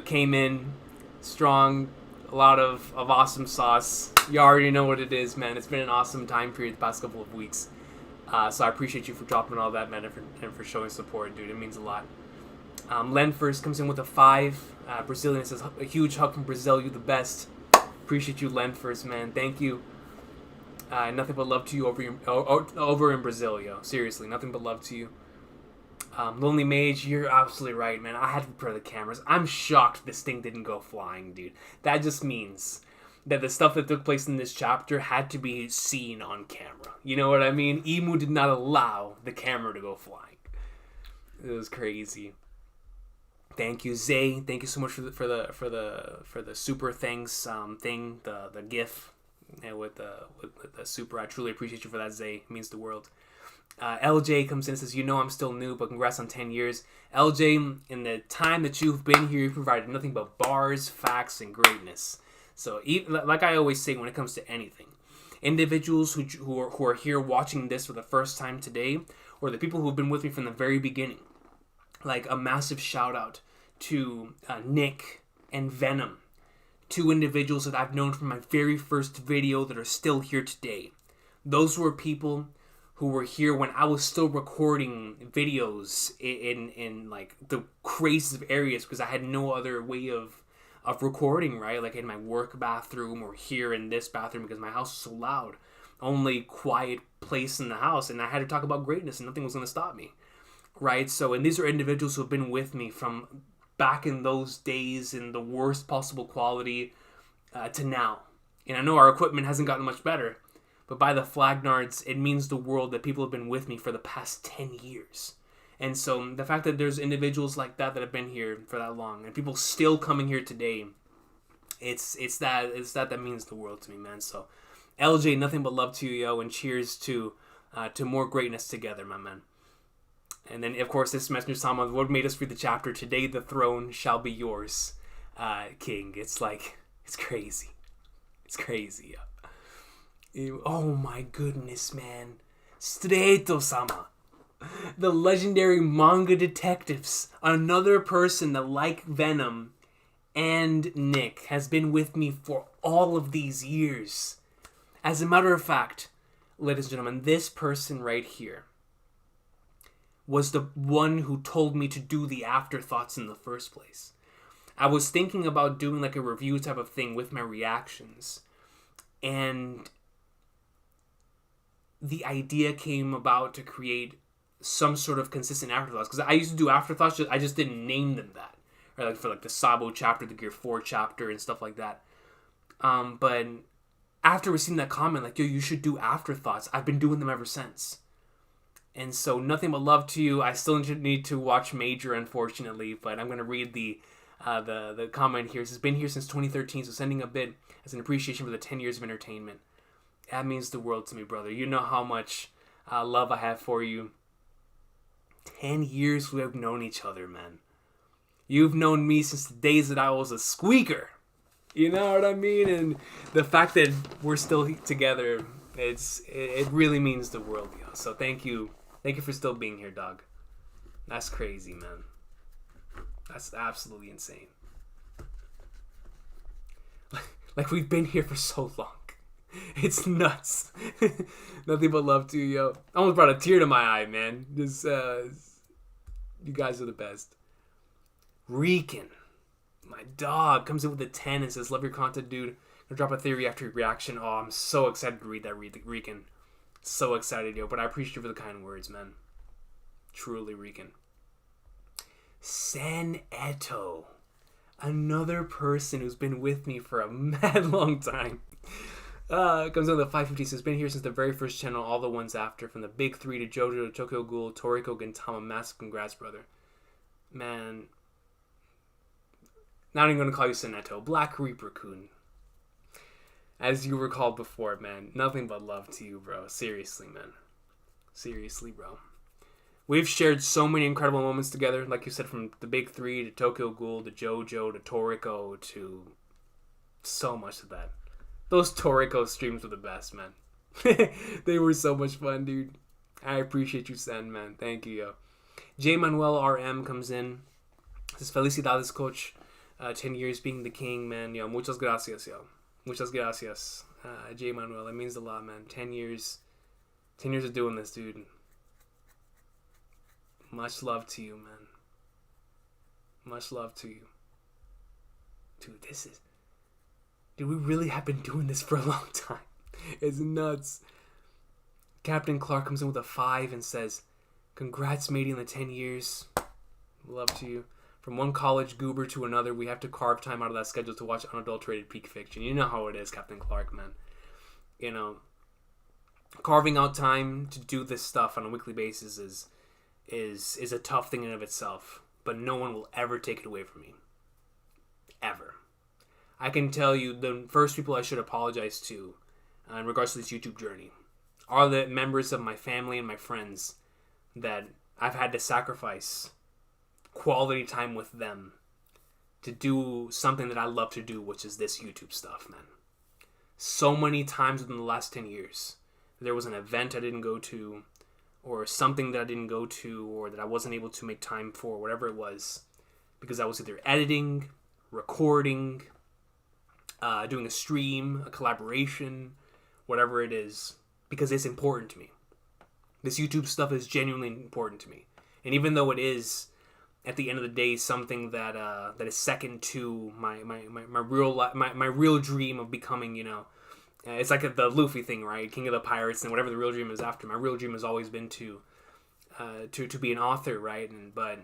Came in strong. A lot of awesome sauce. You already know what it is, man. It's been an awesome time period the past couple of weeks. So I appreciate you for dropping all that, man, and for showing support, dude. It means a lot. Len first comes in with a 5. Brazilian says, a huge hug from Brazil. You the best. Appreciate you, Len first, man. Thank you. Nothing but love to you over in Brazil, yo. Seriously, nothing but love to you. Lonely Mage, you're absolutely right, man. I had to prepare the cameras. I'm shocked this thing didn't go flying, dude. That just means that the stuff that took place in this chapter had to be seen on camera. You know what I mean? Emu did not allow the camera to go flying. It was crazy. Thank you, Zay. Thank you so much for the super thanks thing, the GIF with the super. I truly appreciate you for that, Zay. It means the world. LJ comes in and says, I'm still new, but congrats on 10 years. LJ, in the time that you've been here, you've provided nothing but bars, facts, and greatness. So, like I always say when it comes to anything, individuals who are here watching this for the first time today, or the people who have been with me from the very beginning, like a massive shout out to Nick and Venom, two individuals that I've known from my very first video that are still here today. Those were people who were here when I was still recording videos in like the craziest of areas, because I had no other way of recording, right? Like in my work bathroom or here in this bathroom, because my house was so loud. Only quiet place in the house, and I had to talk about greatness and nothing was going to stop me, right? So, and these are individuals who have been with me from back in those days in the worst possible quality to now. And I know our equipment hasn't gotten much better, but by the Flagnards, it means the world that people have been with me for the past 10 years. And so the fact that there's individuals like that have been here for that long, and people still coming here today, it's that means the world to me, man. So LJ, nothing but love to you, yo, and cheers to more greatness together, my man. And then, of course, this messenger Sabo, the Lord made us read the chapter, today the throne shall be yours, King. It's like, it's crazy. It's crazy, yo. Oh my goodness, man. Streito-sama. The legendary manga detectives. Another person that, like Venom and Nick, has been with me for all of these years. As a matter of fact, ladies and gentlemen, this person right here was the one who told me to do the afterthoughts in the first place. I was thinking about doing like a review type of thing with my reactions, and the idea came about to create some sort of consistent afterthoughts, because I used to do afterthoughts, I just didn't name them that, or like for like the Sabo chapter, the Gear 4 chapter, and stuff like that. But after receiving that comment, like, yo, you should do afterthoughts, I've been doing them ever since. And so, nothing but love to you. I still need to watch Major, unfortunately, but I'm going to read the comment here. It says, been here since 2013, so sending a bit as an appreciation for the 10 years of entertainment. That means the world to me, brother. You know how much love I have for you. 10 years we have known each other, man. You've known me since the days that I was a squeaker. You know what I mean? And the fact that we're still together, it really means the world, yo. So thank you. Thank you for still being here, dog. That's crazy, man. That's absolutely insane. Like we've been here for so long. It's nuts. Nothing but love to you, yo. I almost brought a tear to my eye, man. This, you guys are the best. Recon, my dog, comes in with a 10 and says, love your content, dude. Gonna drop a theory after your reaction. Oh, I'm so excited to read that, Recon. So excited, yo. But I appreciate you for the kind words, man. Truly, Recon. San Eto. Another person who's been with me for a mad long time. Comes on the 550, says, been here since the very first channel, all the ones after, from the big three to JoJo to Tokyo Ghoul, Toriko, Gintama. Massive congrats, brother. Man. Not even going to call you Seneto. Black Reaper-kun. As you were called before, man. Nothing but love to you, bro. Seriously, man. Seriously, bro. We've shared so many incredible moments together. Like you said, from the big three to Tokyo Ghoul to JoJo to Toriko to so much of that. Those Toriko streams were the best, man. They were so much fun, dude. I appreciate you, Sen, man. Thank you, yo. J. Manuel RM comes in. Says, felicidades, coach. 10 years being the king, man. Yo, muchas gracias, yo. Muchas gracias. J. Manuel, that means a lot, man. 10 years. 10 years of doing this, dude. Much love to you, man. Much love to you. Dude, this is... Dude, we really have been doing this for a long time. It's nuts. Captain Clark comes in with a 5 and says, congrats, matey, in the 10 years. Love to you. From one college goober to another, we have to carve time out of that schedule to watch unadulterated peak fiction. You know how it is, Captain Clark, man. You know, carving out time to do this stuff on a weekly basis is a tough thing in and of itself. But no one will ever take it away from me. Ever. I can tell you the first people I should apologize to in regards to this YouTube journey are the members of my family and my friends that I've had to sacrifice quality time with them to do something that I love to do, which is this YouTube stuff, man. So many times within the last 10 years, there was an event I didn't go to, or something that I didn't go to, or that I wasn't able to make time for, whatever it was, because I was either editing, recording, doing a stream, a collaboration, whatever it is, because it's important to me. This YouTube stuff is genuinely important to me. And even though it is, at the end of the day, something that that is second to my real dream of becoming, it's like the Luffy thing, right? King of the Pirates, and whatever the real dream is after. My real dream has always been to be an author, right? But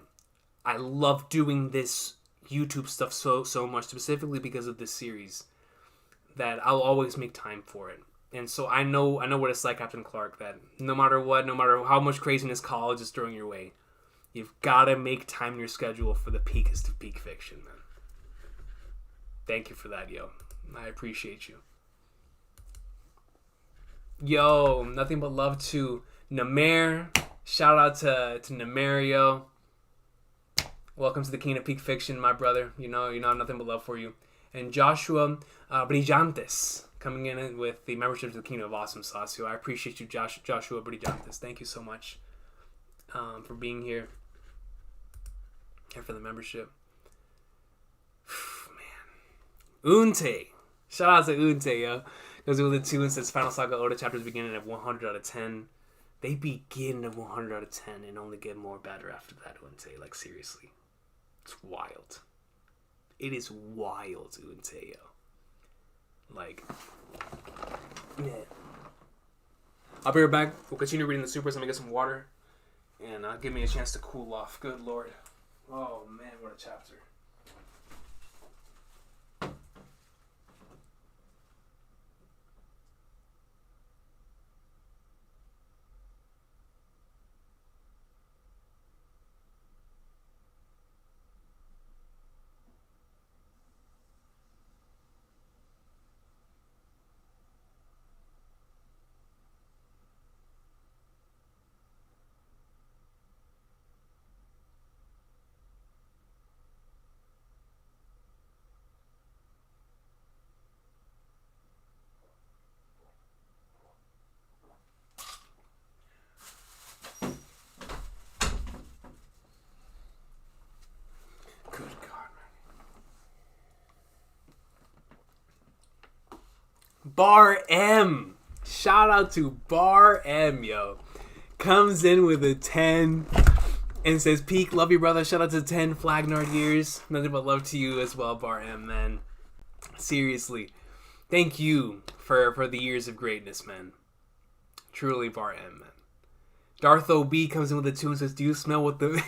I love doing this YouTube stuff so much, specifically because of this series, that I'll always make time for it. And so I know what it's like, Captain Clark, that no matter what, no matter how much craziness college is throwing your way, you've got to make time in your schedule for the peakest of peak fiction, man. Thank you for that, yo. I appreciate you. Yo, nothing but love to Namer. Shout out to Namer, yo. Welcome to the King of Peak Fiction, my brother. You know I have nothing but love for you. And Joshua Brillantes coming in with the membership to the Kingdom of Awesome Sauce. I appreciate you, Joshua Brillantes. Thank you so much for being here and for the membership. Man. Unte. Shout out to Unte, yo. Goes with the 2 and says Final Saga Oda chapters beginning at 100 out of 10. They begin at 100 out of 10 and only get more better after that, Unte. Like, seriously. It's wild. It is wild, Unte, yo. Like, yeah. I'll be right back. We'll continue reading the supers. Let me get some water. And give me a chance to cool off. Good Lord. Oh, man, what a chapter. Bar M. Shout out to Bar M, yo. Comes in with a 10 and says, Peak, love you, brother. Shout out to 10 Flagnard years. Nothing but love to you as well, Bar M, man. Seriously. Thank you for the years of greatness, man. Truly, Bar M, man. Darth O.B. comes in with a 2 and says, do you smell what the...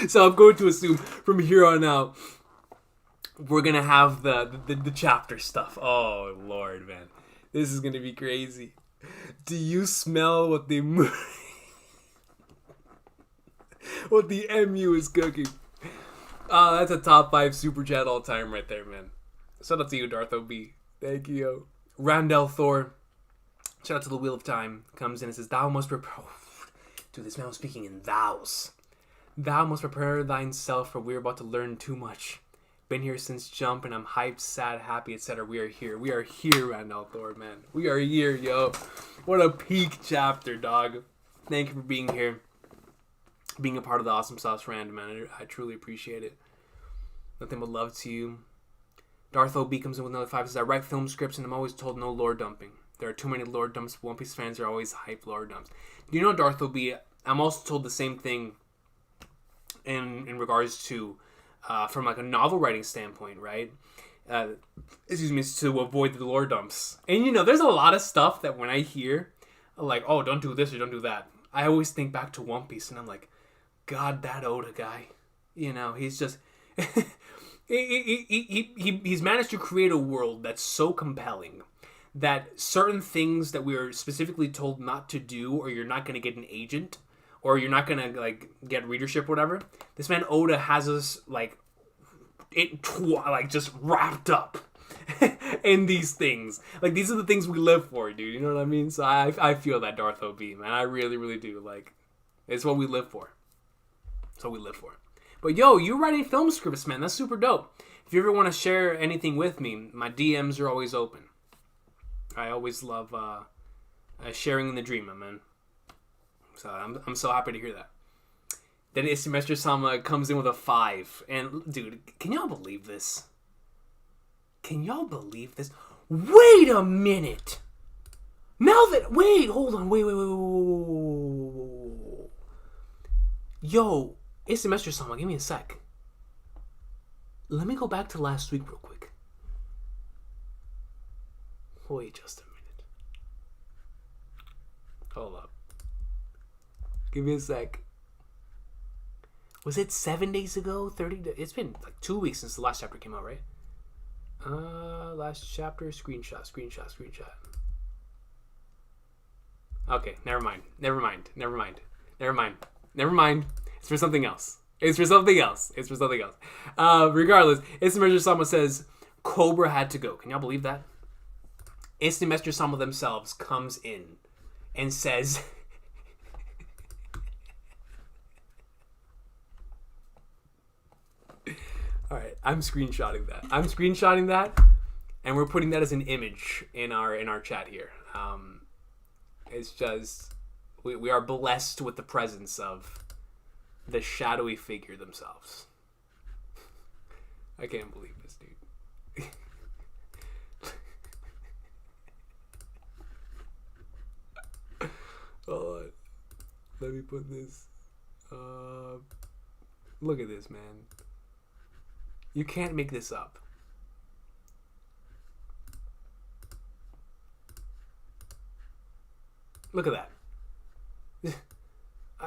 So I'm going to assume from here on out, we're going to have the chapter stuff. Oh, Lord, man. This is going to be crazy. Do you smell what the what the MU is cooking? Oh, that's a top 5 super chat all time right there, man. Shout out to you, Darth O.B. Thank you, yo. Randall Thor. Shout out to the Wheel of Time. Comes in and says, thou must prepare... Dude, this man was speaking in thous. Thou must prepare thyself, for we're about to learn too much. Been here since jump, and I'm hyped, sad, happy, etc. We are here. We are here, Randall Thor, man. We are here, yo. What a peak chapter, dog. Thank you for being here. Being a part of the Awesome Sauce Rand, man. I truly appreciate it. Nothing but love to you. Darth O.B. comes in with another 5. Says, I write film scripts, and I'm always told no lore dumping. There are too many lore dumps. One Piece fans are always hype lore dumps. You know, Darth O.B., I'm also told the same thing in regards to from like a novel writing standpoint, right? To avoid the lore dumps. And you know, there's a lot of stuff that when I hear, like, oh, don't do this or don't do that, I always think back to One Piece, and I'm like, God, that Oda guy, you know, he's just he's managed to create a world that's so compelling that certain things that we are specifically told not to do, or you're not going to get an agent, or you're not gonna like get readership, whatever. This man Oda has us like just wrapped up, in these things. Like, these are the things we live for, dude. You know what I mean? So I feel that, Darth OB, man. I really, really do. Like, it's what we live for. It's what we live for. But, yo, you're writing film scripts, man. That's super dope. If you ever want to share anything with me, my DMs are always open. I always love sharing in the dream, man. So I'm so happy to hear that. Then Semester Sama comes in with a 5. And, dude, can y'all believe this? Can y'all believe this? Wait a minute! Now that... Wait, hold on. Wait. Yo, Semester Sama, give me a sec. Let me go back to last week real quick. Wait just a minute. Hold up. Give me a sec. Was it 7 days ago? 30 days? It's been like 2 weeks since the last chapter came out, right? Last chapter, screenshot. Okay, never mind. It's for something else. Regardless, Instant Sama says Cobra had to go. Can y'all believe that? Instant Sama themselves comes in and says... Alright, I'm screenshotting that. And we're putting that as an image in our chat here. It's just... We are blessed with the presence of the shadowy figure themselves. I can't believe this, dude. Hold on. Let me put this. Look at this, man. You can't make this up. Look at that.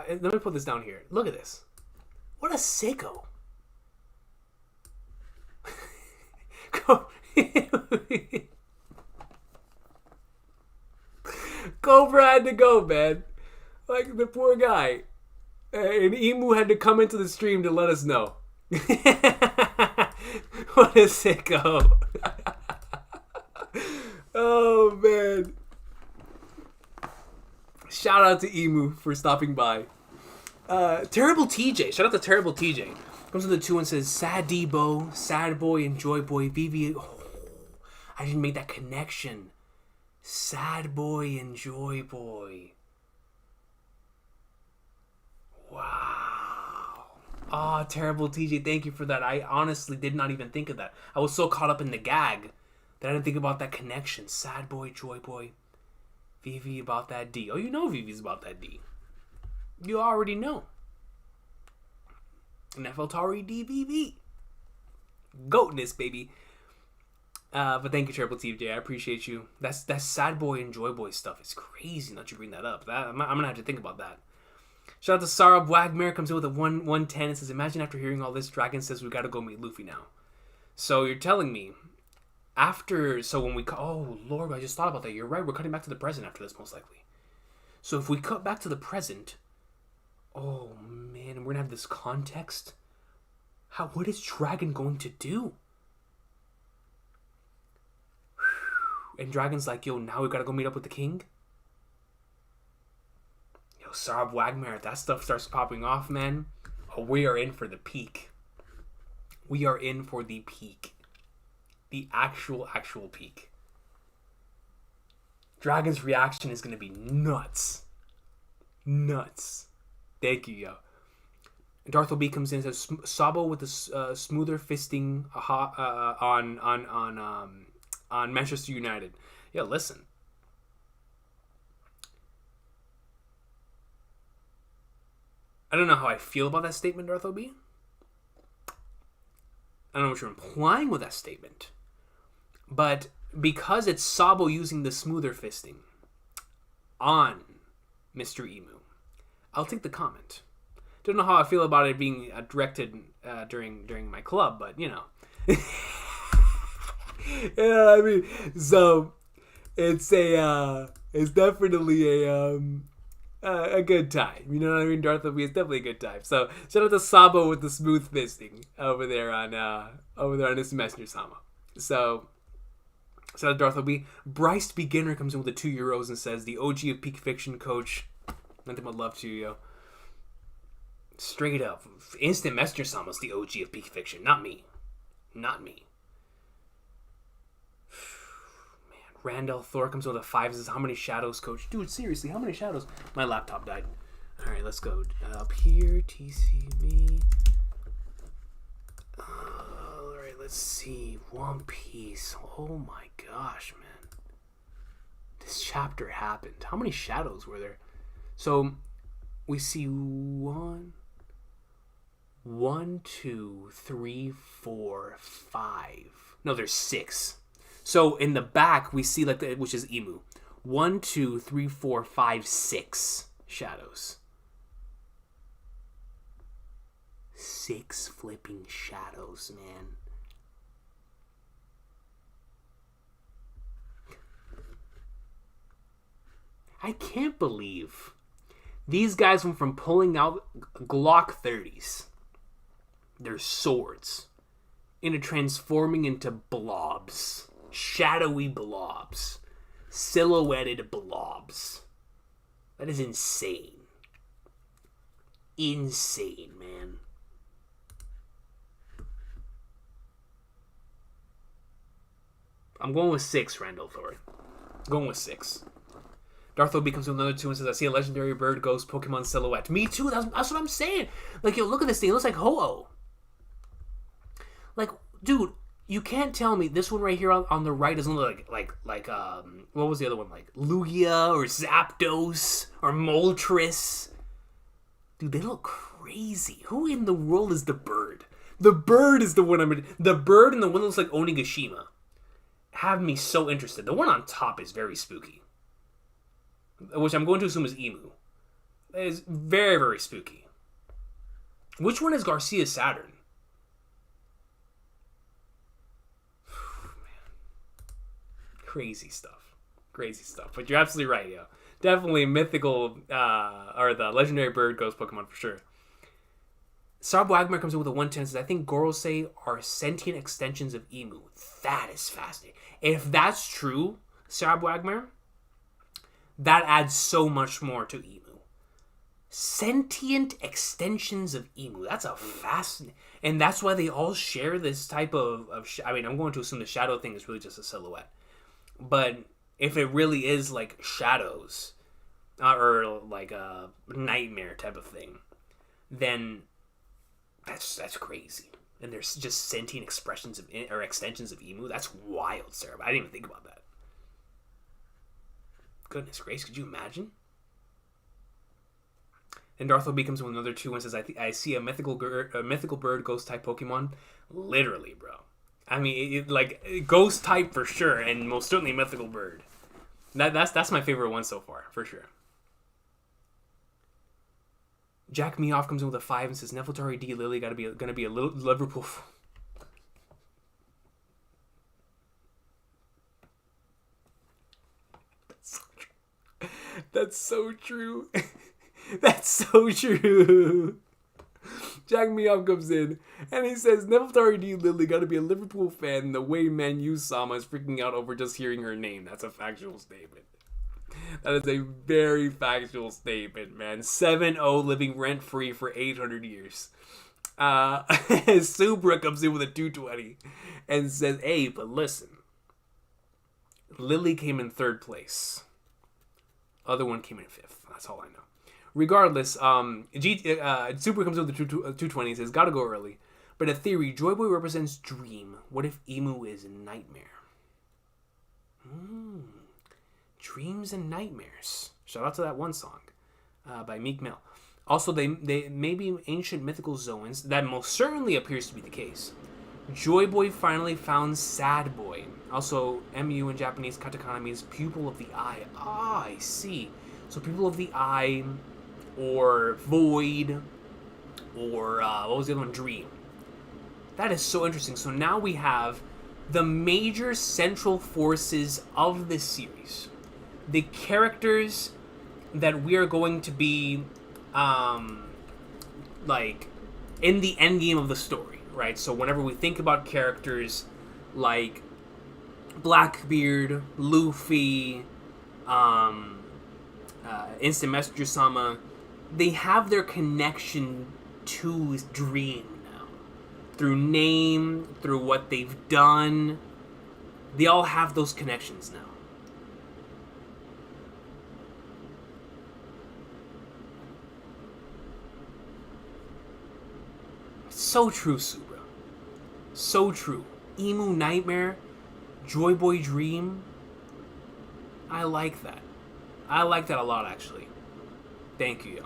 Let me put this down here. Look at this. What a sicko. Cobra had to go, man. Like, the poor guy. And Emu had to come into the stream to let us know. What a sicko. Oh, man. Shout out to Emu for stopping by. Terrible TJ. Shout out to Terrible TJ. Comes to the 2 and says, Sad Debo, Sad Boy, and Joy Boy, Vivi. Oh, I didn't make that connection. Sad Boy and Joy Boy. Wow. Oh, Terrible TJ, thank you for that. I honestly did not even think of that. I was so caught up in the gag that I didn't think about that connection. Sad Boy, Joy Boy. Vivi about that D. Oh, you know Vivi's about that D. You already know. Nefertari DVV. Goatness, baby. But thank you, Triple TJ. I appreciate you. That's Sad Boy and Joy Boy stuff. It's crazy not you bring that up. I'm gonna have to think about that. Shout out to Sarah Wagmare. Comes in with a 110 and says, imagine after hearing all this, Dragon says we gotta go meet Luffy now. So you're telling me when we oh Lord, I just thought about that. You're right. We're cutting back to the present after this, most likely. So if we cut back to the present, oh man, we're gonna have this context. What is Dragon going to do? And Dragon's like, yo, now we gotta go meet up with the king. Yo, Sarab Wagmare, if that stuff starts popping off, man, we are in for the peak. We are in for the peak. The actual peak. Dragon's reaction is going to be nuts. Nuts. Thank you, yo. Darth B comes in and says, Sabo with the smoother fisting on Manchester United. Yeah, listen. I don't know how I feel about that statement, Darth B. I don't know what you're implying with that statement. But because it's Sabo using the smoother fisting on Mr. Emu, I'll take the comment. Don't know how I feel about it being directed during my club, but you know. Yeah, I mean, so it's definitely a good time. You know what I mean? Darth B, it's definitely a good time. So shout out to Sabo with the smooth fisting over there on this Messenger Sama. So So Darth B. Bryce Beginner comes in with the €2 and says, the OG of Peak Fiction, coach. Nothing but love to you, yo. Straight up. Instant Messenger Sama's the OG of Peak Fiction. Not me. Not me. Man, Randall Thor comes in with a 5 and says, how many shadows, coach? Dude, seriously, how many shadows? My laptop died. Alright, let's go. Up here, TCB. Alright, let's see. One Piece. Oh my gosh, man. This chapter happened. How many shadows were there? So, we see 1, 2, 3, 4, 5. No, there's 6. So, in the back, we see, like, which is Emu. 1, 2, 3, 4, 5, 6 shadows. 6 flipping shadows, man. I can't believe these guys went from pulling out Glock 30s, their swords, into transforming into blobs. Shadowy blobs. Silhouetted blobs. That is insane. Insane, man. I'm going with 6, Randall Thor. Going with 6. Darth O becomes another 2 and says, I see a legendary bird ghost Pokemon silhouette. Me too, that's what I'm saying. Like, yo, look at this thing. It looks like Ho-Oh. Like, dude, you can't tell me this one right here on the right doesn't look like what was the other one? Like Lugia or Zapdos or Moltres. Dude, they look crazy. Who in the world is the bird? The bird is the one the bird and the one that looks like Onigashima have me so interested. The one on top is very spooky, which I'm going to assume is Emu. It is very, very spooky. Which one is Garcia Saturn? Man. Crazy stuff. Crazy stuff. But you're absolutely right, yo. Definitely mythical, or the legendary bird ghost Pokemon for sure. Sabo Agmar comes in with a 110 and says, I think Gorosei are sentient extensions of Emu. That is fascinating. If that's true, Sabo Agmar, that adds so much more to Emu. Sentient extensions of Emu. That's a fascinating... And that's why they all share this type of I mean, I'm going to assume the shadow thing is really just a silhouette. But if it really is like shadows, or like a nightmare type of thing, then that's crazy. And there's just sentient expressions of or extensions of Emu. That's wild, Sarah. I didn't even think about that. Goodness gracious, could you imagine? And Darth O becomes another 2 and says, I see a mythical bird ghost type Pokemon. Literally, bro. I mean, ghost type for sure, and most certainly mythical bird. That's my favorite one so far, for sure. Jack Meoff comes in with a 5 and says, Nefertari D. Lily gonna be a little Liverpool. That's so true. That's so true. Jack Meoff comes in and he says, Nefertari D. Lily gotta be a Liverpool fan the way Man U Sama is freaking out over just hearing her name. That's a factual statement. That is a very factual statement, man. 7-0 living rent-free for 800 years. Subra comes in with a 220 and says, hey, but listen. Lily came in 3rd place. Other one came in 5th. That's all I know. Regardless, Super comes in with the 220 and says, gotta go early. But in theory, Joy Boy represents dream. What if Emu is nightmare? Dreams and nightmares. Shout out to that one song by Meek Mill. Also, they may be ancient mythical Zoans. That most certainly appears to be the case. Joy Boy finally found Sad Boy. Also, MU in Japanese katakana means pupil of the eye. Ah, I see. So pupil of the eye, or void, or what was the other one? Dream. That is so interesting. So now we have the major central forces of this series. The characters that we are going to be, like, in the end game of the story, right? So whenever we think about characters like Blackbeard, Luffy, Instant Messenger Sama, they have their connection to his dream now. Through name, through what they've done. They all have those connections now. So true, Subra. So true. Emu Nightmare, Joy Boy Dream. I like that. I like that a lot, actually. Thank you.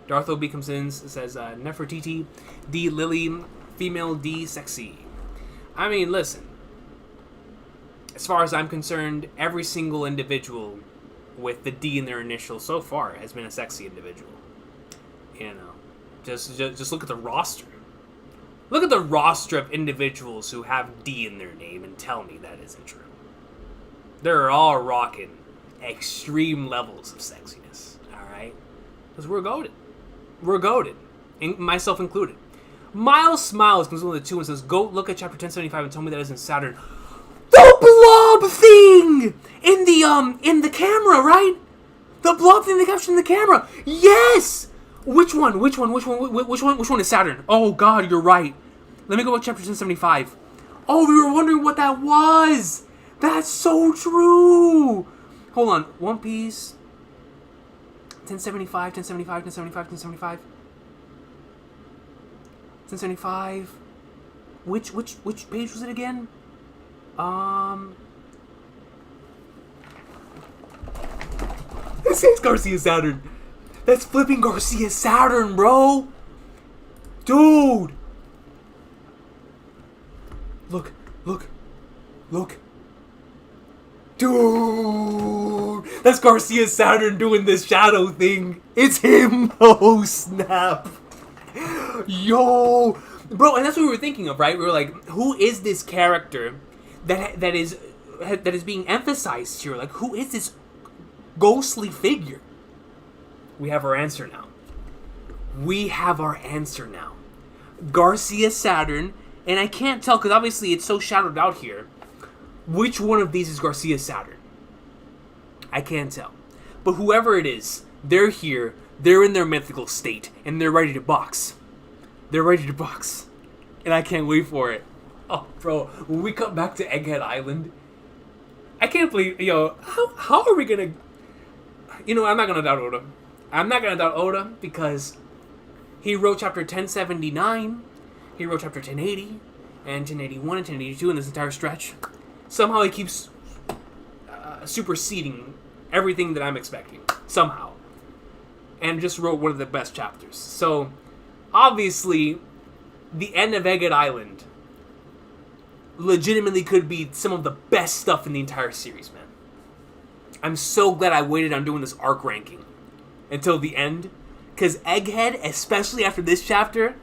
Darth OB comes in, says, Nefertiti, D Lily, female D sexy. I mean, listen. As far as I'm concerned, every single individual with the D in their initial so far has been a sexy individual. You know, just look at the roster. Look at the roster of individuals who have D in their name and tell me that isn't true. They're all rocking extreme levels of sexiness, alright? Because we're goated. We're goated. Myself included. Miles Smiles comes in with a 2 and says, "Go look at chapter 1075 and tell me that isn't Saturn." The blob thing! In the camera, right? The blob thing they captured in the camera! Yes! Which one? Which one is Saturn? Oh god, you're right. Let me go with chapter 1075. Oh, we were wondering what that was. That's so true. Hold on. One Piece. 1075. 1075. Which page was it again? This is Garcia Saturn. That's flipping Garcia Saturn, bro. Dude. Look. Dude. That's Garcia Saturn doing this shadow thing. It's him. Oh, snap. Yo. Bro, and that's what we were thinking of, right? We were like, who is this character that is being emphasized here? Like, who is this ghostly figure? We have our answer now. Garcia Saturn, and I can't tell because obviously it's so shadowed out here. Which one of these is Garcia Saturn? I can't tell. But whoever it is, they're here, they're in their mythical state, and they're ready to box. And I can't wait for it. Oh, bro, when we come back to Egghead Island, I can't believe, how are we gonna... I'm not gonna doubt Oda. Because he wrote chapter 1079, he wrote chapter 1080, and 1081 and 1082 in this entire stretch. Somehow he keeps superseding everything that I'm expecting. Somehow. And just wrote one of the best chapters. So, obviously, the end of Egghead Island legitimately could be some of the best stuff in the entire series, man. I'm so glad I waited on doing this arc ranking until the end, because Egghead, especially after this chapter,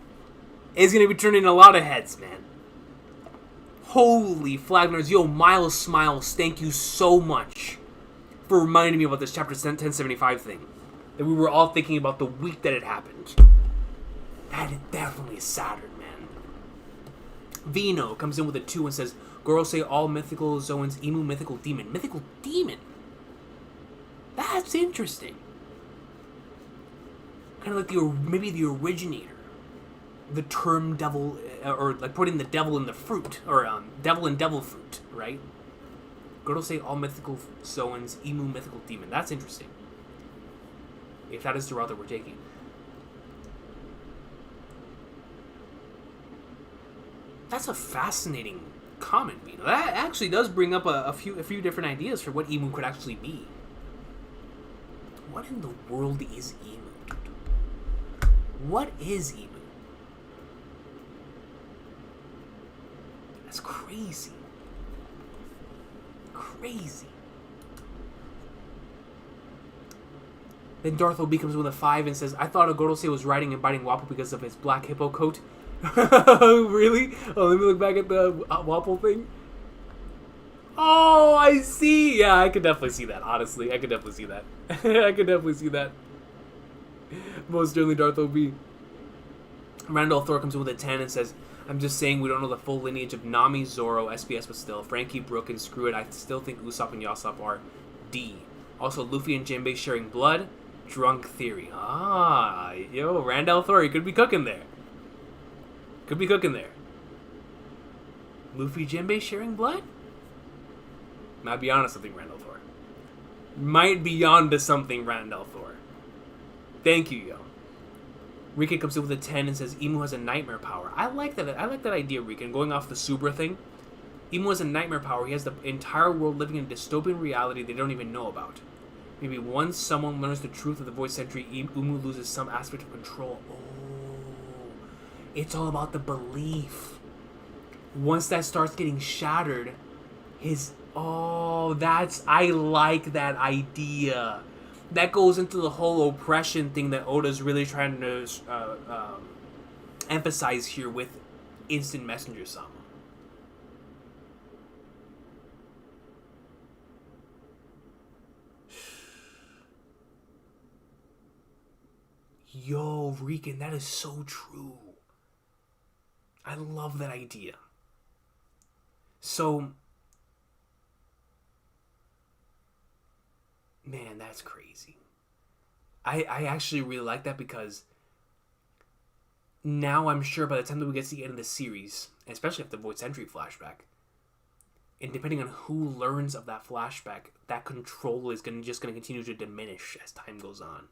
is going to be turning a lot of heads, man. Holy flagners. Yo, Miles Smiles, thank you so much for reminding me about this chapter 1075 thing that we were all thinking about the week that it happened. That is definitely Saturn, man. Vino comes in with a 2 and says, "Girls say all mythical Zoans, Emu mythical demon." Mythical demon? That's interesting. Kind of like maybe the originator. The term devil, or like putting the devil in the fruit, or devil and devil fruit, right? Girls say all mythical Zoans, Emu mythical demon. That's interesting. If that is the route that we're taking. That's a fascinating comment, Vino. That actually does bring up a few different ideas for what Emu could actually be. What in the world is Emu, dude? What is Emu? That's crazy. Then Darth OB comes with a 5 and says, "I thought Agorose was riding and biting Wappo because of his black hippo coat." Really? Oh, let me look back at the Wappo thing. Oh, I see. Yeah, I could definitely see that, honestly. I could definitely see that. Most certainly Darth OB. Randall Thor comes in with a 10 and says, I'm just saying we don't know the full lineage of Nami, Zoro, SBS, but still. Frankie, Brook, and screw it. I still think Usopp and Yasop are D. Also, Luffy and Jinbei sharing blood. Drunk theory. Ah, yo, Randall Thor, you could be cooking there. Could be cooking there. Luffy, Jinbei sharing blood? Might be onto something, Randall Thor. Might be onto something, Randall Thor. Thank you, yo. Recon comes in with a 10 and says Imu has a nightmare power. I like that idea, Recon. Going off the Subra thing. Imu has a nightmare power. He has the entire world living in a dystopian reality they don't even know about. Maybe once someone learns the truth of the Void Century, Imu loses some aspect of control. Oh. It's all about the belief. Once that starts getting shattered, I like that idea. That goes into the whole oppression thing that Oda's really trying to emphasize here with Instant Messenger Sama. Yo, Recon, that is so true. I love that idea. So, man, that's crazy. I actually really like that because now I'm sure by the time that we get to the end of the series, especially if the Void Century flashback, and depending on who learns of that flashback, that control is just going to continue to diminish as time goes on.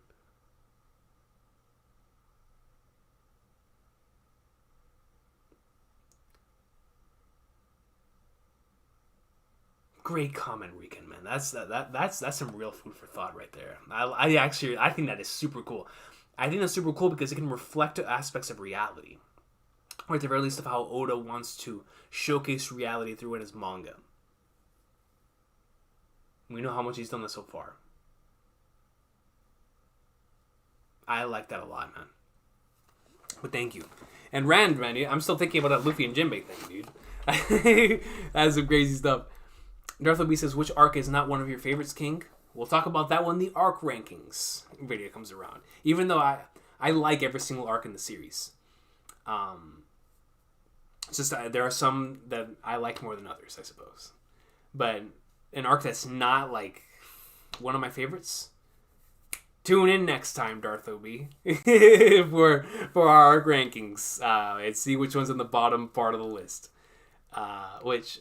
Great comment, Recon, man. That's some real food for thought right there. I think that is super cool. I think that's super cool because it can reflect aspects of reality, or at the very least of how Oda wants to showcase reality through in his manga. We know how much he's done this so far. I like that a lot, man. But thank you. And Rand, man, I'm still thinking about that Luffy and Jinbei thing, dude. That's some crazy stuff. Darth B says, which arc is not one of your favorites, King? We'll talk about that when the arc rankings video comes around. Even though I like every single arc in the series. It's just there are some that I like more than others, I suppose. But an arc that's not like one of my favorites, tune in next time, Darth B, for our arc rankings. And see which one's in the bottom part of the list. Which...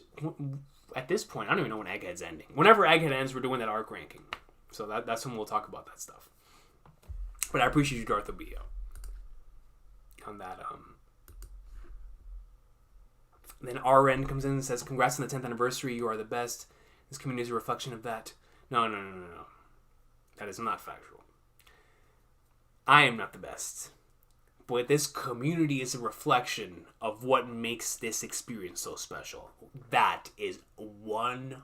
At this point, I don't even know when Egghead's ending. Whenever Egghead ends, we're doing that arc ranking. So that's when we'll talk about that stuff. But I appreciate you, Darth Obio, on that. Then RN comes in and says, congrats on the 10th anniversary. You are the best. This community is a reflection of that. No. That is not factual. I am not the best. But this community is a reflection of what makes this experience so special. That is 100%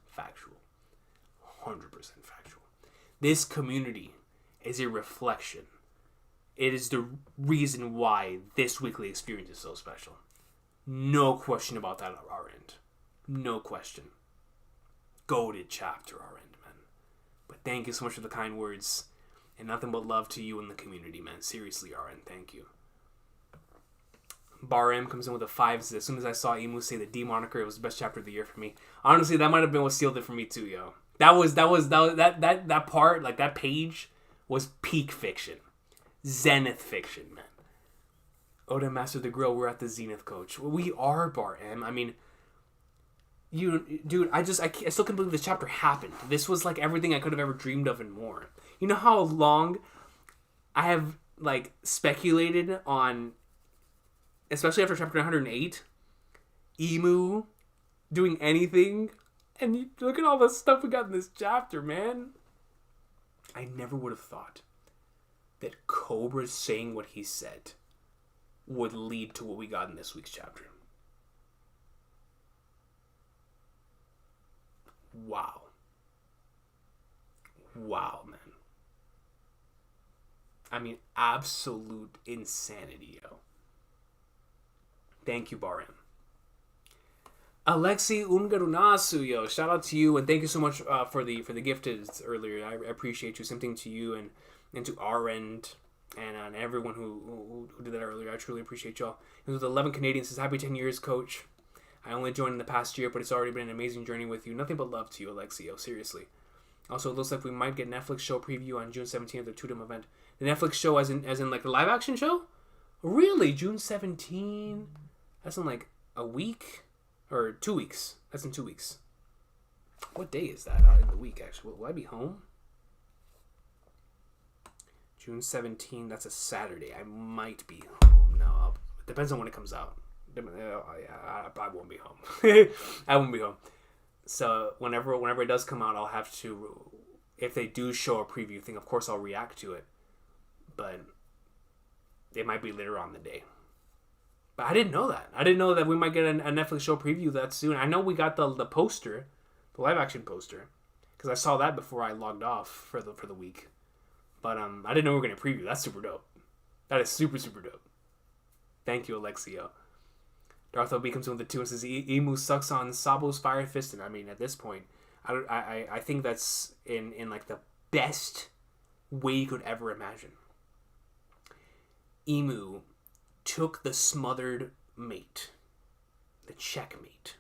factual. 100% factual. This community is a reflection. It is the reason why this weekly experience is so special. No question about that on our end. No question. Goated chapter, our end, man. But thank you so much for the kind words. And nothing but love to you and the community, man. Seriously, RN, thank you. Bar M comes in with a 5. Says, as soon as I saw Emu say the D moniker, it was the best chapter of the year for me. Honestly, that might have been what sealed it for me too, yo. That part, like that page, was peak fiction, zenith fiction, man. Oda mastered the grill. We're at the zenith, coach. We are, Bar M. I mean, dude, I still can't believe this chapter happened. This was like everything I could have ever dreamed of and more. You know how long I have, like, speculated on, especially after chapter 108, Emu doing anything? And you look at all the stuff we got in this chapter, man. I never would have thought that Cobra saying what he said would lead to what we got in this week's chapter. Wow. Wow, man. I mean, absolute insanity, yo. Thank you, Barim. Alexi Ungarunasu, yo. Shout out to you, and thank you so much for the gifted earlier. I appreciate you. Same thing to you and to our end. And everyone who did that earlier, I truly appreciate y'all. And with 11 Canadians, says, happy 10 years, coach. I only joined in the past year, but it's already been an amazing journey with you. Nothing but love to you, Alexio. Seriously. Also, it looks like we might get Netflix show preview on June 17th, the Tudum event. The Netflix show as in like the live action show? Really? June 17? That's in like a week? Or 2 weeks. That's in 2 weeks. What day is that in the week, actually? Will I be home? June 17, that's a Saturday. I might be home. No, it depends on when it comes out. I won't be home. I won't be home. So whenever it does come out, I'll have to, if they do show a preview thing, of course I'll react to it. But it might be later on the day. But I didn't know that. I didn't know that we might get a Netflix show preview that soon. I know we got the poster, the live action poster, because I saw that before I logged off for the week. But I didn't know we were gonna preview. That's super dope. That is super, super dope. Thank you, Alexio. Darth LB comes in with the 2 and says, Emu sucks on Sabo's Fire Fist. And I mean, at this point, I think that's in like the best way you could ever imagine. Emu took the smothered mate, the checkmate.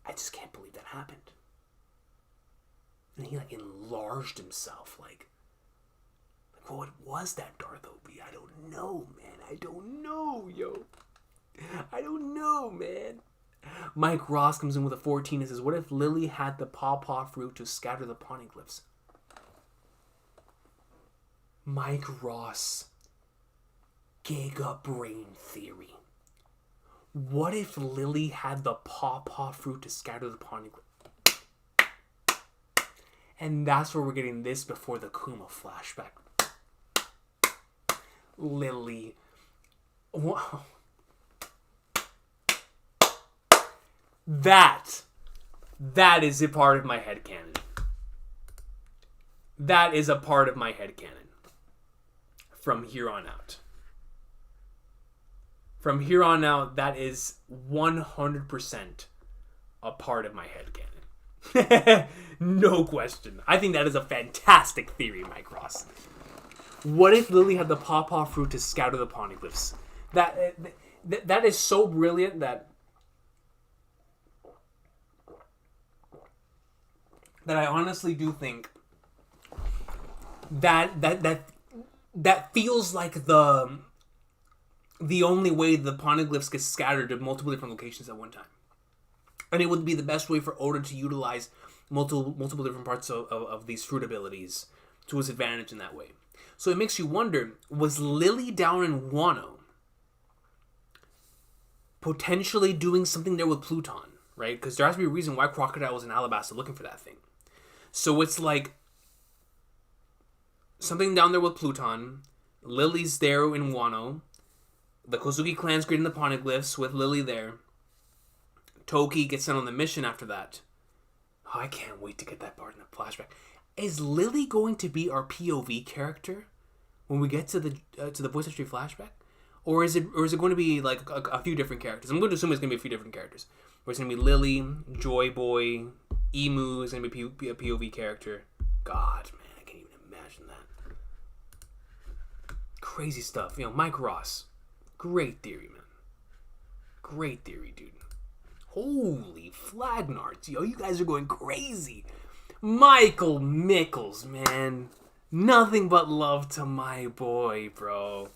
I just can't believe that happened. And he like enlarged himself, like what was that, Darth Obi? I don't know, man. I don't know, yo. I don't know, man. Mike Ross comes in with a 14 and says, what if Lily had the pawpaw fruit to scatter the poneglyphs? Mike Ross. Giga brain theory. What if Lily had the pawpaw fruit to scatter the poneglyphs? And that's where we're getting this before the Kuma flashback. Lily. Wow. That is a part of my headcanon. That is a part of my headcanon. From here on out. From here on out, that is 100% a part of my headcanon. No question. I think that is a fantastic theory, Mike Ross. What if Lily had the pawpaw fruit to scatter the poneglyphs? That is so brilliant that I honestly do think that feels like the only way the poneglyphs get scattered to multiple different locations at one time. And it would be the best way for Oda to utilize multiple different parts of these fruit abilities to his advantage in that way. So it makes you wonder, was Lily down in Wano potentially doing something there with Pluton, right? Because there has to be a reason why Crocodile was in Alabasta looking for that thing. So it's like something down there with Pluton, Lily's there in Wano, the Kozuki clan's creating the poneglyphs with Lily there, Toki gets sent on the mission after that. Oh, I can't wait to get that part in the flashback. Is Lily going to be our POV character when we get to the Voice History flashback, or is it going to be like a few different characters? I'm going to assume it's going to be a few different characters. Where it's going to be Lily, Joy Boy, Emu is going to be a POV character. God, man, I can't even imagine that. Crazy stuff. You know, Mike Ross, great theory, man. Great theory, dude. Holy flagnards, yo, you guys are going crazy. Michael Mickles, man. Nothing but love to my boy, bro.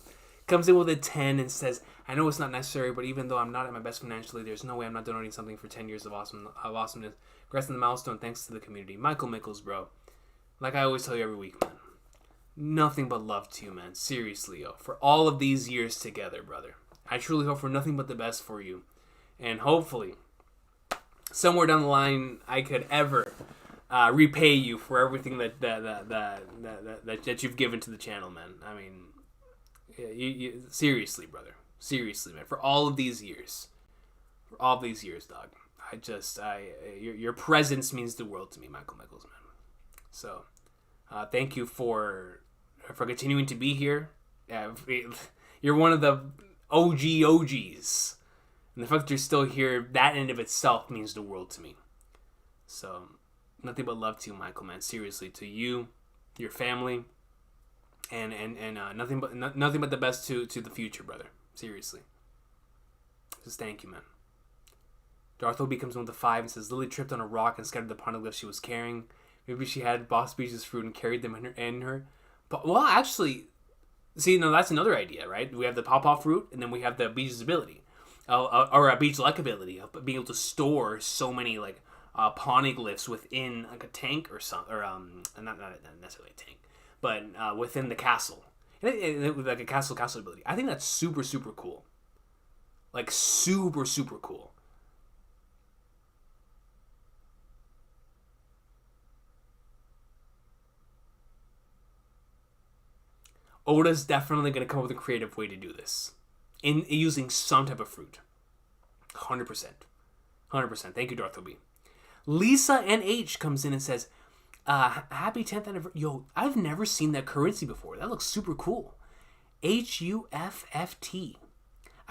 Comes in with a 10 and says, I know it's not necessary, but even though I'm not at my best financially, there's no way I'm not donating something for 10 years of awesomeness. Congrats on the milestone, thanks to the community. Michael Mickles, bro. Like I always tell you every week, man. Nothing but love to you, man. Seriously, yo. For all of these years together, brother. I truly hope for nothing but the best for you. And hopefully, somewhere down the line, I could ever repay you for everything that you've given to the channel, man. I mean, you seriously, brother. Seriously, man. For all of these years. For all of these years, dog. Your presence means the world to me, Michael Mickles, man. So, thank you for continuing to be here. You're one of the OGs. And the fact that you're still here, that in and of itself means the world to me. So, Nothing but love to you, Michael, man. Seriously, to you, your family, and nothing but the best to the future, brother. Seriously. Just thank you, man. Darth Obi comes in with the 5 and says, Lily tripped on a rock and scattered the poneglyphs she was carrying. Maybe she had Boss Beach's fruit and carried them in her. But, well, actually, see, no, that's another idea, right? We have the pawpaw fruit, and then we have the Beach's ability. Or a Beach-like ability of being able to store so many, like, poneglyphs within, like, a tank or something. Or, not necessarily a tank, but within the castle. And like a castle ability. I think that's super, super cool. Like, super, super cool. Oda's definitely going to come up with a creative way to do this. In using some type of fruit. 100%. 100%. Thank you, Darth Obi. Lisa NH comes in and says, happy 10th anniversary. Yo, I've never seen that currency before. That looks super cool. HUFFT.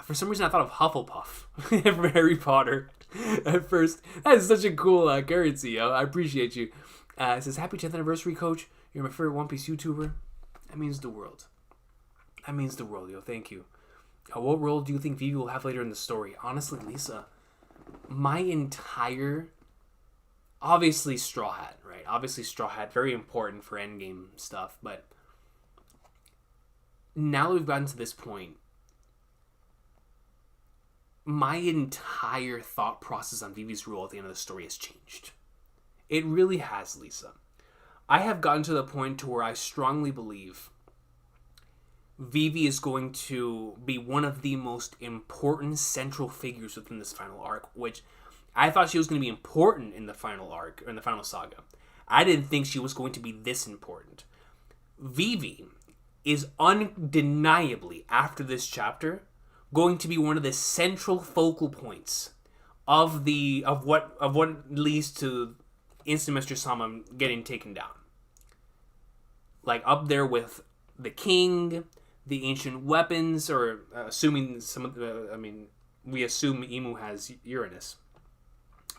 For some reason, I thought of Hufflepuff from Harry Potter at first. That is such a cool currency. I appreciate you. It says, happy 10th anniversary, coach. You're my favorite One Piece YouTuber. That means the world. That means the world, yo. Thank you. What role do you think Vivi will have later in the story? Honestly, Lisa, my entire... Obviously, Straw Hat, right? Obviously, Straw Hat, very important for endgame stuff. But now that we've gotten to this point, my entire thought process on Vivi's role at the end of the story has changed. It really has, Lisa. I have gotten to the point to where I strongly believe Vivi is going to be one of the most important central figures within this final arc, which I thought she was going to be important in the final arc, or in the final saga. I didn't think she was going to be this important. Vivi is undeniably, after this chapter, going to be one of the central focal points of what leads to Instant Mr. Sama getting taken down. Like, up there with the king, the ancient weapons, or assuming some of the, we assume Imu has Uranus,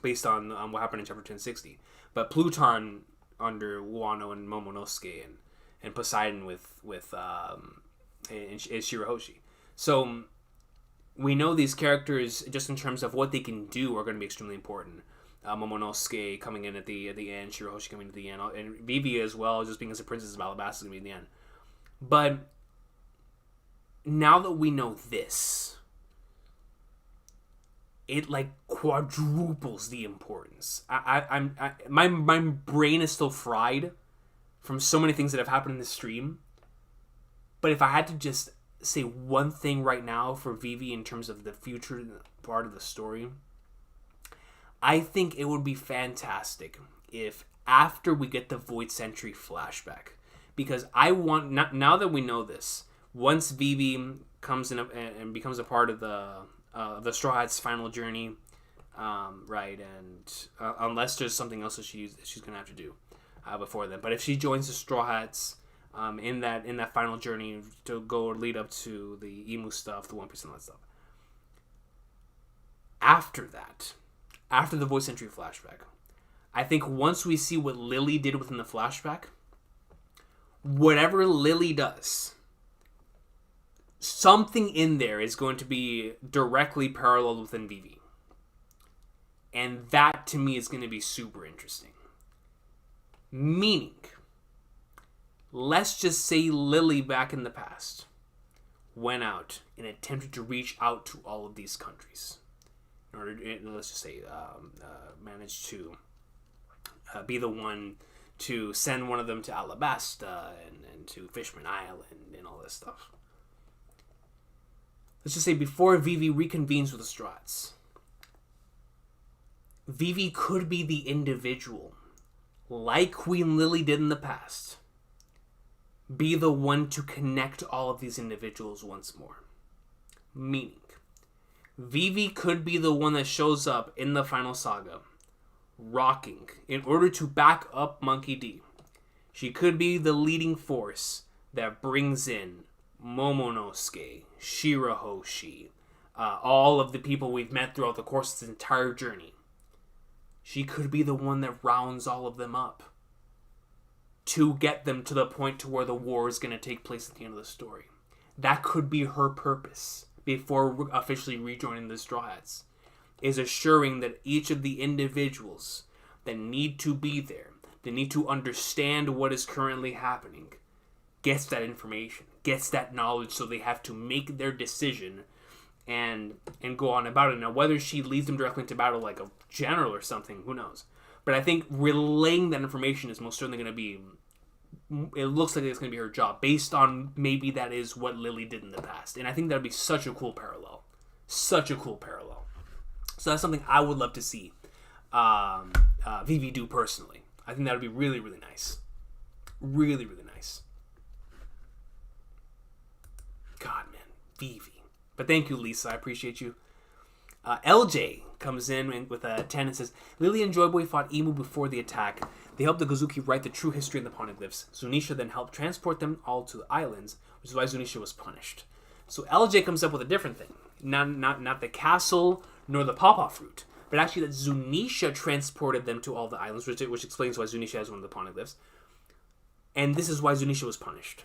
based on what happened in chapter 1060. But Pluton under Wano and Momonosuke, and Poseidon with Shirahoshi. So we know these characters, just in terms of what they can do, are going to be extremely important. Momonosuke coming in at the end, Shirahoshi coming at the end, and Vivi as well, just being as a princess of Alabasta is going to be in the end. But now that we know this, it like quadruples the importance. My brain is still fried from so many things that have happened in this stream. But if I had to just say one thing right now for Vivi in terms of the future part of the story, I think it would be fantastic if after we get the Void Century flashback, because I want, now that we know this, once Vivi comes in and becomes a part of the Straw Hat's final journey, right, and unless there's something else that she's gonna have to do before then, but if she joins the Straw Hats in that final journey to go lead up to the Emu stuff, the One Piece and all that stuff, after the Voice Century flashback, I think once we see what Lily did within the flashback, whatever Lily does, something in there is going to be directly paralleled within Vivi. And that, to me, is going to be super interesting. Meaning, let's just say Lily back in the past went out and attempted to reach out to all of these countries. In order to, let's just say, managed to be the one to send one of them to Alabasta and to Fishman Island and all this stuff. Let's just say before Vivi reconvenes with the Strats, Vivi could be the individual, like Queen Lily did in the past, be the one to connect all of these individuals once more. Meaning, Vivi could be the one that shows up in the final saga, rocking, in order to back up Monkey D. She could be the leading force that brings in Momonosuke, Shirahoshi, all of the people we've met throughout the course of this entire journey, She could be the one that rounds all of them up to get them to the point to where the war is going to take place at the end of the story. That could be her purpose before officially rejoining the Straw Hats, is assuring that each of the individuals that need to be there, that need to understand what is currently happening, gets that information, gets that knowledge, so they have to make their decision and go on about it. Now, whether she leads them directly into battle like a general or something, who knows? But I think relaying that information is most certainly going to be, it looks like it's going to be her job, based on maybe that is what Lily did in the past. And I think that would be such a cool parallel. Such a cool parallel. So that's something I would love to see Vivi do personally. I think that would be really, really nice. Really, really nice. God, man. Vivi. But thank you, Lisa. I appreciate you. LJ comes in with a 10 and says, Lily and Joyboy fought Emu before the attack. They helped the Gozuki write the true history in the poneglyphs. Zunisha then helped transport them all to the islands, which is why Zunisha was punished. So LJ comes up with a different thing. Not the castle, nor the pawpaw fruit, but actually that Zunisha transported them to all the islands, which explains why Zunisha has one of the poneglyphs. And this is why Zunisha was punished.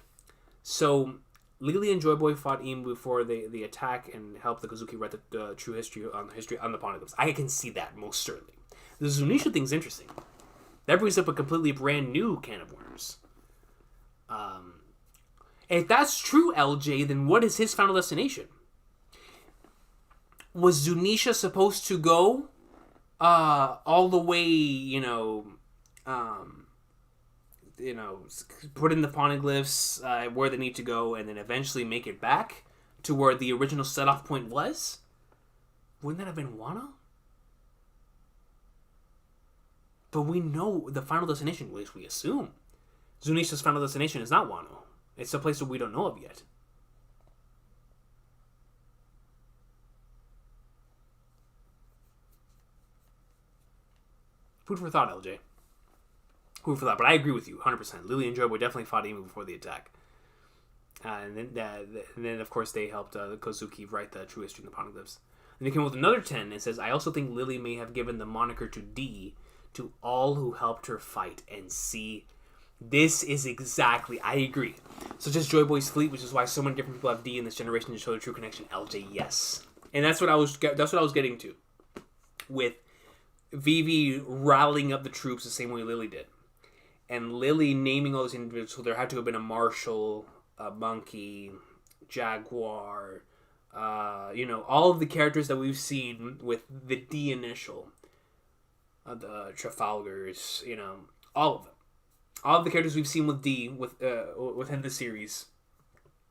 So Lily and Joyboy fought Emu before the attack and helped the Gozuki write the true history on the poneglyphs. I can see that, most certainly. The Zunisha thing's interesting. That brings up a completely brand new can of worms. If that's true, LJ, then what is his final destination? Was Zunisha supposed to go all the way, put in the poneglyphs where they need to go, and then eventually make it back to where the original set-off point was? Wouldn't that have been Wano? But we know the final destination, at least we assume. Zunisha's final destination is not Wano. It's a place that we don't know of yet. Food for thought, LJ. Food for thought. But I agree with you, 100%. Lily and Joyboy definitely fought Emu before the attack. And then, of course, they helped the Kozuki write the true history in the poneglyphs. And they came up with another 10 and says, I also think Lily may have given the moniker to D to all who helped her fight. And see, this is exactly, I agree. Such as Joyboy's fleet, which is why so many different people have D in this generation to show the true connection. LJ, yes. And that's what I was getting to. With Vivi rallying up the troops the same way Lily did. And Lily naming all those individuals, so there had to have been a marshal, a monkey, jaguar, all of the characters that we've seen with the D initial. The Trafalgars, all of them. All of the characters we've seen with D within the series,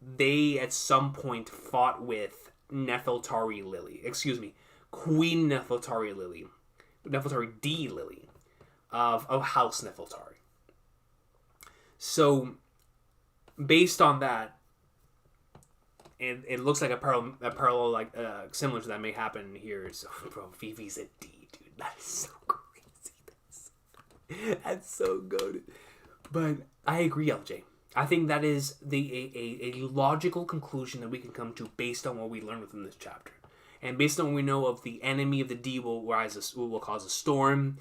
they at some point fought with Nefertari Lily. Excuse me, Queen Nefertari Lily. Nefertari D Lily of House Nefertari. So, based on that, it looks like a parallel like similar to that may happen here. So, bro, Vivi's a D, dude. That is so crazy. That's so good. But I agree, LJ. I think that is a logical conclusion that we can come to based on what we learned within this chapter. And based on what we know of the enemy of the D will cause a storm,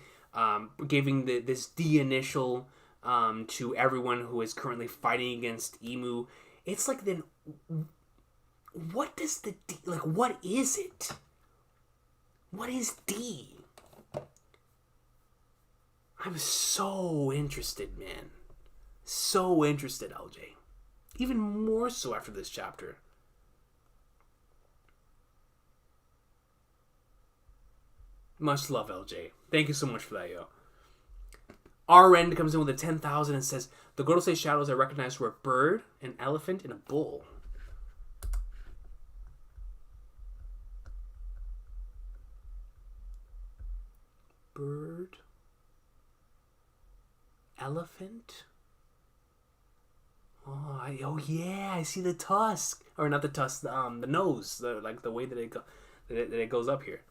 giving this D initial to everyone who is currently fighting against Emu. It's like, then, what does the D, what is it? What is D? I'm so interested, man. So interested, LJ. Even more so after this chapter. Much love, LJ. Thank you so much for that, yo. RN comes in with a 10,000 and says, the Gorosei shadows I recognized were a bird, an elephant, and a bull. Bird. Elephant. Oh yeah, I see the tusk. Or not the tusk, the nose. The way that it goes up here.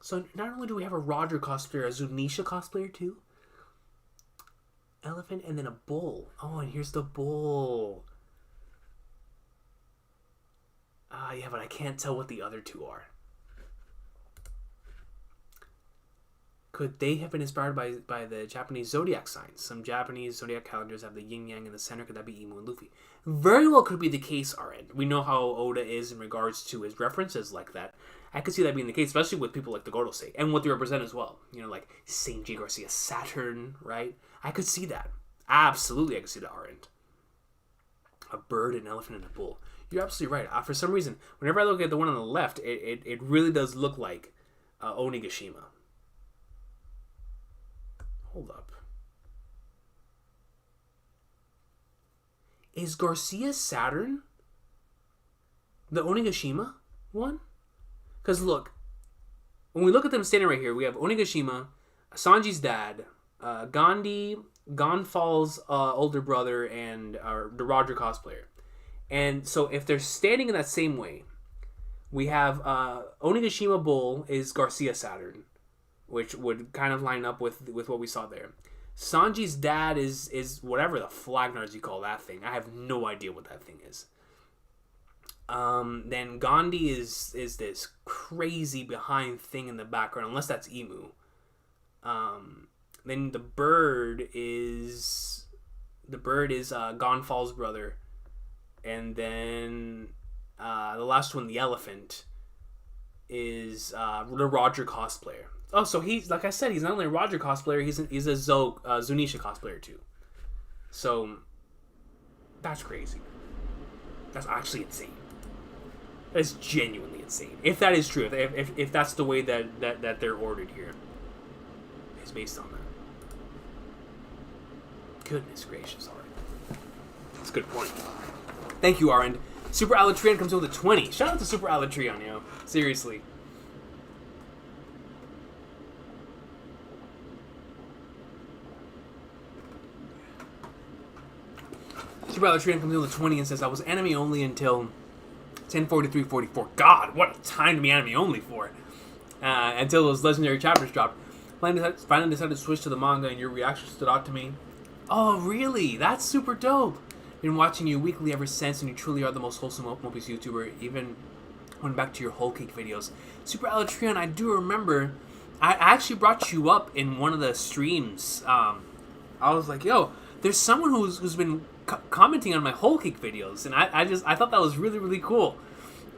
So not only do we have a Roger cosplayer, a Zunisha cosplayer too. Elephant and then a bull. Oh, and here's the bull. Yeah, but I can't tell what the other two are. Could they have been inspired by the Japanese zodiac signs? Some Japanese zodiac calendars have the yin yang in the center. Could that be Imu and Luffy? Very well could be the case, Aren. We know how Oda is in regards to his references like that. I could see that being the case, especially with people like the Gorosei and what they represent as well. You know, like Saint G. Garcia, Saturn, right? I could see that. Absolutely, I could see that, Aren. A bird, an elephant, and a bull. You're absolutely right. For some reason, whenever I look at the one on the left, it really does look like Onigashima. Hold up. Is Garcia Saturn the Onigashima one? Because look, when we look at them standing right here, we have Onigashima, Sanji's dad, Gandhi, Gonfal's older brother, and the Roger cosplayer. And so if they're standing in that same way, we have Onigashima Bull is Garcia Saturn, which would kind of line up with what we saw there. Sanji's dad is whatever the flagnards you call that thing. I have no idea what that thing is. Then Gandhi is this crazy behind thing in the background, unless that's Emu. Then the bird is Gonfal's brother, and then the last one, the elephant, is the Roger cosplayer. Oh, so he's, like I said, he's not only a Roger cosplayer, he's a Zunisha cosplayer too. So that's crazy. That's actually insane. That is genuinely insane. If that is true, if that's the way that they're ordered here, is based on that. Goodness gracious, Arend. That's a good point. Thank you, Arend. Super Alatrian comes in with a 20. Shout out to Super Alatrian, yo. Seriously. Super Alatrian comes in with a 20 and says, I was anime only until 10:43:44. God, what a time to be anime only for. Until those legendary chapters dropped. Finally decided to switch to the manga, and your reaction stood out to me. Oh, really? That's super dope. Been watching you weekly ever since, and you truly are the most wholesome One Piece YouTuber, even going back to your whole cake videos. Super Alatrian, I do remember, I actually brought you up in one of the streams. I was like, yo, there's someone who's been commenting on my whole cake videos, and I thought that was really, really cool.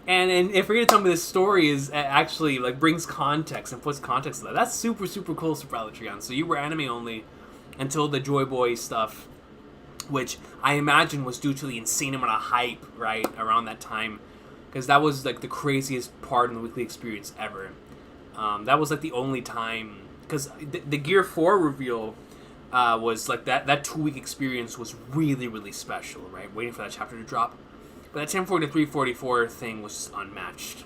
And if you're gonna tell me this story is actually like brings context and puts context to that, that's super, super cool, Super Alatrian. So you were anime only until the Joy Boy stuff, which I imagine was due to the insane amount of hype, right, around that time. Because that was, like, the craziest part in the weekly experience ever. That was, like, the only time... Because the Gear 4 reveal was, like, that 2-week experience was really, really special, right? Waiting for that chapter to drop. But that 10:43:44 thing was just unmatched.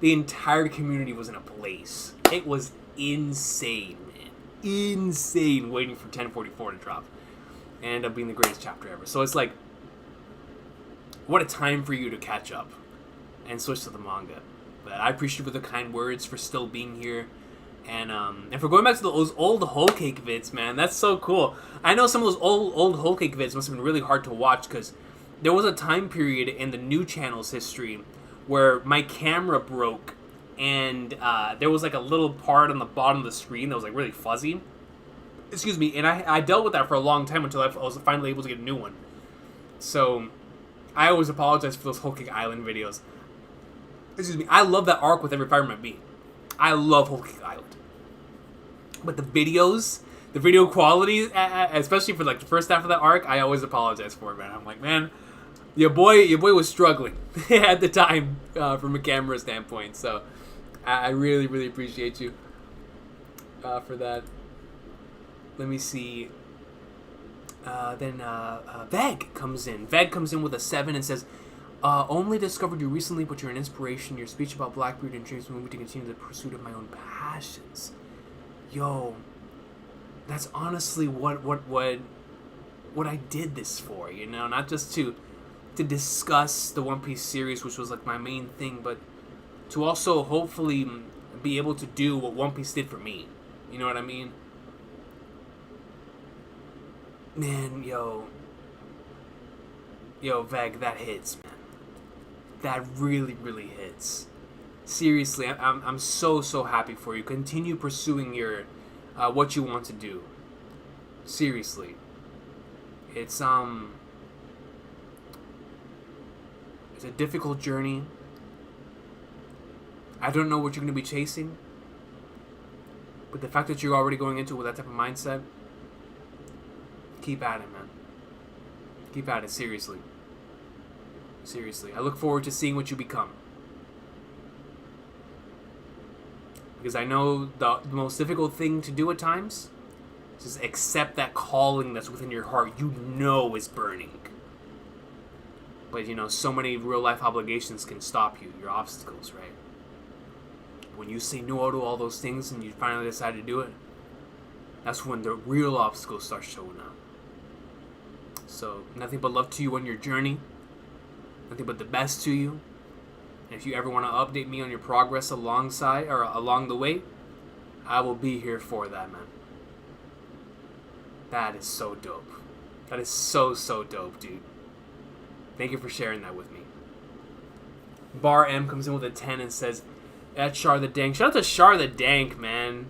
The entire community was in a place. It was insane, man. Insane waiting for 10:44 to drop. And end up being the greatest chapter ever. So it's like, what a time for you to catch up and switch to the manga. But I appreciate you for the kind words, for still being here, and for going back to those old whole cake vids, man. That's so cool. I know some of those old whole cake vids must have been really hard to watch, because there was a time period in the new channel's history where my camera broke, and there was like a little part on the bottom of the screen that was like really fuzzy. Excuse me, and I dealt with that for a long time until I was finally able to get a new one. So, I always apologize for those Whole Cake Island videos. Excuse me, I love that arc with every fiber might be. I love Whole Cake Island. But the videos, the video quality, especially for like the first half of that arc, I always apologize for it, man. I'm like, man, your boy was struggling at the time from a camera standpoint. So, I really, really appreciate you for that. Let me see. Then Veg comes in. Veg comes in with a 7 and says, only discovered you recently, but you're an inspiration. Your speech about Blackbeard and dreams moved me to continue the pursuit of my own passions. Yo, that's honestly what I did this for, you know? Not just to discuss the One Piece series, which was like my main thing, but to also hopefully be able to do what One Piece did for me. You know what I mean? Man, yo, Veg, that hits, man. That really, really hits. Seriously, I'm so happy for you. Continue pursuing your what you want to do. Seriously. It's a difficult journey. I don't know what you're going to be chasing. But the fact that you're already going into it with that type of mindset, keep at it, man. Keep at it, seriously. Seriously. I look forward to seeing what you become. Because I know the most difficult thing to do at times is just accept that calling that's within your heart you know is burning. But, so many real-life obligations can stop you, your obstacles, right? When you say no to all those things and you finally decide to do it, that's when the real obstacles start showing up. So, nothing but love to you on your journey. Nothing but the best to you. And if you ever want to update me on your progress along the way, I will be here for that, man. That is so dope. That is so dope, dude. Thank you for sharing that with me. Bar M comes in with a 10 and says, at Char the Dank. Shout out to Char the Dank, man.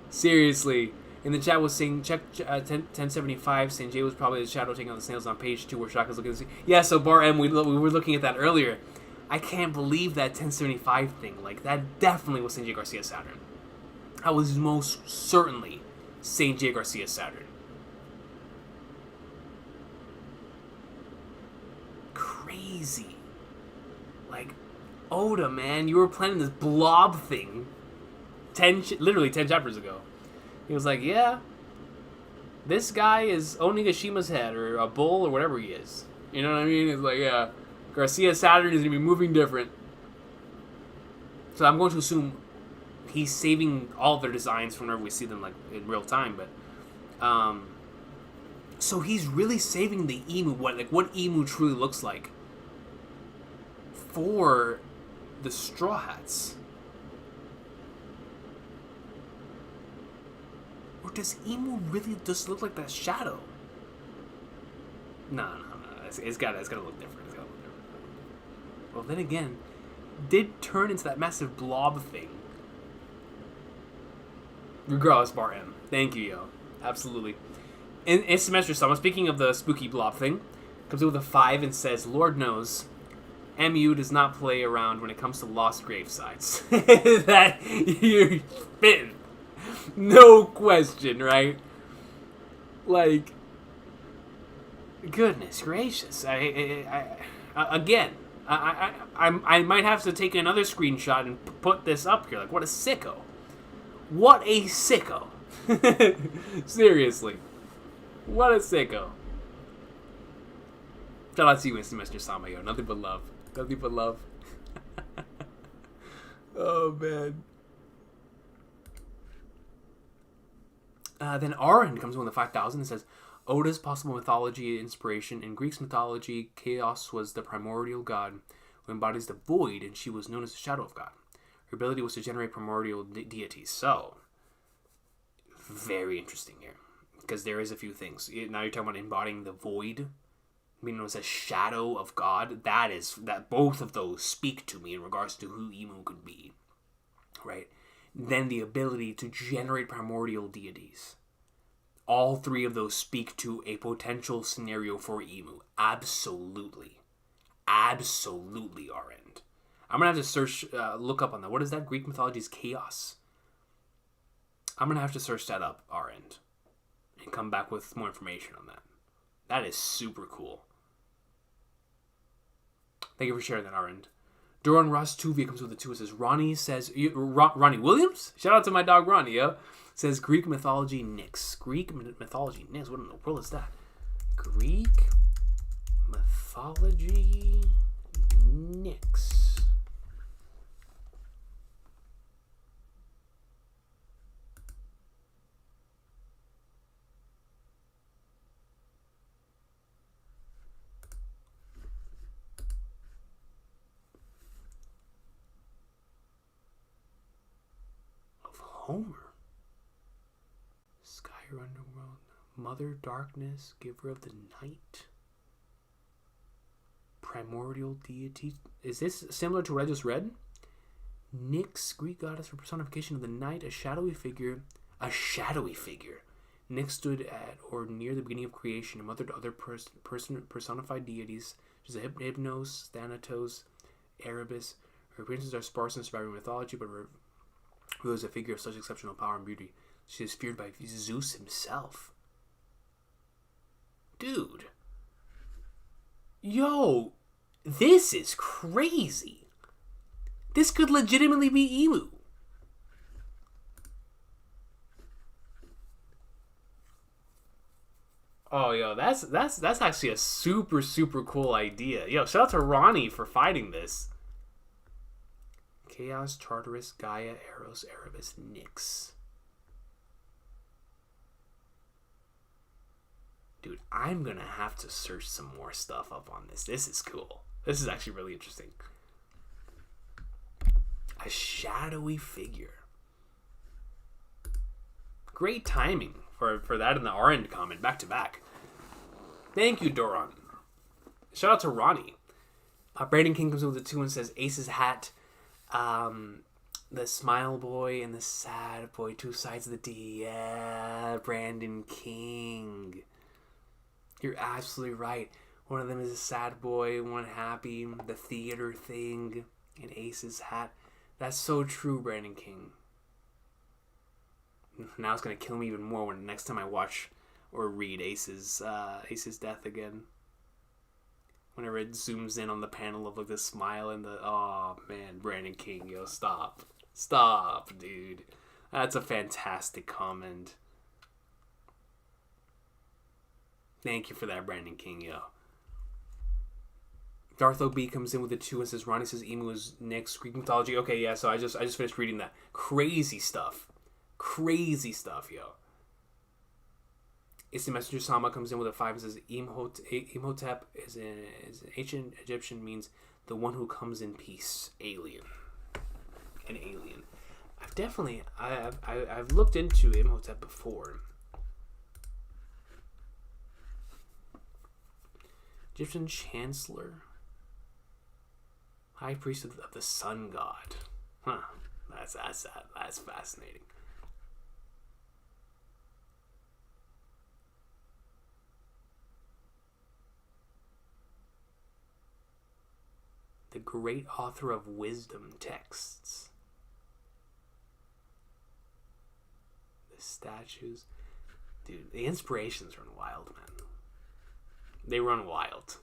Seriously. In the chat was saying, check 1075, saying Jay was probably the shadow taking on the snails on page 2 where Shaka's looking at the Yeah, so Bar M, we were looking at that earlier. I can't believe that 1075 thing. Like, that definitely was St. J. Garcia Saturn. That was most certainly St. J. Garcia Saturn. Crazy. Like, Oda, man, you were planning this blob thing literally 10 chapters ago. He was like, yeah, this guy is Onigashima's head, or a bull, or whatever he is. You know what I mean? It's like, yeah, Garcia Saturn is going to be moving different. So I'm going to assume he's saving all their designs whenever we see them, like, in real time, but, so he's really saving the emu, what emu truly looks like, for the Straw Hats. Or does emu really just look like that shadow? No. It's gotta look different. Well, then again, did turn into that massive blob thing. Regardless, Bar M. Thank you, yo. Absolutely. In semester summer, speaking of the spooky blob thing, comes in with a 5 and says, Lord knows, MU does not play around when it comes to lost grave sites. That you're spitting. No question, right? Like, goodness gracious. I might have to take another screenshot and put this up here. Like, what a sicko. What a sicko. Seriously. What a sicko. Shout out to you in Semester Samayo. Nothing but love. Nothing but love. Oh, man. Then Aaron comes in with the 5,000 and says, Oda's possible mythology inspiration. In Greek mythology, Chaos was the primordial god who embodies the void, and she was known as the shadow of God. Her ability was to generate primordial deities. So, very interesting here. Because there is a few things. Now you're talking about embodying the void. Meaning it was a shadow of God. That both of those speak to me in regards to who Emu could be. Right? Then the ability to generate primordial deities. All three of those speak to a potential scenario for Emu. Absolutely. Absolutely, our end. I'm going to have to look up on that. What is that? Greek mythology's chaos. I'm going to have to search that up, our end. And come back with more information on that. That is super cool. Thank you for sharing that, our end. Duran Ross Tuvia comes with the 2. It says, Ronnie Williams? Shout out to my dog Ronnie, yo. Says Greek mythology Nyx. Greek mythology Nyx? What in the world is that? Greek mythology Nyx. Homer. Sky or Underworld. Mother Darkness, Giver of the Night. Primordial Deity. Is this similar to what I just read? Nyx, Greek goddess for personification of the night, a shadowy figure A shadowy figure. Nyx stood at or near the beginning of creation and mothered other personified deities, such as Hypnos, Thanatos, Erebus. Her appearances are sparse in surviving mythology, but reveals a figure of such exceptional power and beauty. She is feared by Zeus himself. Dude. Yo, this is crazy. This could legitimately be Emu. Oh, yo, that's actually a super, super cool idea. Yo, shout out to Ronnie for fighting this. Chaos, Tartarus, Gaia, Eros, Erebus, Nyx. Dude, I'm gonna have to search some more stuff up on this. This is cool. This is actually really interesting. A shadowy figure. Great timing for that and the R-end comment back to back. Thank you, Doron. Shout out to Ronnie. Brandon King comes in with a 2 and says Ace's hat, the smile boy and the sad boy, 2 sides of the D. Yeah, Brandon King. You're absolutely right. One of them is a sad boy, one happy, the theater thing, and Ace's hat. That's so true, Brandon King. Now it's going to kill me even more when next time I watch or read Ace's death again. Whenever it zooms in on the panel of like the smile and the, oh man, Brandon King, yo, stop, dude. That's a fantastic comment. Thank you for that, Brandon King, yo. Darth OB comes in with a 2 and says Ronnie says Emu is Nyx, Greek mythology. Okay, yeah, so I just finished reading that. Crazy stuff, yo. It's the Messenger Sama comes in with a 5 and says Imhotep is an ancient Egyptian, means the one who comes in peace. Alien. An alien. I've looked into Imhotep before. Egyptian Chancellor. High Priest of the Sun God. Huh. That's fascinating. The great author of wisdom texts. The statues. Dude, the inspirations run wild, man. They run wild.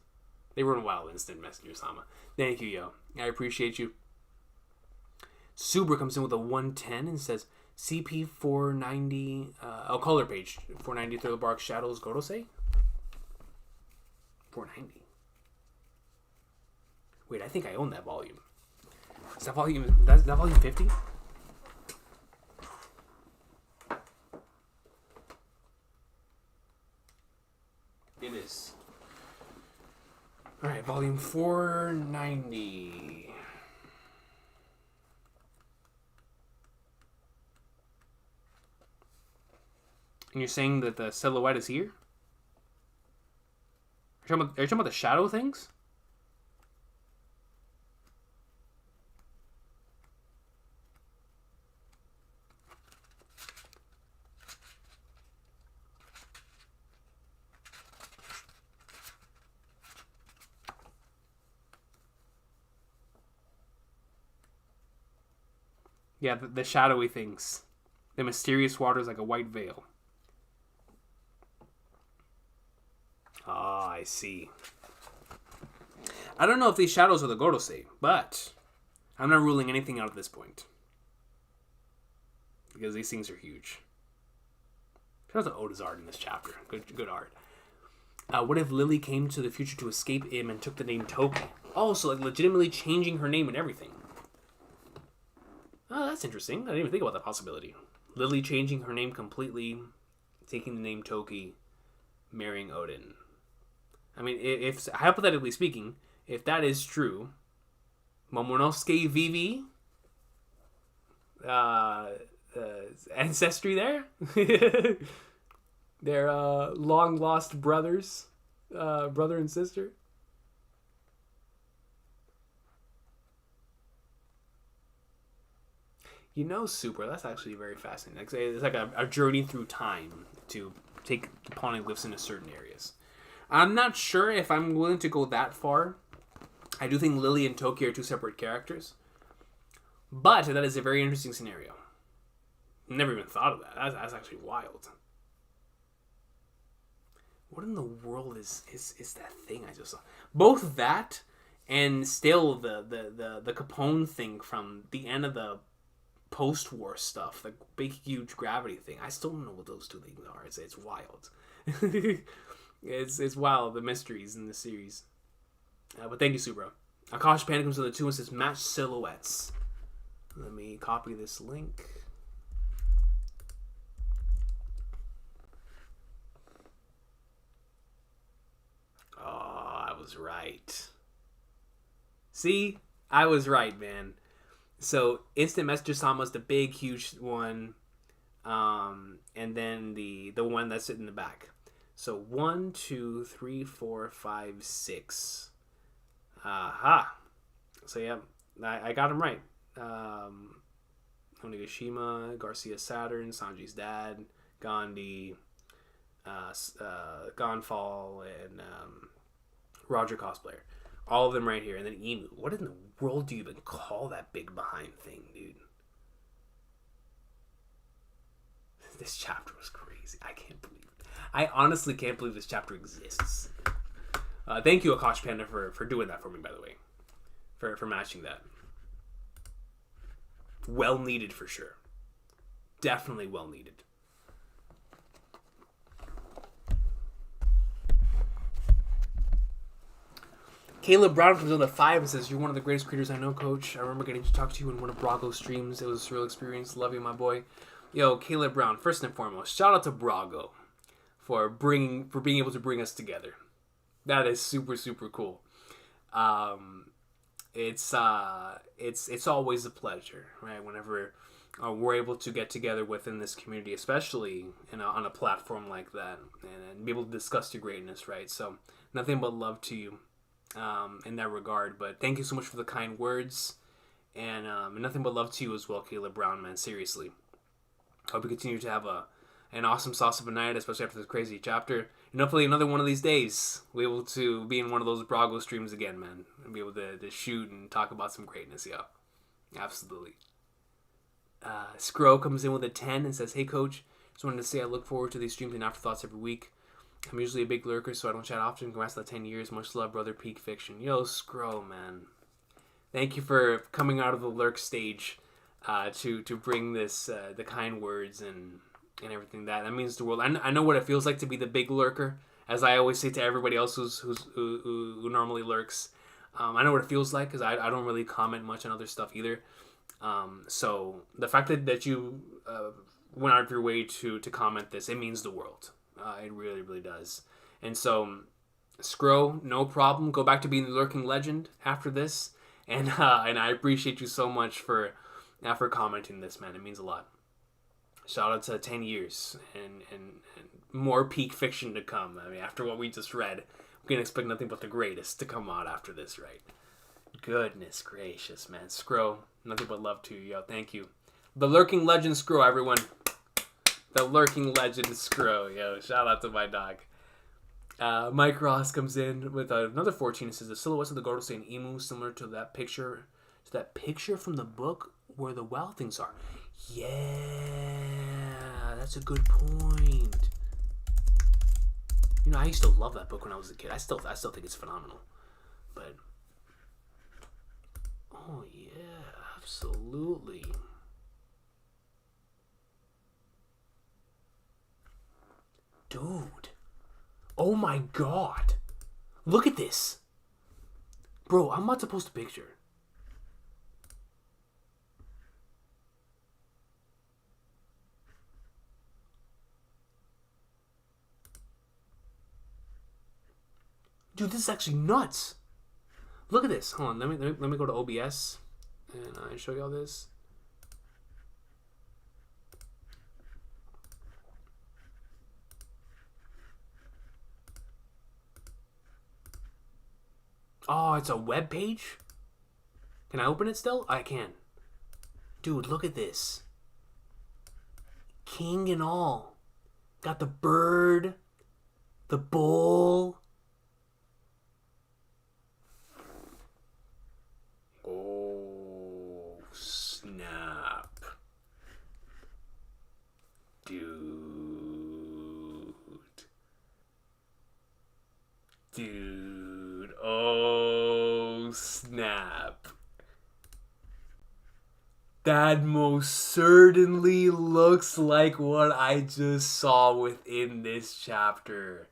They run wild, Instant Messenger Sama. Thank you, yo. I appreciate you. Suber comes in with a 110 and says CP 490. Color page 490 Thriller Bark Shadows Gorosei. 490. Wait, I think I own that volume. Is that volume? That's that volume 50? It is. All right, volume 490. And you're saying that the silhouette is here? Are you talking about the shadow things? Yeah, the shadowy things. The mysterious waters like a white veil. Ah, I see. I don't know if these shadows are the Gorosei, but I'm not ruling anything out at this point. Because these things are huge. Shout out to Oda's art in this chapter. Good art. What if Lily came to the future to escape Im and took the name Toki? Oh, so like legitimately changing her name and everything. Oh, that's interesting. I didn't even think about that possibility. Lily changing her name completely, taking the name Toki, marrying Odin. I mean, if hypothetically speaking, if that is true, Momonosuke Vivi, ancestry there, they're long lost brothers, brother and sister. Super. That's actually very fascinating. It's like a journey through time to take the poneglyphs into certain areas. I'm not sure if I'm willing to go that far. I do think Lily and Toki are two separate characters. But that is a very interesting scenario. Never even thought of that. That's actually wild. What in the world is that thing I just saw? Both that and still the Capone thing from the end of the post-war stuff, the big huge gravity thing. I still don't know what those two things are. It's wild. it's wild, the mysteries in the series. But thank you, Subro. Akash Panda comes to the 2 and says match silhouettes. Let me copy this link. Oh, I was right. See? I was right, man. So, Instant Messenger Sama's the big, huge one. And then the one that's in the back. So, 1, 2, 3, 4, 5, 6. Aha. So, yeah, I got him right. Onigashima, Garcia Saturn, Sanji's dad, Gandhi, Gonfall, and Roger Cosplayer. All of them right here. And then Emu. What in the world do you even call that big behind thing, dude? This chapter was crazy. I can't believe it. I honestly can't believe this chapter exists. Thank you, Akash Panda, for doing that for me, by the way. For matching that. Well needed for sure. Definitely well needed. Caleb Brown comes on the 5 and says, "You're one of the greatest creators I know, Coach. I remember getting to talk to you in one of Brago's streams. It was a surreal experience. Love you, my boy." Yo, Caleb Brown, first and foremost, shout out to Brago for being able to bring us together. That is super, super cool. It's always a pleasure, right? Whenever we're able to get together within this community, especially on a platform like that, and be able to discuss your greatness, right? So nothing but love to you in that regard. But thank you so much for the kind words, and nothing but love to you as well, Caleb Brown, man. Seriously, hope you continue to have an awesome sauce of a night, especially after this crazy chapter. And hopefully another one of these days, we'll be able to be in one of those Brago streams again, man. And be able to shoot and talk about some greatness, yeah. Absolutely. Scro comes in with a 10 and says, "Hey, Coach, just wanted to say I look forward to these streams and afterthoughts every week. I'm usually a big lurker, so I don't chat often. Congrats on the 10 years. Much love, brother. Peak Fiction." Yo, Scro, man. Thank you for coming out of the lurk stage to bring this, the kind words and everything that means the world. I know what it feels like to be the big lurker, as I always say to everybody else who normally lurks. I know what it feels like because I don't really comment much on other stuff either. So the fact that you went out of your way to comment this, it means the world. It really, really does. And so, Scro, no problem. Go back to being the lurking legend after this, and I appreciate you so much for commenting this, man. It means a lot. Shout out to 10 years and more peak fiction to come. I mean, after what we just read, we can expect nothing but the greatest to come out after this, right? Goodness gracious, man. Scro, nothing but love to you, yo. Thank you. The lurking legend Scro, everyone. The lurking legend Scro, yo. Shout out to my dog. Mike Ross comes in with another 14 and says, "The silhouettes of the Gordo and Emu similar to that picture from the book where the wild things are." Yeah, that's a good point. You know, I used to love that book when I was a kid. I still think it's phenomenal. But oh yeah, absolutely. Dude. Oh my god. Look at this. Bro, I'm about to post a picture. Dude, this is actually nuts. Look at this. Hold on, let me go to OBS and show y'all this. Oh, it's a web page? Can I open it still? I can. Dude, look at this. King and all. Got the bird, the bull. Oh, snap. Dude. Oh, snap. That most certainly looks like what I just saw within this chapter.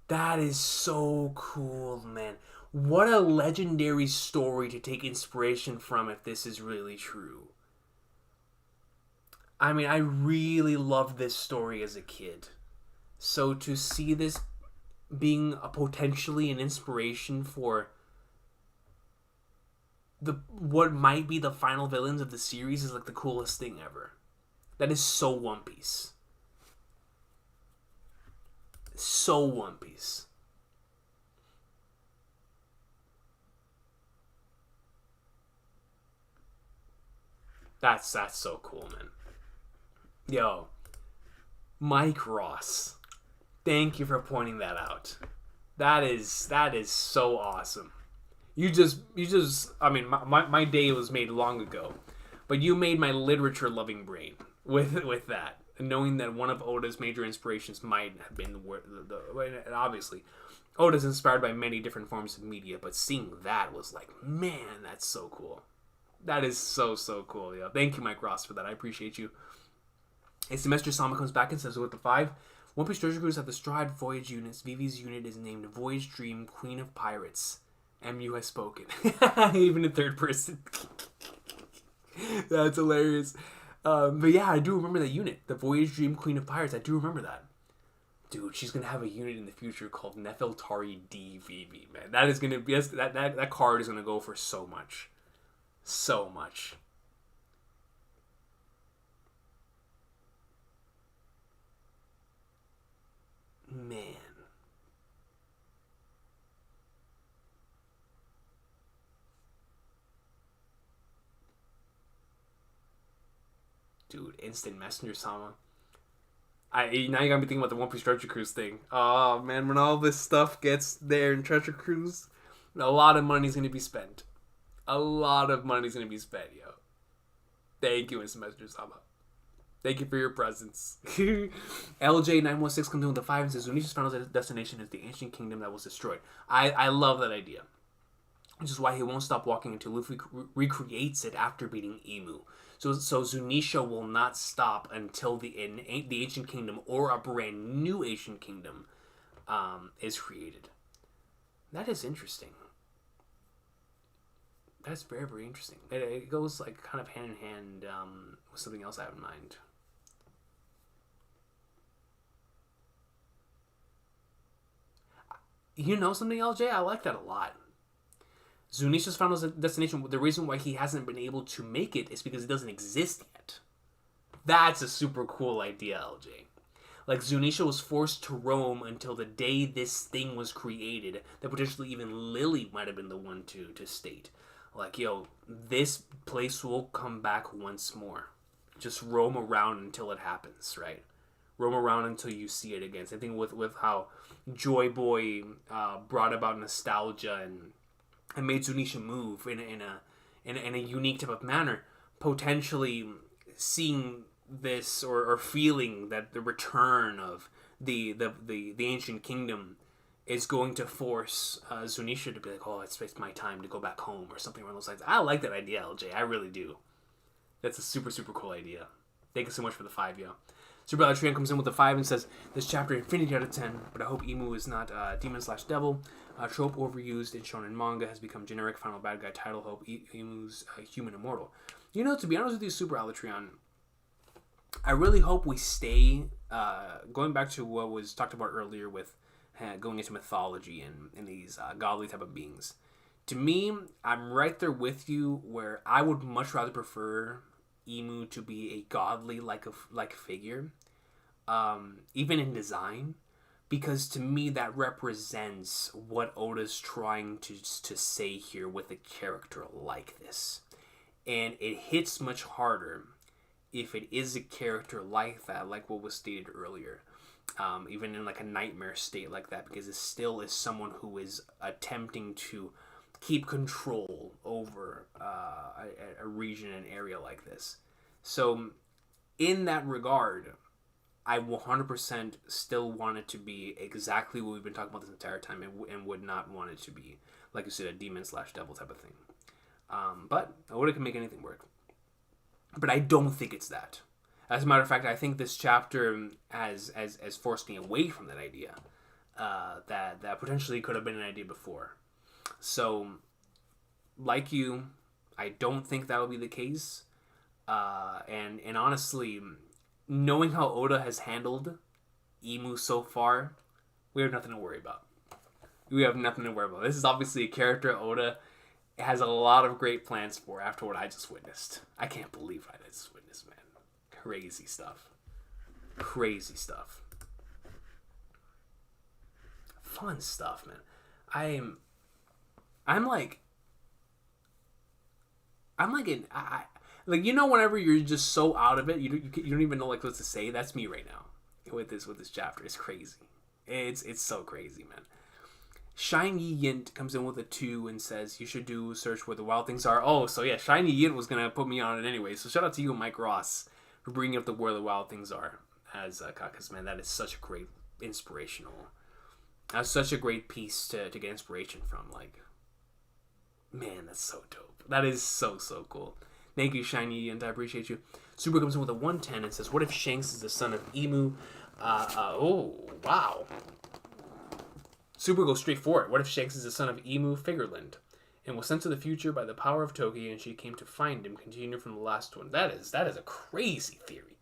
That is so cool, man. What a legendary story to take inspiration from if this is really true. I mean, I really loved this story as a kid. So to see this being potentially an inspiration for what might be the final villains of the series is like the coolest thing ever. That is so One Piece. So One Piece. That's so cool, man. Yo, Mike Ross. Thank you for pointing that out. That is so awesome. You just I mean my day was made long ago, but you made my literature loving brain with that. Knowing that one of Oda's major inspirations might have been and obviously Oda's inspired by many different forms of media, but seeing that was like, man, that's so cool. That is so cool, yo. Thank you, Mike Ross, for that. I appreciate you. A semester Sama comes back and says, with the 5 One Piece treasure crews have the Stride Voyage units. Vivi's unit is named Voyage Dream, Queen of Pirates. MU has spoken. Even in third person. That's hilarious. But yeah, I do remember that unit. The Voyage Dream, Queen of Pirates. I do remember that. Dude, she's going to have a unit in the future called Nefertari D Vivi, man. That is going to be... That card is going to go for so much. So much. Man. Dude, instant messenger Sama. Now you gotta be thinking about the One Piece Treasure Cruise thing. Oh man, when all this stuff gets there in Treasure Cruise, a lot of money's gonna be spent. A lot of money's gonna be spent, yo. Thank you, Instant Messenger Sama. Thank you for your presence. LJ916 comes in with the 5 and says, Zunisha's final destination is the ancient kingdom that was destroyed. I love that idea. Which is why he won't stop walking until Luffy recreates it after beating Emu. So Zunisha will not stop until the ancient kingdom or a brand new ancient kingdom is created. That is interesting. That's very, very interesting. It goes like kind of hand in hand with something else I have in mind. You know something, LJ? I like that a lot. Zunisha's final destination, the reason why he hasn't been able to make it is because it doesn't exist yet. That's a super cool idea, LJ. Like, Zunisha was forced to roam until the day this thing was created, that potentially even Lily might have been the one to state. Like, yo, this place will come back once more. Just roam around until it happens, right? Roam around until you see it again. Same thing with how Joy Boy brought about nostalgia and made Zunisha move in a unique type of manner. Potentially seeing this or feeling that the return of the ancient kingdom is going to force Zunisha to be like, oh, it's my time to go back home or something along those lines. I like that idea, LJ. I really do. That's a super, super cool idea. Thank you so much for the 5, yo. Super Trian comes in with the 5 and says, this chapter infinity out of 10, but I hope Emu is not demon/devil. Trope overused in shonen manga has become generic final bad guy title. Hope Emu's human immortal. You know, to be honest with you, Super Alatrian, I really hope we stay, going back to what was talked about earlier with going into mythology and these godly type of beings. To me, I'm right there with you where I would much rather prefer Emu to be a godly like figure, even in design, because to me that represents what Oda's trying to say here with a character like this. And it hits much harder if it is a character like that, like what was stated earlier. Even in like a nightmare state like that, because it still is someone who is attempting to keep control over a region, an area like this. So in that regard, I 100% still want it to be exactly what we've been talking about this entire time, and would not want it to be, like you said, a demon/devil type of thing. But Oda can make anything work. But I don't think it's that. As a matter of fact, I think this chapter has forced me away from that idea. That potentially could have been an idea before. So, like you, I don't think that will be the case. And honestly, knowing how Oda has handled Imu so far, we have nothing to worry about. This is obviously a character Oda has a lot of great plans for after what I just witnessed. I can't believe what I just witnessed, man. Crazy stuff. Fun stuff, man. Like, you know, whenever you're just so out of it, you don't even know like what to say. That's me right now with this chapter. It's crazy. It's so crazy, man. Shiny Yint comes in with a 2 and says you should do a search where the wild things are. Oh, so yeah, Shiny Yint was gonna put me on it anyway. So shout out to you, Mike Ross, for bringing up the where the wild things are as Kaka's, man. That is such a great inspirational. That's such a great piece to get inspiration from. Like, man, that's so dope. That is so cool. Thank you, Shiny, and I appreciate you. Super comes in with a 110 and says, what if Shanks is the son of Emu? Oh, wow. Super goes straight for it. What if Shanks is the son of Emu Figureland and was sent to the future by the power of Toki, and she came to find him, continuing from the last one? That is a crazy theory.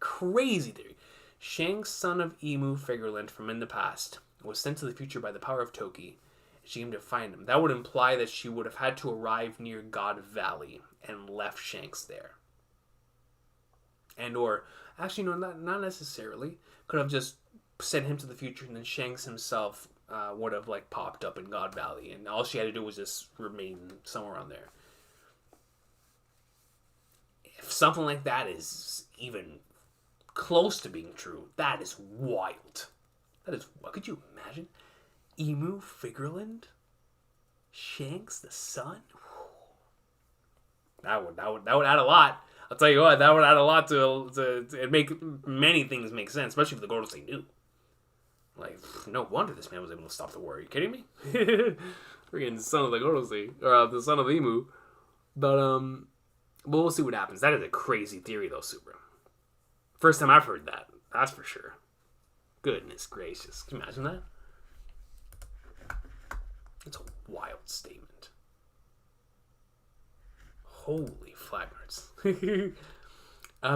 Shanks, son of Emu Figureland from in the past, was sent to the future by the power of Toki. She came to find him. That would imply that she would have had to arrive near God Valley and left Shanks there. And or, actually, no, not necessarily. Could have just sent him to the future, and then Shanks himself would have like popped up in God Valley, and all she had to do was just remain somewhere around there. If something like that is even close to being true, that is wild. What could you imagine? Emu Figureland? Shanks the son? That would add a lot. I'll tell you what, that would add a lot to make many things make sense, especially if the Gorosei knew. Like, no wonder this man was able to stop the war. Are you kidding me? Freaking son of the Gorosei, or the son of the Emu. But we'll see what happens. That is a crazy theory, though, Super. First time I've heard that. That's for sure. Goodness gracious. Can you imagine that? It's a wild statement. Holy flagnards.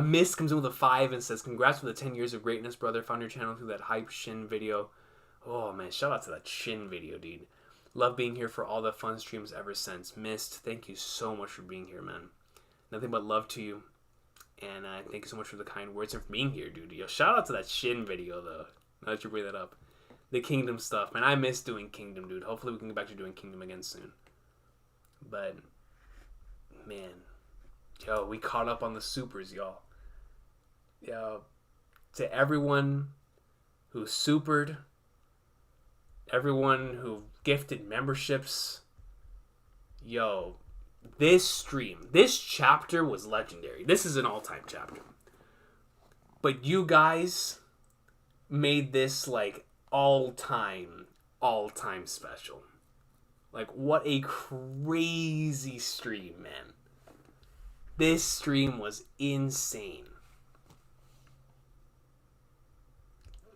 Mist comes in with a 5 and says, congrats for the 10 years of greatness, brother. Found your channel through that hype Shin video. Oh, man. Shout out to that Shin video, dude. Love being here for all the fun streams ever since. Mist, thank you so much for being here, man. Nothing but love to you. And thank you so much for the kind words and for being here, dude. Yo, shout out to that Shin video, though. Now that you bring that up. The Kingdom stuff, man. I miss doing Kingdom, dude. Hopefully we can get back to doing Kingdom again soon. But, man. Yo, we caught up on the supers, y'all. Yo, to everyone who supered, everyone who gifted memberships, yo, this stream, this chapter was legendary. This is an all-time chapter. But you guys made this, like, all-time special. Like, what a crazy stream, man. This stream was insane.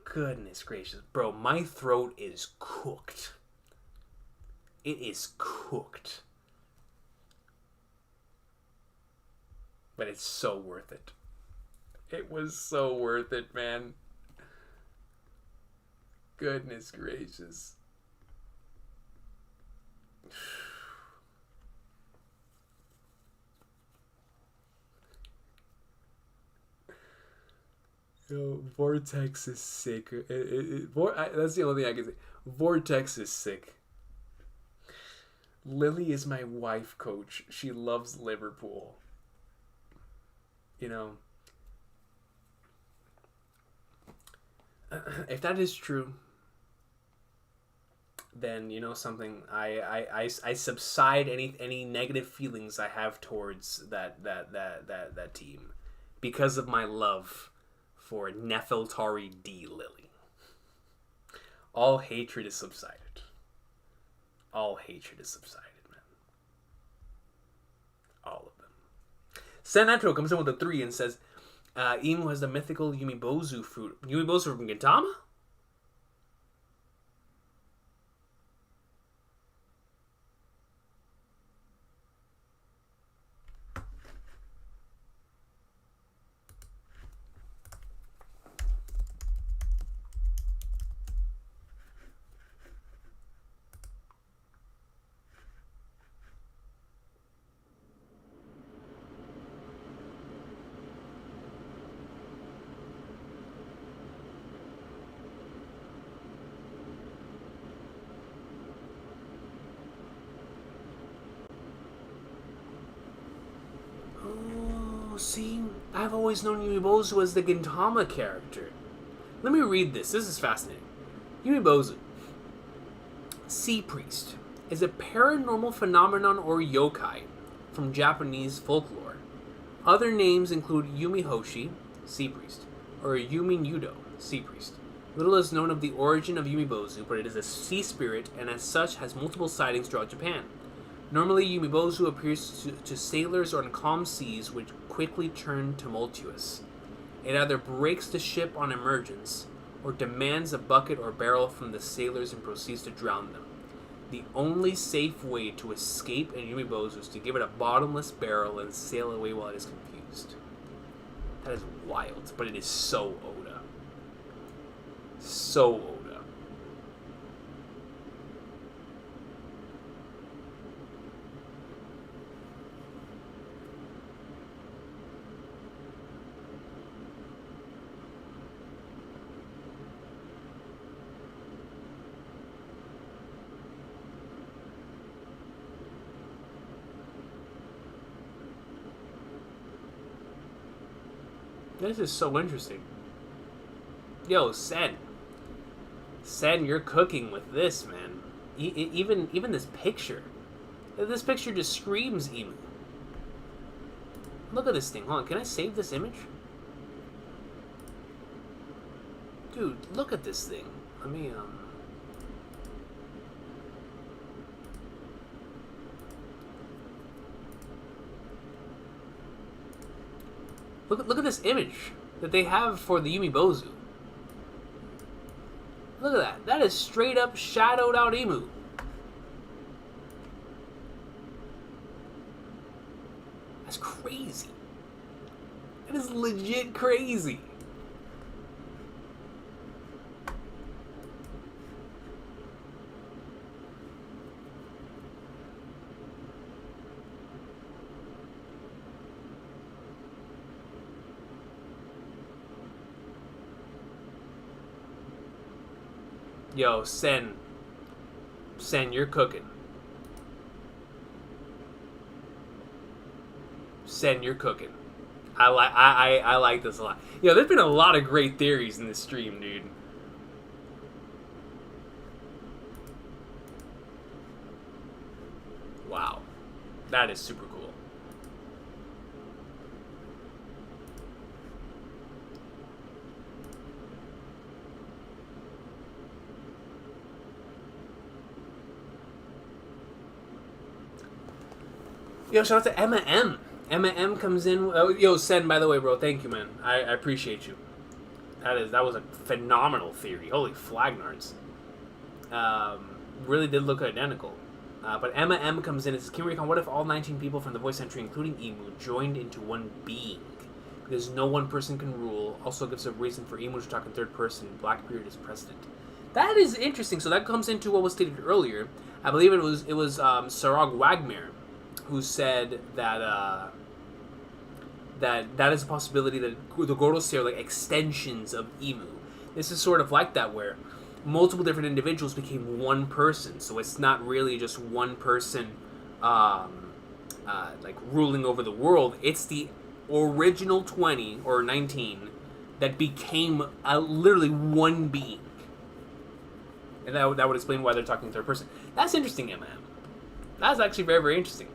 Goodness gracious. Bro, my throat is cooked. It is cooked. But it's so worth it. It was so worth it, man. Goodness gracious. Yo, Vortex is sick. That's the only thing I can say. Vortex is sick. Lily is my wife coach. She loves Liverpool. You know, if that is true, then you know something. I subside any negative feelings I have towards that team because of my love for Nefertari D. Lily. All hatred is subsided. All hatred is subsided, man. All of them. Senatro comes in with a 3 and says, Imu has the mythical Yumibozu fruit. Yumibozu from Gintama? See, I've always known Yumibozu as the Gintama character. Let me read this. This is fascinating. Yumibozu, sea priest, is a paranormal phenomenon or yokai from Japanese folklore. Other names include Yumihoshi, sea priest, or Yumi Nudo, sea priest. Little is known of the origin of Yumibozu, but it is a sea spirit and as such has multiple sightings throughout Japan. Normally, Yumibozu appears to sailors on calm seas, which quickly turn tumultuous. It either breaks the ship on emergence, or demands a bucket or barrel from the sailors and proceeds to drown them. The only safe way to escape in Yumibozu is to give it a bottomless barrel and sail away while it is confused. That is wild, but it is so Oda. So Oda. This is so interesting. Yo, Sen, you're cooking with this, man. Even this picture. This picture just screams Emu. Look at this thing. Hold on, can I save this image? Dude, look at this thing. Let me, Look at this image that they have for the Yumibozu. Look at that. That is straight up shadowed out Emu. That's crazy. That is legit crazy. Yo, Sen, you're cooking. Sen, you're cooking. I like this a lot. Yo, there's been a lot of great theories in this stream, dude. Wow, that is super cool. Yo, shout out to Emma M. Emma M comes in. Yo, Sen, by the way, bro, thank you, man. I appreciate you. That was a phenomenal theory. Holy flagnards. Really did look identical. But Emma M comes in and says, King Recon, what if all 19 people from the voice entry, including Emu, joined into one being? Because no one person can rule. Also gives a reason for Emu to talk in third person. Blackbeard is president. That is interesting. So that comes into what was stated earlier. I believe it was Sarog Wagmere who said that that is a possibility that the Gordos are like extensions of Emu. This is sort of like that, where multiple different individuals became one person. So it's not really just one person like ruling over the world. It's the original 20 or 19 that became literally one being. And that would explain why they're talking third person. That's interesting, man. That's actually very, very interesting.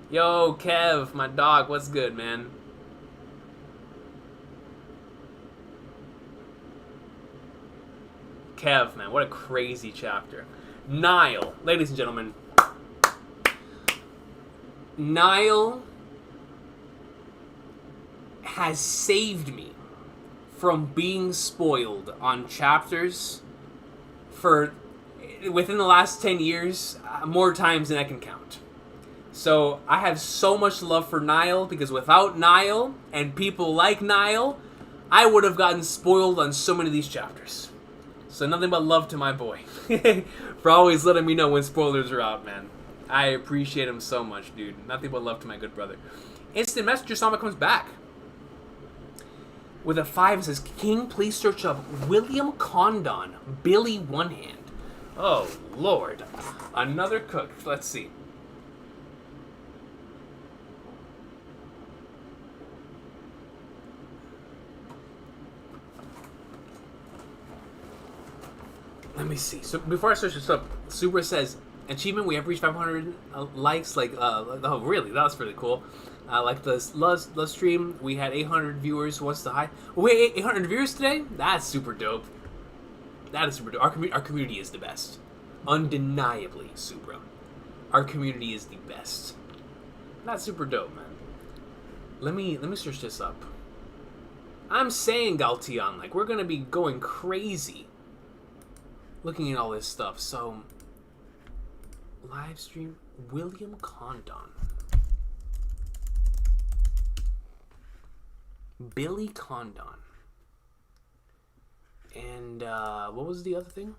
Yo, Kev, my dog, what's good, man? Kev, man, what a crazy chapter. Nile, ladies and gentlemen. Nile has saved me from being spoiled on chapters for within the last 10 years more times than I can count. So I have so much love for Nile, because without Nile and people like Nile, I would have gotten spoiled on so many of these chapters. So nothing but love to my boy for always letting me know when spoilers are out, man. I appreciate him so much, dude. Nothing but love to my good brother. Instant Messenger Sama comes back with a 5. It says, King, please search up William Condon, Billy One Hand. Oh, Lord. Another cook. Let's see. Let me see. So before I search this up, Subra says, achievement, we have reached 500 likes. Like, oh, really? That was really cool. Like the love stream, we had 800 viewers. What's the high? Oh, wait, 800 viewers today? That's super dope. That is super dope. Our community is the best. Undeniably, Subra. Our community is the best. That's super dope, man. Let me search this up. I'm saying, Galtian, like, we're gonna be going crazy looking at all this stuff. So, live stream, William Condon. Billy Condon. And, what was the other thing?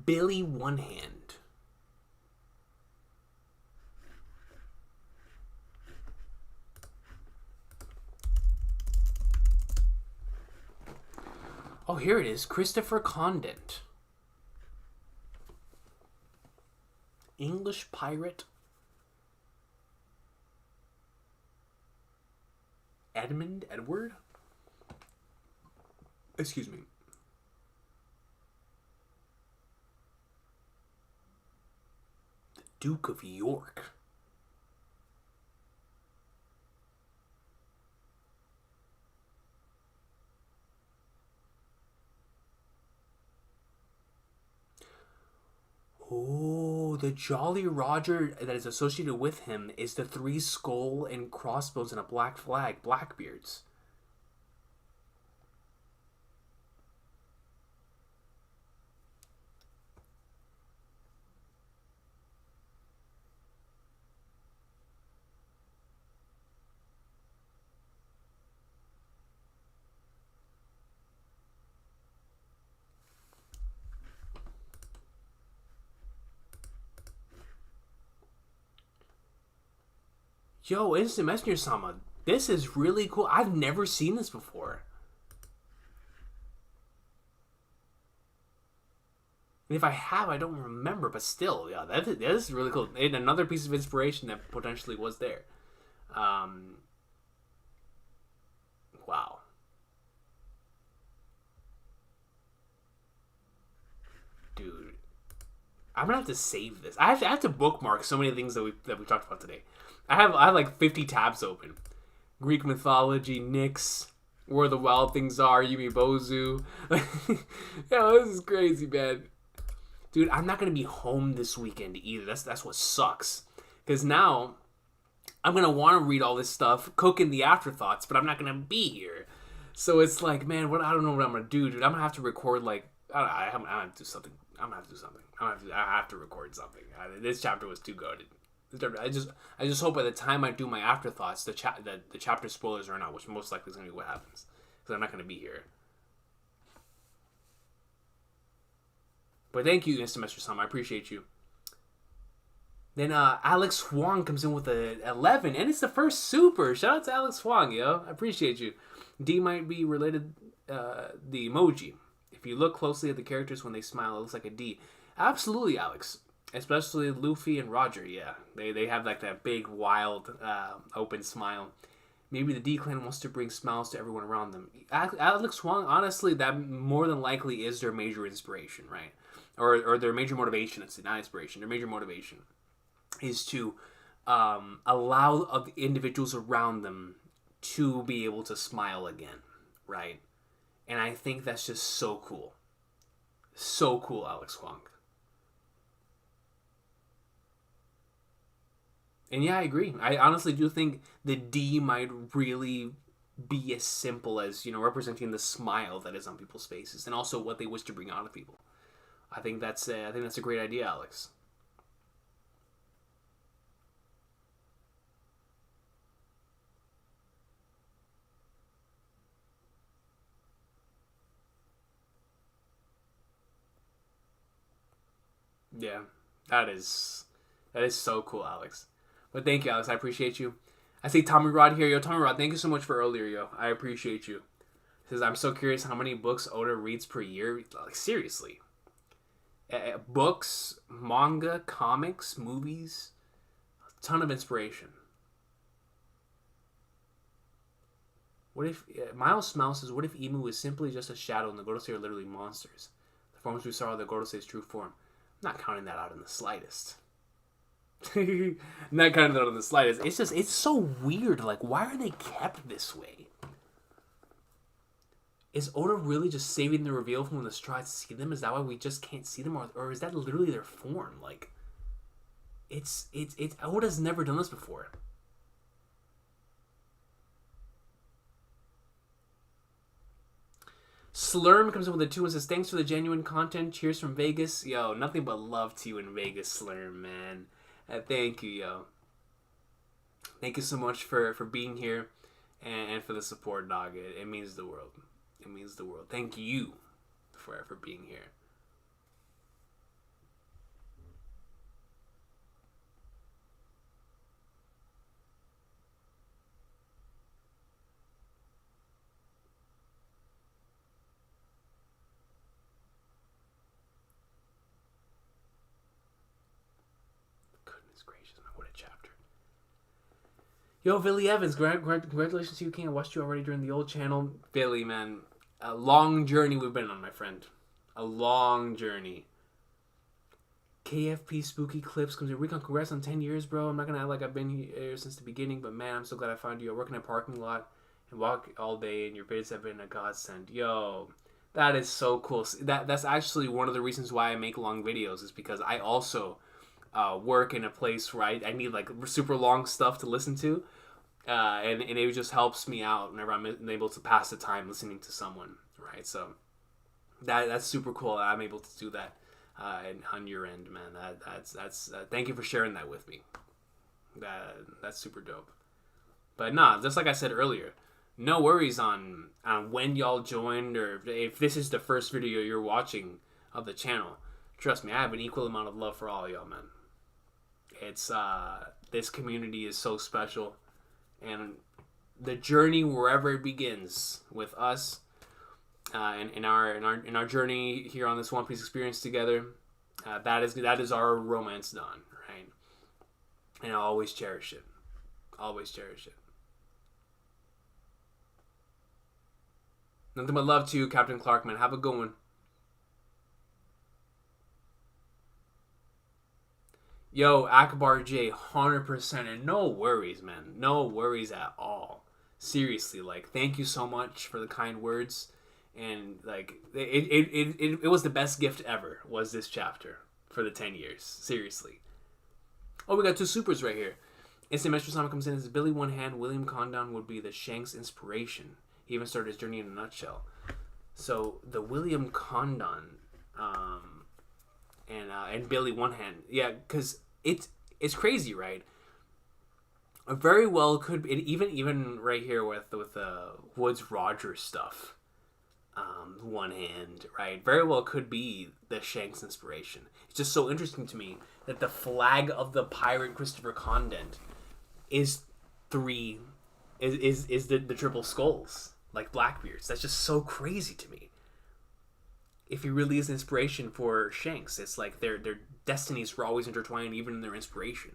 Billy One Hand. Oh, here it is. Christopher Condent. English pirate. Edward? Excuse me. The Duke of York. Oh, the Jolly Roger that is associated with him is the 3 skull and crossbones and a black flag, Blackbeards. Yo, Instant Messenger Sama, this is really cool. I've never seen this before. And if I have, I don't remember, but still, yeah, that is really cool. And another piece of inspiration that potentially was there. Wow. Dude. I'm gonna have to save this. I have to bookmark so many things that we talked about today. I have like 50 tabs open. Greek mythology, Nyx, where the wild things are, Yumi Bozu. Yo, this is crazy, man. Dude, I'm not gonna be home this weekend either. That's what sucks. Because now I'm gonna want to read all this stuff, cook in the afterthoughts, but I'm not gonna be here. So it's like, man, I don't know what I'm gonna do, dude. I'm gonna have to record like I have to do something. I have to record something. This chapter was too goated. I just hope by the time I do my afterthoughts, the chapter spoilers are not, which most likely is going to be what happens, because I'm not going to be here. But thank you, Instant Messenger Sam. I appreciate you. Then Alex Huang comes in with a 11, and it's the first super. Shout out to Alex Huang, yo. I appreciate you. D might be related the emoji. If you look closely at the characters when they smile, it looks like a D. Absolutely, Alex. Especially Luffy and Roger, yeah. They have like that big, wild, open smile. Maybe the D clan wants to bring smiles to everyone around them. Alex Huang, honestly, that more than likely is their major inspiration, right? Or their major motivation. It's not inspiration. Their major motivation is to allow the individuals around them to be able to smile again, right? And I think that's just so cool. So cool, Alex Huang. And yeah, I agree. I honestly do think the D might really be as simple as, representing the smile that is on people's faces and also what they wish to bring out of people. I think that's a great idea, Alex. Yeah, that is that is so cool, Alex. But thank you, Alex. I appreciate you. I see Tommy Rod here, yo. Tommy Rod, thank you so much for earlier, yo. I appreciate you. He says, I'm so curious how many books Oda reads per year. Like, seriously. Books, manga, comics, movies, a ton of inspiration. What if Miles Smile says, what if Emu is simply just a shadow and the Gorosei are literally monsters? The forms we saw are the Gorosei's true form. I'm not counting that out in the slightest. Not counting that out in the slightest. It's so weird. Like, why are they kept this way? Is Oda really just saving the reveal from when the Straw see them? Is that why we just can't see them, or is that literally their form? Like, it's Oda's never done this before. Slurm comes in with a 2 and says, thanks for the genuine content. Cheers from Vegas. Yo, nothing but love to you in Vegas, Slurm, man. Thank you, yo. Thank you so much for being here and for the support, dog. It means the world. It means the world. Thank you for being here. Goodness gracious, man, what a chapter. Yo, Billy Evans, congratulations to you, King. I watched you already during the old channel. Billy, man, a long journey we've been on, my friend. A long journey. KFP Spooky Clips comes in. Recon, congrats on 10 years, bro. I'm not going to act like I've been here since the beginning, but man, I'm so glad I found you. I work in a parking lot and walk all day, and your vids have been a godsend. Yo, that is so cool. That's actually one of the reasons why I make long videos, is because I also work in a place where I need like super long stuff to listen to. And it just helps me out whenever I'm able to pass the time listening to someone, right? So that's super cool. I'm able to do that on your end, man. That's thank you for sharing that with me. That's super dope. But nah, just like I said earlier, no worries on when y'all joined, or if this is the first video you're watching of the channel. Trust me, I have an equal amount of love for all y'all, man. It's this community is so special. And the journey, wherever it begins with us, and in our journey here on this One Piece experience together, that is our romance done, right? And I'll always cherish it. Always cherish it. Nothing but love to you, Captain Clark, man. Have a good one. Yo, Akbar J, 100%, and no worries, man. No worries at all. Seriously, like, thank you so much for the kind words. And, like, it was the best gift ever, was this chapter for the 10 years. Seriously. Oh, we got 2 supers right here. Instant Metro Sama comes in and says, Billy One Hand, William Condon would be the Shanks inspiration. He even started his journey in a nutshell. So, the William Condon, and Billy One Hand. Yeah, because it's crazy, right? Very well could be, even right here with Woods Rogers stuff. one hand, right? Very well could be the Shanks inspiration. It's just so interesting to me that the flag of the pirate Christopher Condent is three is the triple skulls, like Blackbeard's. That's just so crazy to me. If he really is inspiration for Shanks, it's like their destinies were always intertwined, even in their inspiration.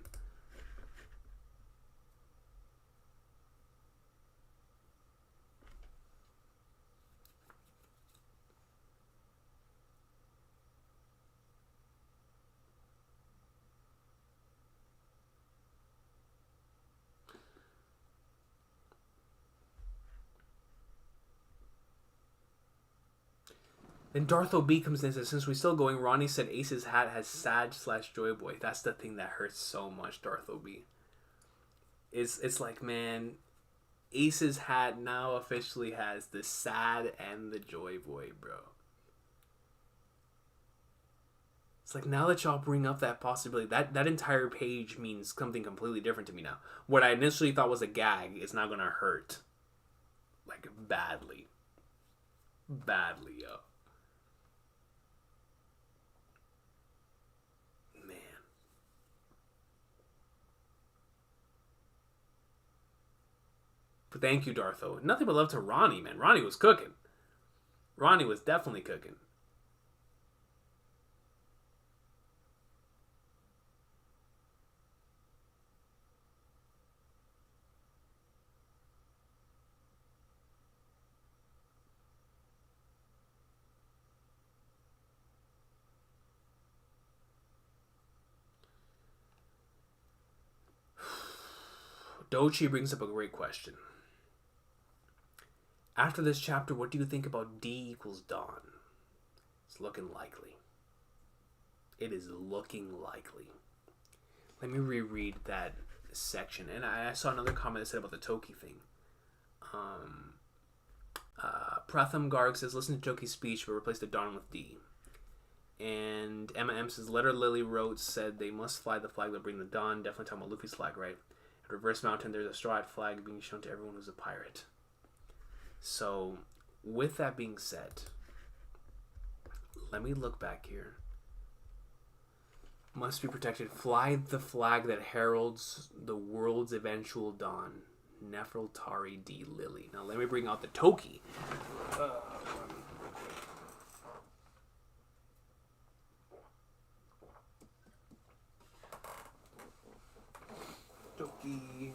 Then Darth B comes in and says, since we're still going, Ronnie said Ace's hat has Sag/Joy Boy. That's the thing that hurts so much, Darth B. It's like, man, Ace's hat now officially has the Sad and the Joy Boy, bro. It's like, now that y'all bring up that possibility, that entire page means something completely different to me now. What I initially thought was a gag is now going to hurt. Like, badly. Badly, yo. But thank you, Dartho. Nothing but love to Ronnie, man. Ronnie was cooking. Ronnie was definitely cooking. Dochi brings up a great question. After this chapter, what do you think about D equals Dawn? It's looking likely. It is looking likely. Let me reread that section. And I saw another comment that said about the Toki thing. Pratham Garg says, listen to Toki's speech, but replace the Dawn with D. And Emma M says, Letter Lily wrote, said they must fly the flag that bring the dawn. Definitely talking about Luffy's flag, right? At Reverse Mountain, there's a straw-hat flag being shown to everyone who's a pirate. So, with that being said, let me look back here. Must be protected. Fly the flag that heralds the world's eventual dawn. Nefertari D. Lily. Now, let me bring out the Toki. Toki.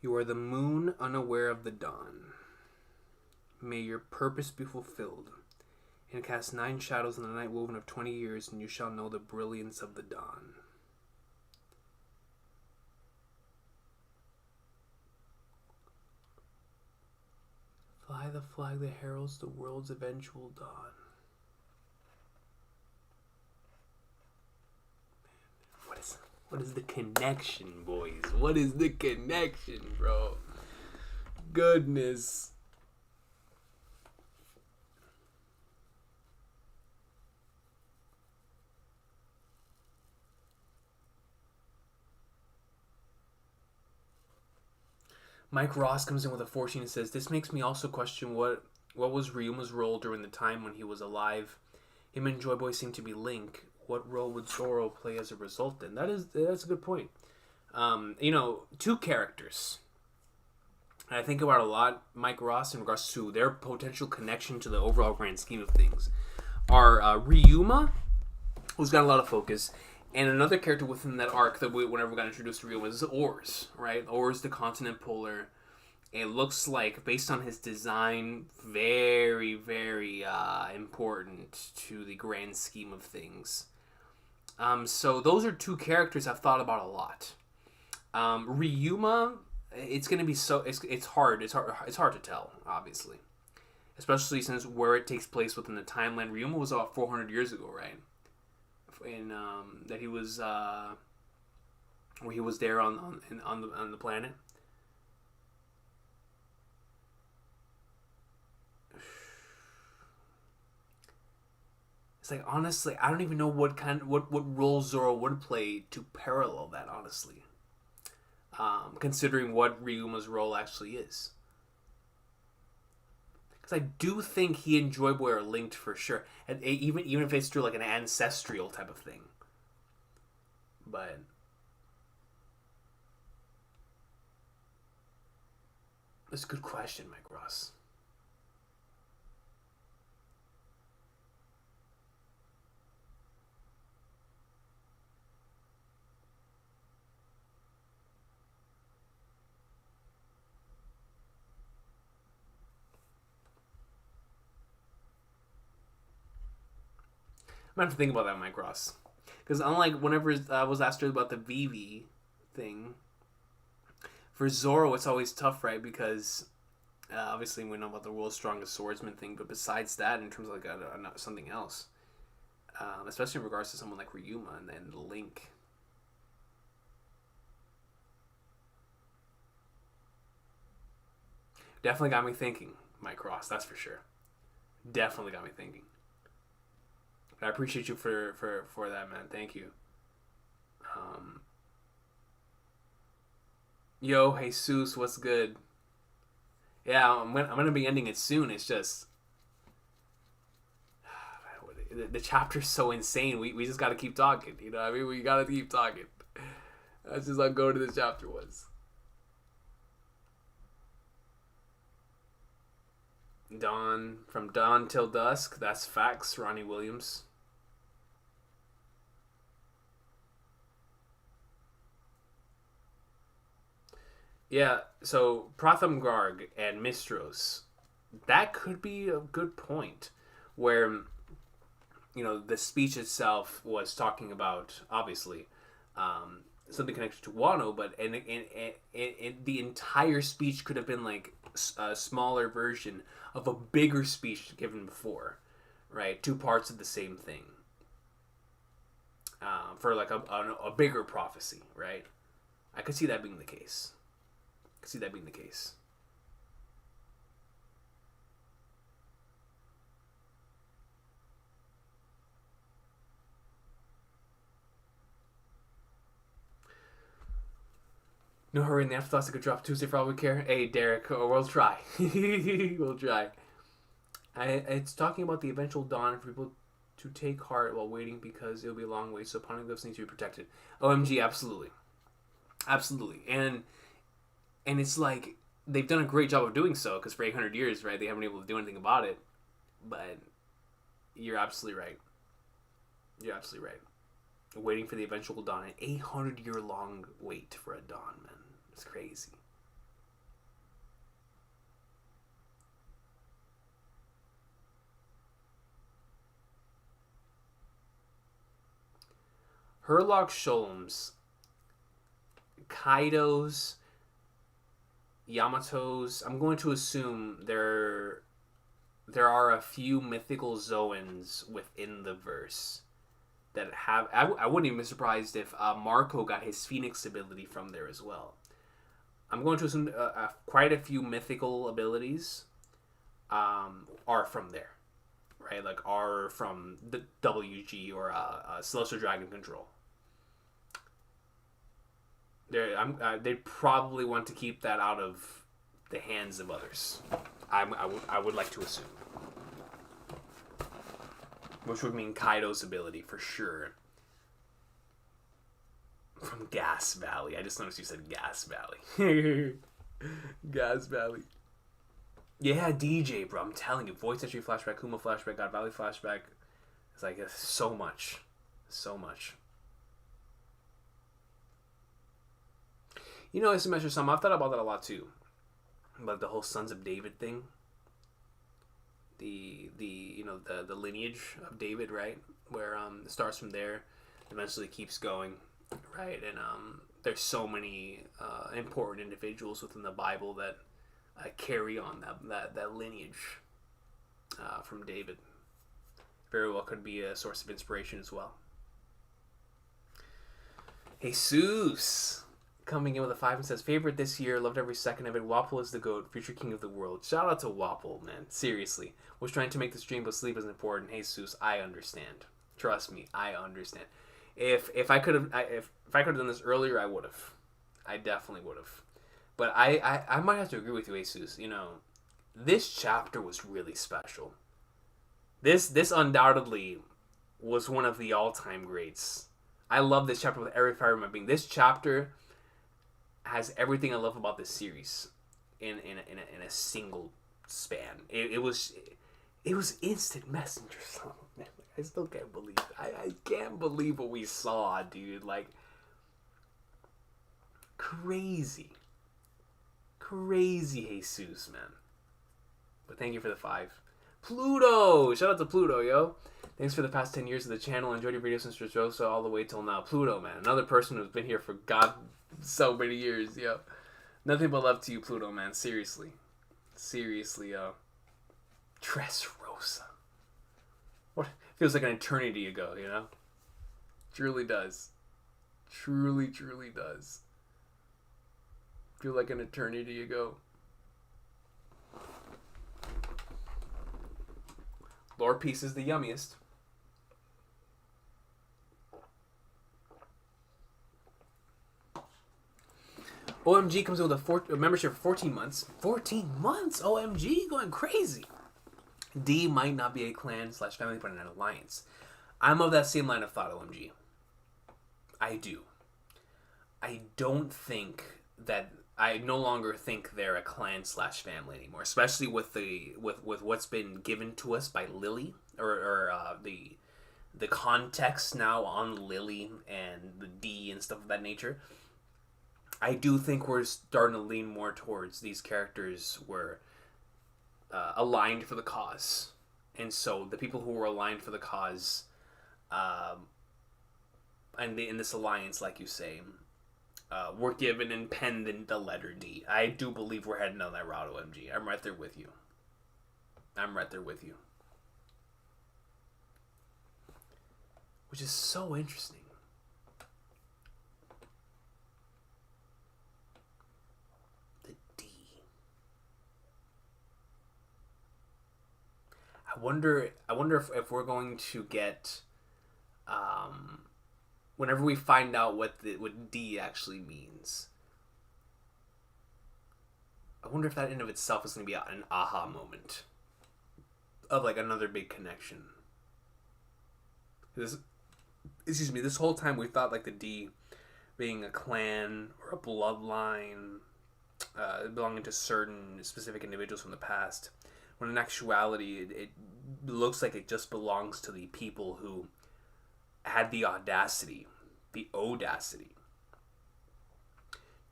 You are the moon unaware of the dawn. May your purpose be fulfilled, and cast 9 shadows in the night woven of 20 years, and you shall know the brilliance of the dawn. Fly the flag that heralds the world's eventual dawn. What is the connection, boys? What is the connection, bro? Goodness. Mike Ross comes in with a 14 and says, "This makes me also question what was Ryuma's role during the time when he was alive. Him and Joy Boy seem to be linked. What role would Zoro play as a result then?" That's a good point. Two characters and I think about a lot, Mike Ross, in regards to their potential connection to the overall grand scheme of things, are Ryuma, who's got a lot of focus, and another character within that arc that whenever we got introduced to Ryuma is Oars, right? Oars, the continent puller. It looks like, based on his design, very, very important to the grand scheme of things. So those are two characters I've thought about a lot. Ryuma, it's going to be so... It's hard to tell, obviously. Especially since where it takes place within the timeline. Ryuma was about 400 years ago, right? And that he was... where he was there on the planet. It's like, honestly, I don't even know what role Zoro would play to parallel that, honestly. Considering what Ryuma's role actually is. Because I do think he and Joy Boy are linked for sure. And even if it's through like an ancestral type of thing. But... That's a good question, Mike Ross. I'm going to have to think about that, Mike Ross. Because unlike whenever I was asked about the Vivi thing, for Zoro it's always tough, right? Because obviously we know about the world's strongest swordsman thing, but besides that, in terms of like something else, especially in regards to someone like Ryuma and then Link. Definitely got me thinking, Mike Ross, that's for sure. Definitely got me thinking. I appreciate you for that, man. Thank you. Yo, Jesus, what's good? Yeah, I'm gonna be ending it soon. It's just the chapter's so insane. We just gotta keep talking. You know what I mean? We gotta keep talking. That's just how good this chapter was. Dawn, from dawn till dusk. That's facts, Ronnie Williams. Yeah, so Pratham Garg and Mistros, that could be a good point, where, the speech itself was talking about, obviously, something connected to Wano, but and the entire speech could have been like a smaller version of a bigger speech given before, right? Two parts of the same thing, for like a bigger prophecy, right? I could see that being the case. No hurry, the afterthoughts could drop Tuesday for all we care. Hey, Derek, we'll try. We'll try. It's talking about the eventual dawn for people to take heart while waiting because it'll be a long wait, so poneglyphs need to be protected. OMG, absolutely. Absolutely. And it's like, they've done a great job of doing so, because for 800 years, right, they haven't been able to do anything about it. But you're absolutely right. Waiting for the eventual dawn. An 800-year-long wait for a dawn, man. It's crazy. Herlock Sholmes, Kaidos, Yamato's. I'm going to assume there are a few mythical Zoans within the verse. that have. I wouldn't even be surprised if Marco got his Phoenix ability from there as well. I'm going to assume quite a few mythical abilities are from there, right? Like are from the WG or Celestial Dragon Control. They probably want to keep that out of the hands of others. I would like to assume. Which would mean Kaido's ability for sure. From Gas Valley. I just noticed you said Gas Valley. Gas Valley. Yeah, DJ, bro. I'm telling you. Voice Entry flashback, Kuma flashback, God Valley flashback. It's like so much. So much. You know, as you mentioned something, I've thought about that a lot too. About the whole Sons of David thing. The lineage of David, right? Where it starts from there, eventually keeps going, right? And there's so many important individuals within the Bible that carry on that lineage from David. Very well could be a source of inspiration as well. Jesus coming in with a 5 and says, favorite this year, loved every second of it. Wapple is the GOAT, future king of the world. Shout out to Wapple, man. Seriously. Was trying to make the stream, but sleep is important. Jesus, I understand. Trust me, I understand. If I could have done this earlier, I would have. I definitely would have. But I might have to agree with you, Jesus. You know, this chapter was really special. This undoubtedly was one of the all-time greats. I love this chapter with every fiber of my being. This chapter has everything I love about this series in a single span. It was instant messenger. Man, I still can't believe it. I can't believe what we saw, dude. Like, crazy Jesus, man. But thank you for the 5. Pluto! Shout out to Pluto, yo. Thanks for the past 10 years of the channel. Enjoyed your videos since Dressrosa all the way till now. Pluto, man. Another person who's been here for God so many years, yo. Nothing but love to you, Pluto, man. Seriously, yo. Dressrosa. What? Feels like an eternity ago, you know? Truly does. Truly does. Feel like an eternity ago. Lore Piece is the yummiest. OMG comes in with a membership for 14 months. 14 months? OMG, going crazy. D might not be a clan/family, but an alliance. I'm of that same line of thought, OMG. I do. I don't think that... I no longer think they're a clan/family anymore, especially with what's been given to us by Lily, or the context now on Lily and the D and stuff of that nature. I do think we're starting to lean more towards these characters were aligned for the cause. And so the people who were aligned for the cause and in this alliance, like you say, were given and penned in the letter D. I do believe we're heading down that route, OMG. I'm right there with you. Which is so interesting. I wonder if we're going to get, whenever we find out what D actually means, I wonder if that in of itself is going to be an aha moment of like another big connection. This whole time we thought like the D being a clan or a bloodline belonging to certain specific individuals from the past, when in actuality it looks like it just belongs to the people who had the audacity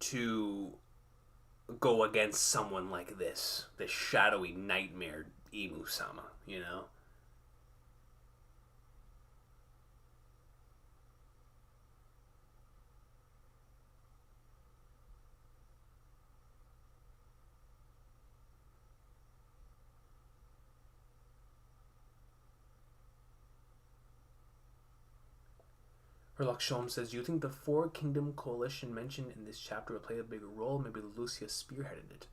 to go against someone like this shadowy nightmare Imu-sama, you know? Herlock Sholm says, do you think the Four Kingdom Coalition mentioned in this chapter will play a bigger role? Maybe Lucia spearheaded it.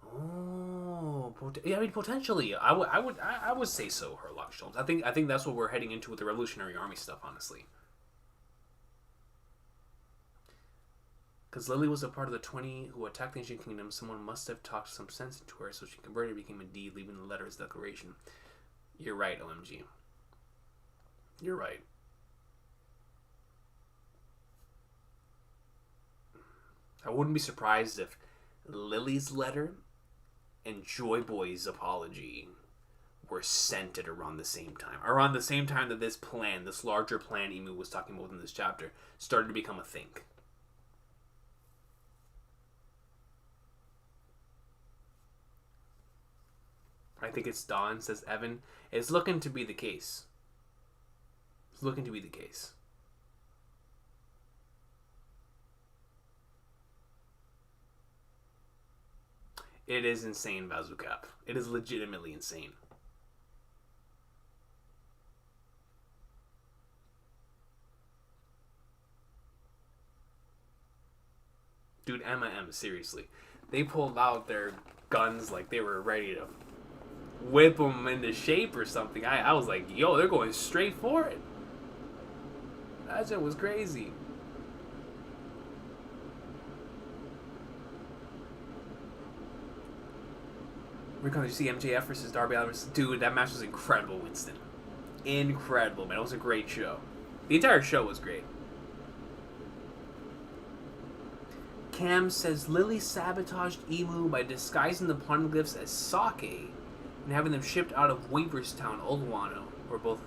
Oh, yeah, I mean, potentially. I would say so, Herlock Sholmes. I think that's what we're heading into with the Revolutionary Army stuff, honestly. Because Lily was a part of the 20 who attacked the Ancient Kingdom, someone must have talked some sense into her, so she converted and became a deed, leaving the letter as declaration. You're right, OMG. You're right. I wouldn't be surprised if Lily's letter and Joy Boy's apology were sent at around the same time. Around the same time that this plan, this larger plan Emu was talking about in this chapter, started to become a thing. I think it's Dawn, says Evan. It's looking to be the case. It's looking to be the case. It is insane, Bazooka. It is legitimately insane. Dude, Emma M, seriously. They pulled out their guns like they were ready to whip them into shape or something. I was like, yo, they're going straight for it. That shit was crazy. Recon, did you see MJF versus Darby Allin? Dude, that match was incredible, Winston. Incredible, man. It was a great show. The entire show was great. Cam says Lily sabotaged Emu by disguising the poneglyphs as sake and having them shipped out of Weaverstown, Old Wano, where both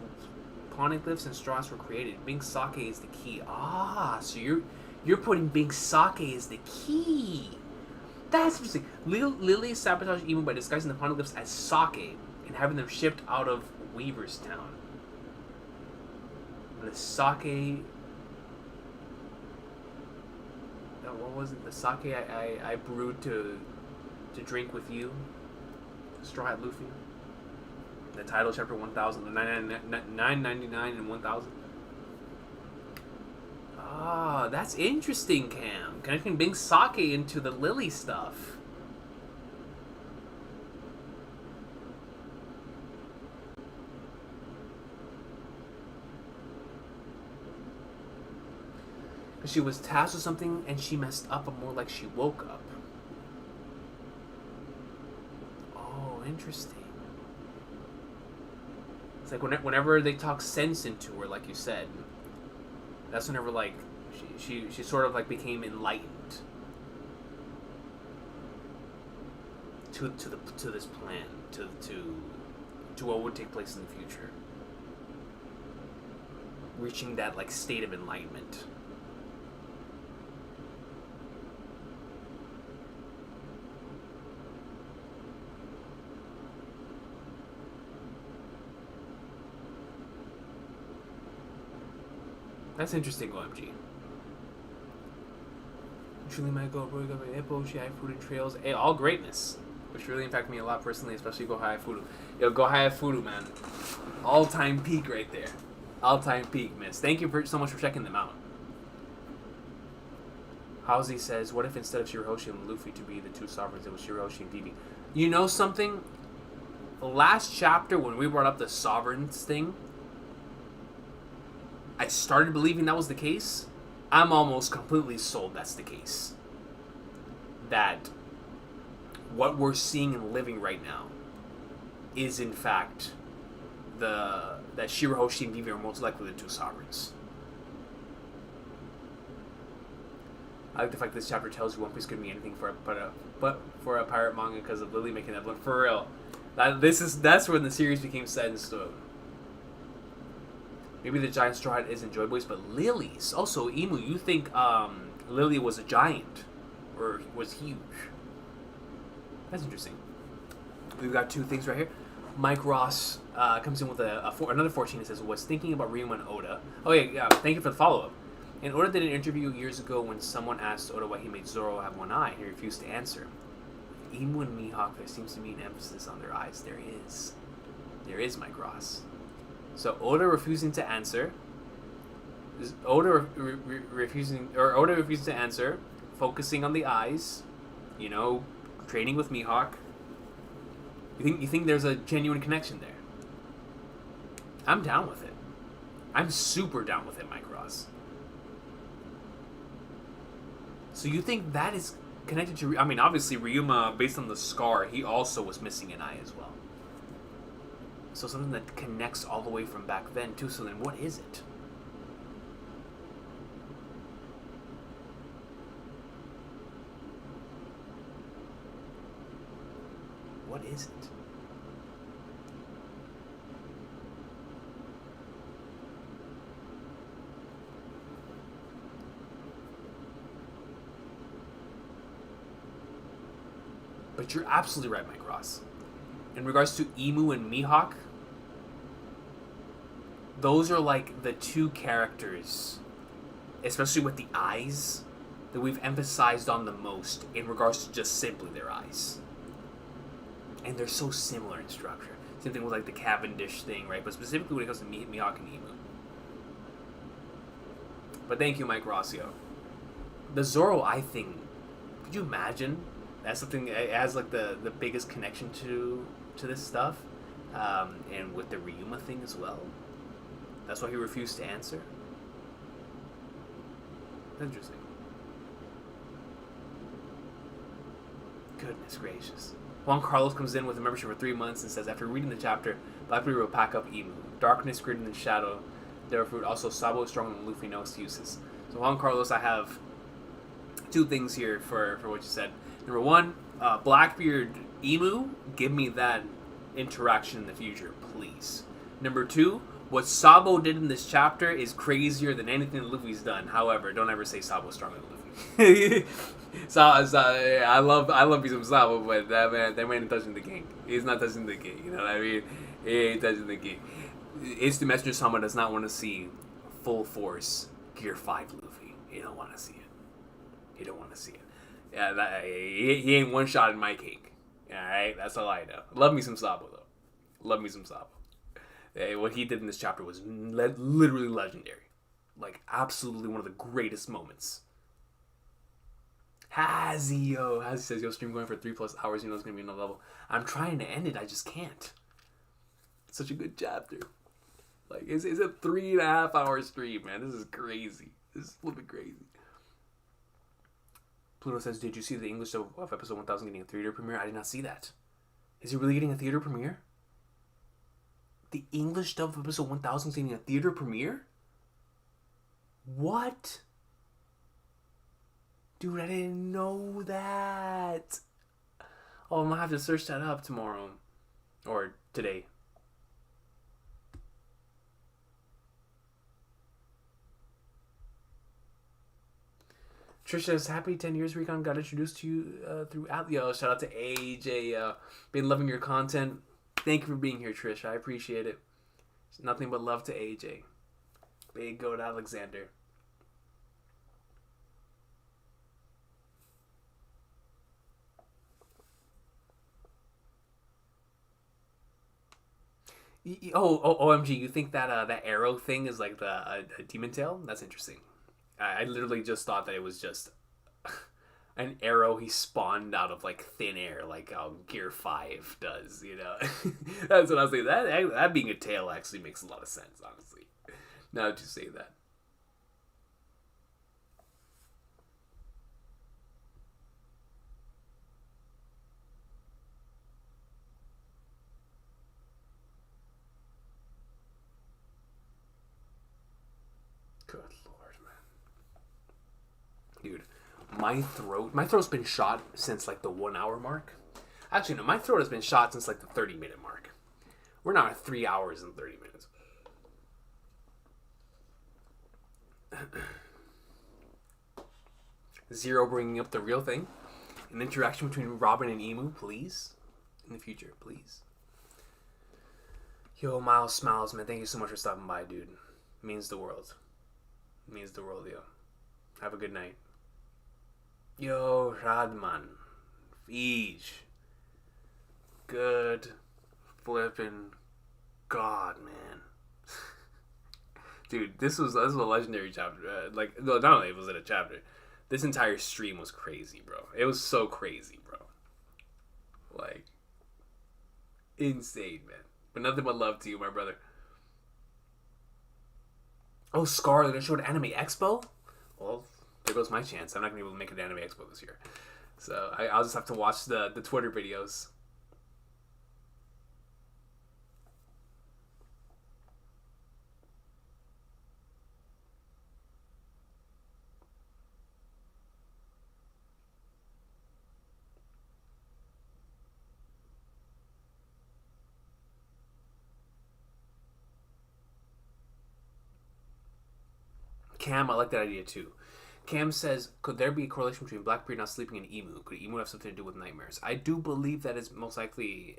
poneglyphs and straws were created. Big sake is the key. Ah, so you're putting big sake as the key. That's interesting. Lily sabotaged Emu by disguising the poneglyphs as sake and having them shipped out of Weaverstown. The sake... what was it? The sake I brewed to drink with you. Straw Hat Luffy. The title, chapter 1000. The 999 and 1000. Ah, that's interesting, Cam. Connecting Big Sake into the Lily stuff. She was tasked with something and she messed up, but more like she woke up. Oh, interesting. It's like whenever they talk sense into her, like you said, that's whenever like she sort of like became enlightened to this plan, to what would take place in the future, reaching that like state of enlightenment. That's interesting, OMG. Truly my go, bro, go Hippo, Shihai Fudu trails. Hey, all greatness. Which really impacted me a lot personally, especially Go High Fudu. Yo, Go High Fudu, man. All-time peak right there. All-time peak, miss. Thank you so much for checking them out. Halsey says, what if instead of Shirahoshi and Luffy to be the two sovereigns, it was Shirahoshi and Vivi? You know something? The last chapter, when we brought up the sovereigns thing, I started believing that was the case. I'm almost completely sold that's the case. That what we're seeing and living right now is in fact that Shirahoshi and Vivi are most likely the two sovereigns. I like the fact this chapter tells you One Piece could mean anything for a pirate manga because of Lily making that blood. For real. That's when the series became set in stone. Maybe the giant straw hat isn't Joy Boys, but Lily's. Also, Emu, you think Lily was a giant or was huge? That's interesting. We've got two things right here. Mike Ross comes in with another 14 and says, was thinking about Ryuma and Oda. Oh, yeah, thank you for the follow-up. And Oda did an interview years ago when someone asked Oda why he made Zoro have one eye, and he refused to answer. Emu and Mihawk, there seems to be an emphasis on their eyes. There is. There is, Mike Ross. So Oda refusing to answer Oda refusing to answer, focusing on the eyes, you know, training with Mihawk. You think there's a genuine connection there? I'm down with it. I'm super down with it, Mike Ross. So you think that is connected to? I mean, obviously Ryuma, based on the scar, he also was missing an eye as well. So something that connects all the way from back then too. So then, what is it? What is it? But you're absolutely right, Mike Ross. In regards to Emu and Mihawk, those are like the two characters, especially with the eyes, that we've emphasized on the most in regards to just simply their eyes. And they're so similar in structure. Same thing with like the Cavendish thing, right? But specifically when it comes to Mihawk and Emu. But thank you, Mike Rossio. The Zoro Eye thing, could you imagine? That's something that has like the biggest connection to this stuff. And with the Ryuma thing as well. That's why he refused to answer. Interesting. Goodness gracious. Juan Carlos comes in with a membership for 3 months and says, after reading the chapter, Blackbeard will pack up Emu. Darkness greater than shadow. Therefore, also Sabo is stronger than Luffy, no excuses. So Juan Carlos, I have two things here for what you said. Number one, Blackbeard Emu, give me that interaction in the future, please. Number two, what Sabo did in this chapter is crazier than anything that Luffy's done. However, don't ever say Sabo's stronger than Luffy. I love me some Sabo, but that man ain't touching the king. He's not touching the king. You know what I mean? He ain't touching the king. It's the Messenger Sama does not want to see full force Gear 5 Luffy. He don't want to see it. He don't want to see it. Yeah, he ain't one shot in my cake. Alright? That's all I know. Love me some Sabo, though. Love me some Sabo. What he did in this chapter was literally legendary. Like, absolutely one of the greatest moments. Hazzy says, yo, stream going for 3+ hours, you know it's going to be another level. I'm trying to end it, I just can't. It's such a good chapter. Like, it's a 3.5 hour stream, man. This is crazy. This is flipping crazy. Pluto says, did you see the English of episode 1000 getting a theater premiere? I did not see that. Is he really getting a theater premiere? The English dub of episode 1000 is getting a theater premiere? What? Dude, I didn't know that. Oh, I'm gonna have to search that up tomorrow. Or today. Trisha says, happy 10 years, Recon. Got introduced to you through Yo, shout out to AJ. Been loving your content. Thank you for being here, Trish. I appreciate it. It's nothing but love to AJ. Big goat Alexander. OMG, you think that that arrow thing is like a demon tail? That's interesting. I literally just thought that it was just an arrow he spawned out of like thin air, like Gear 5 does, you know? That's what I was saying. That being a tail actually makes a lot of sense, honestly. Now that you say that. Good Lord, man. Dude, my throat's been shot since like the 1 hour mark. Actually, no, my throat has been shot since like the 30-minute mark. We're now at 3 hours and 30 minutes. Zero bringing up the real thing. An interaction between Robin and Emu, please. In the future, please. Yo, Miles Smiles, man. Thank you so much for stopping by, dude. Means the world. Means the world, yo. Have a good night. Yo, Radman. Feej. Good flippin' God, man. Dude, this was a legendary chapter. Like, no, not only was it a chapter, this entire stream was crazy, bro. It was so crazy, bro. Like, insane, man. But nothing but love to you, my brother. Oh, Scar, they're gonna show at Anime Expo? Well, there goes my chance. I'm not gonna be able to make it to Anime Expo this year. So I'll just have to watch the Twitter videos. Cam, I like that idea too. Cam says, could there be a correlation between Blackbeard not sleeping and Emu? Could Emu have something to do with nightmares? I do believe that is most likely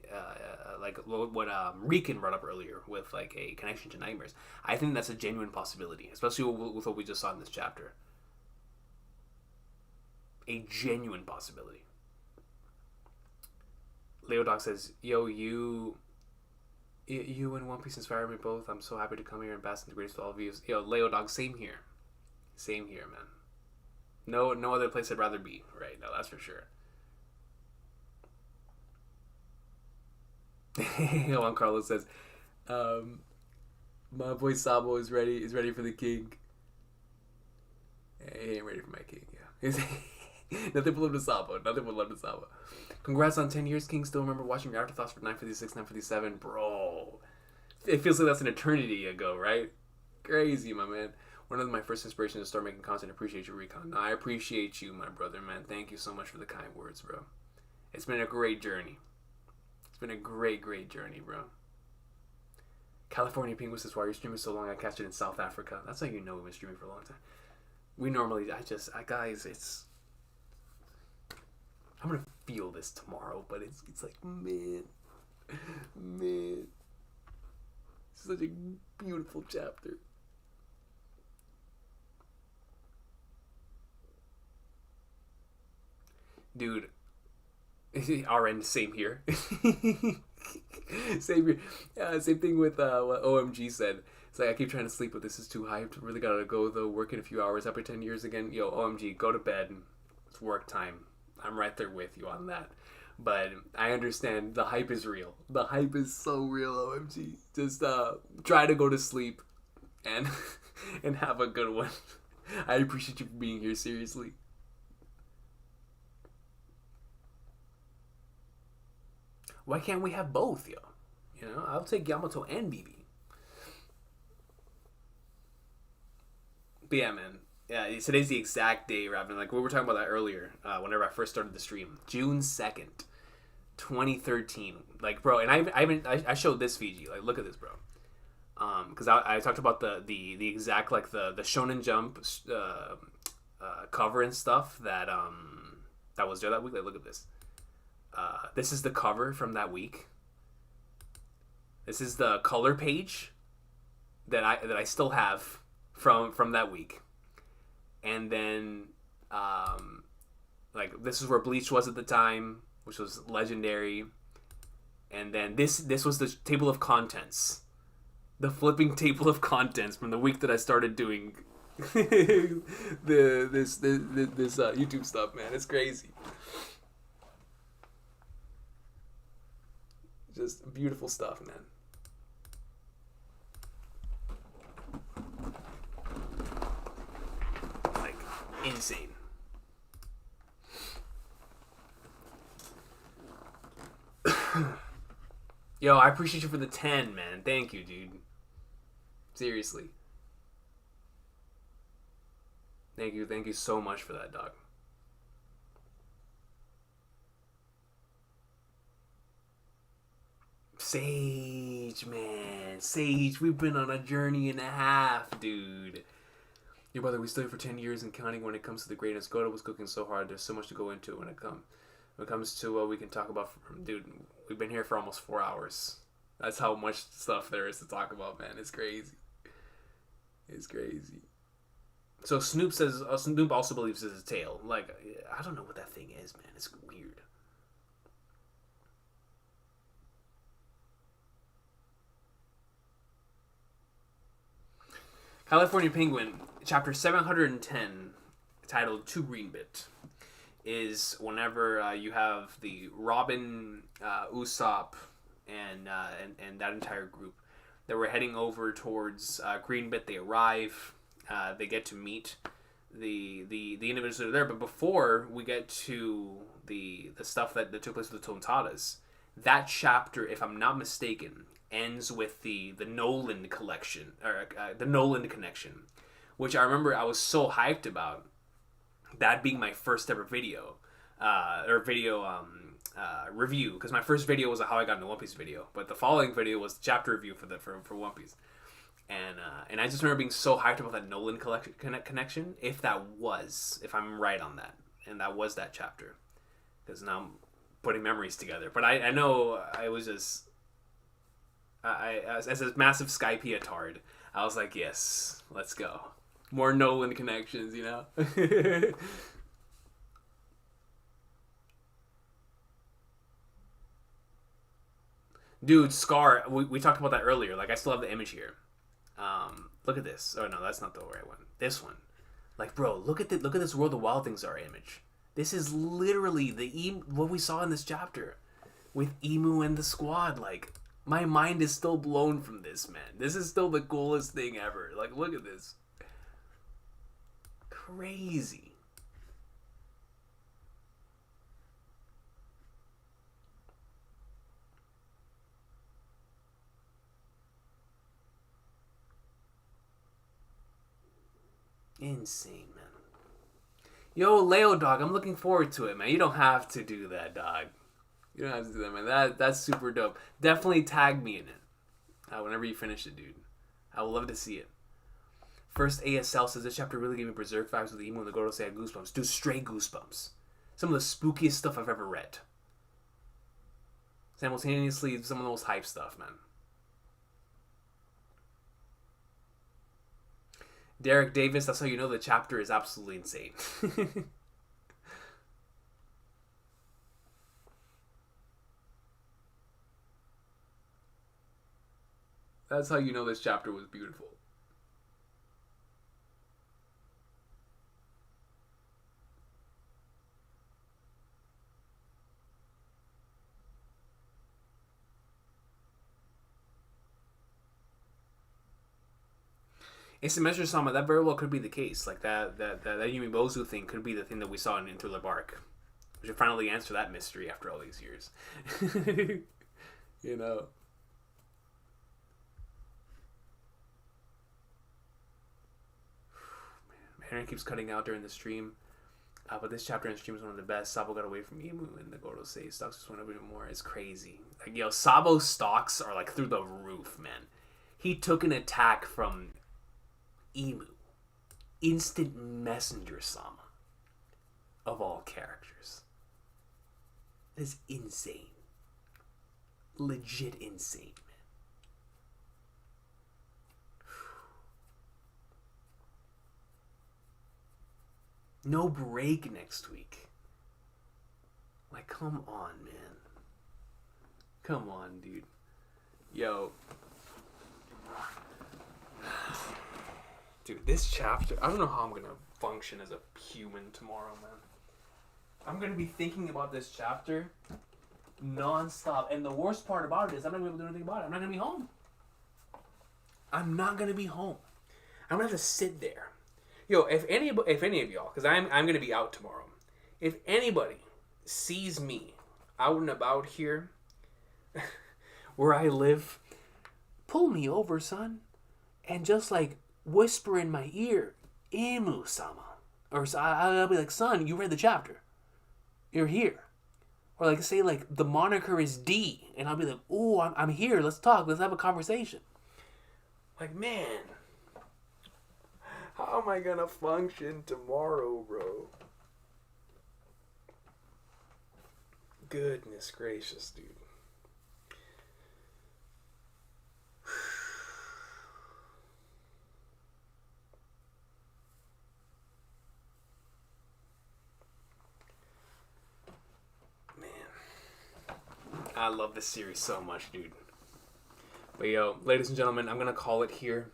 like what Recon brought up earlier with like a connection to nightmares. I think that's a genuine possibility, especially with what we just saw in this chapter. A genuine possibility. Leo Dog says, yo, you and One Piece inspire me both. I'm so happy to come here and bask in the greatest of all views. Yo, Leo Dog, same here. Same here, man. No other place I'd rather be right now, that's for sure. Juan Carlos says, my boy Sabo is ready for the king. He ain't ready for my king, yeah. Nothing but love to Sabo. Nothing but love to Sabo. Congrats on 10 years, King. Still remember watching your afterthoughts for 956, 957. Bro. It feels like that's an eternity ago, right? Crazy, my man. One of my first inspirations to start making content. Appreciate you, Recon. I appreciate you, my brother, man. Thank you so much for the kind words, bro. It's been a great journey. It's been a great journey, bro. California Penguin says, why are you streaming so long? I catch it in South Africa. That's how you know we've been streaming for a long time. We normally, guys, it's... I'm gonna feel this tomorrow, but it's like, man. It's such a beautiful chapter. Dude, RN, same here. Same here. Same thing with what OMG said. It's like, I keep trying to sleep, but this is too hyped. Really gotta go, though. Work in a few hours after 10 years again. Yo, OMG, go to bed. It's work time. I'm right there with you on that. But I understand the hype is real. The hype is so real, OMG. Just try to go to sleep and and have a good one. I appreciate you for being here, seriously. Why can't we have both, yo? You know, I'll take Yamato and BB. But yeah, man. Yeah, today's the exact day, Robin. Like, we were talking about that earlier, whenever I first started the stream. June 2nd, 2013. Like, bro, and I showed this Fiji. Like, look at this, bro. Because I talked about the exact, like, the Shonen Jump cover and stuff that was there that week. Like, look at this. This is the cover from that week. This is the color page that I still have from that week. And then, like, this is where Bleach was at the time, which was legendary. And then this was the table of contents, the flipping table of contents from the week that I started doing this YouTube stuff. Man, it's crazy. Just beautiful stuff, man. Like, insane. Yo, I appreciate you for the 10, man. Thank you, dude. Seriously. Thank you so much for that, dog. Sage, man. Sage, we've been on a journey and a half, dude. Your brother, we studied for 10 years and counting when it comes to the greatness. Goto was cooking so hard. There's so much to go into it when it comes to what we can talk about. Dude, we've been here for almost 4 hours. That's how much stuff there is to talk about, man. It's crazy. It's crazy. So Snoop says, Snoop also believes it's a tail. Like, I don't know what that thing is, man. It's weird. California Penguin, chapter 710, titled "To Greenbit," is whenever you have the Robin, Usopp, and that entire group that were heading over towards Greenbit. They arrive. They get to meet the individuals that are there. But before we get to the stuff that took place with the Tontadas, that chapter, if I'm not mistaken, ends with the Nolan collection, or the Nolan connection, which I remember I was so hyped about. That being my first ever video, review, because my first video was a How I Got Into One Piece video, but the following video was the chapter review for One Piece, and I just remember being so hyped about that Nolan connection. If I'm right on that, and that was that chapter, because now I'm putting memories together. But I know I was just as a massive Skype-tard, I was like, yes, let's go. More Nolan connections, you know? Dude, Scar, we talked about that earlier. Like, I still have the image here. Look at this. Oh, no, that's not the right one. This one. Like, bro, look at this World of Wild Things Are image. This is literally what we saw in this chapter with Emu and the squad. Like, my mind is still blown from this, man. This is still the coolest thing ever. Like, look at this. Crazy. Insane, man. Yo, Leo, dog, I'm looking forward to it, man. You don't have to do that, dog. You don't have to do that, man. That's super dope. Definitely tag me in it whenever you finish it, dude. I would love to see it. First ASL says this chapter really gave me Berserk vibes with the emo and the Gordo say I had goosebumps. Dude, straight goosebumps. Some of the spookiest stuff I've ever read. Simultaneously, some of the most hype stuff, man. Derek Davis, that's how you know the chapter is absolutely insane. That's how you know this chapter was beautiful. It's a measure Sama. That very well could be the case. Like that Yumi Bozu thing could be the thing that we saw in Thriller Bark. We should finally answer that mystery after all these years. You know. Henry keeps cutting out during the stream. But this chapter in the stream is one of the best. Sabo got away from Emu and the Gordo say stocks just went up even more. It's crazy. Like, yo, Sabo's stocks are like through the roof, man. He took an attack from Emu. Instant messenger Sama. Of all characters. It is insane. Legit insane, man. No break next week. Like, come on, man. Come on, dude. Yo. Dude, this chapter, I don't know how I'm going to function as a human tomorrow, man. I'm going to be thinking about this chapter nonstop. And the worst part about it is I'm not going to be able to do anything about it. I'm not going to be home. I'm not going to be home. I'm going to have to sit there. Yo, if any of y'all, because I'm going to be out tomorrow. If anybody sees me out and about here where I live, pull me over, son. And just like whisper in my ear, Emu-sama. Or I'll be like, son, you read the chapter. You're here. Or like say like the moniker is D. And I'll be like, ooh, I'm here. Let's talk. Let's have a conversation. Like, man. How am I going to function tomorrow, bro? Goodness gracious, dude. Man. I love this series so much, dude. But yo, ladies and gentlemen, I'm going to call it here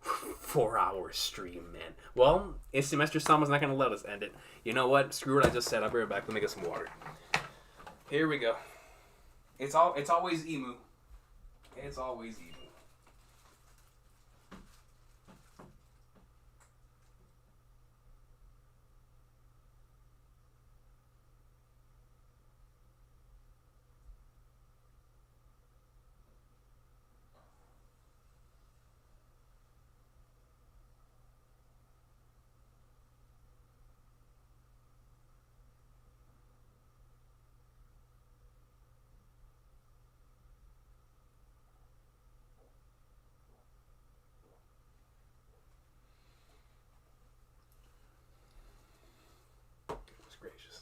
4 hour stream, man. Well, Instant Master Sama's not gonna let us end it. You know what? Screw what I just said. I'll be right back. Let me get some water. Here we go. It's always Emu. It's always Emu. Goodness gracious.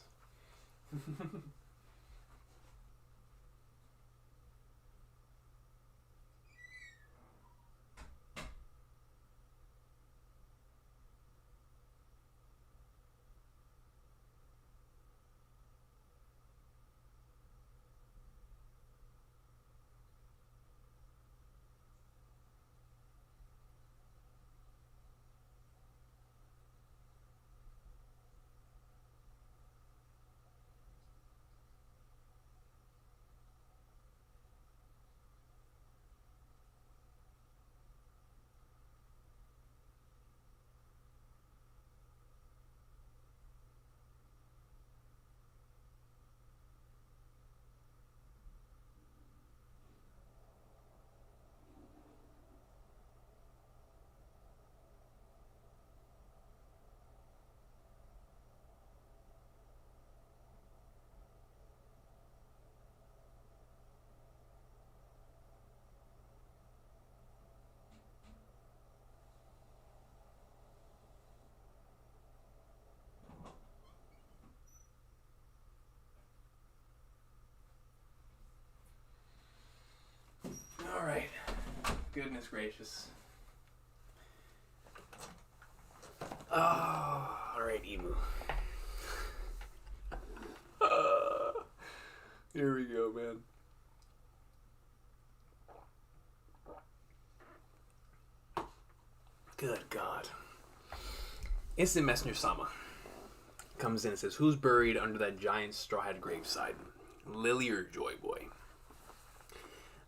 All right. Goodness gracious. Oh, all right, Emu. Here we go, man. Good God. Instant Messenger Sama comes in and says, "Who's buried under that giant straw-hat graveside? Lily or Joy Boy?"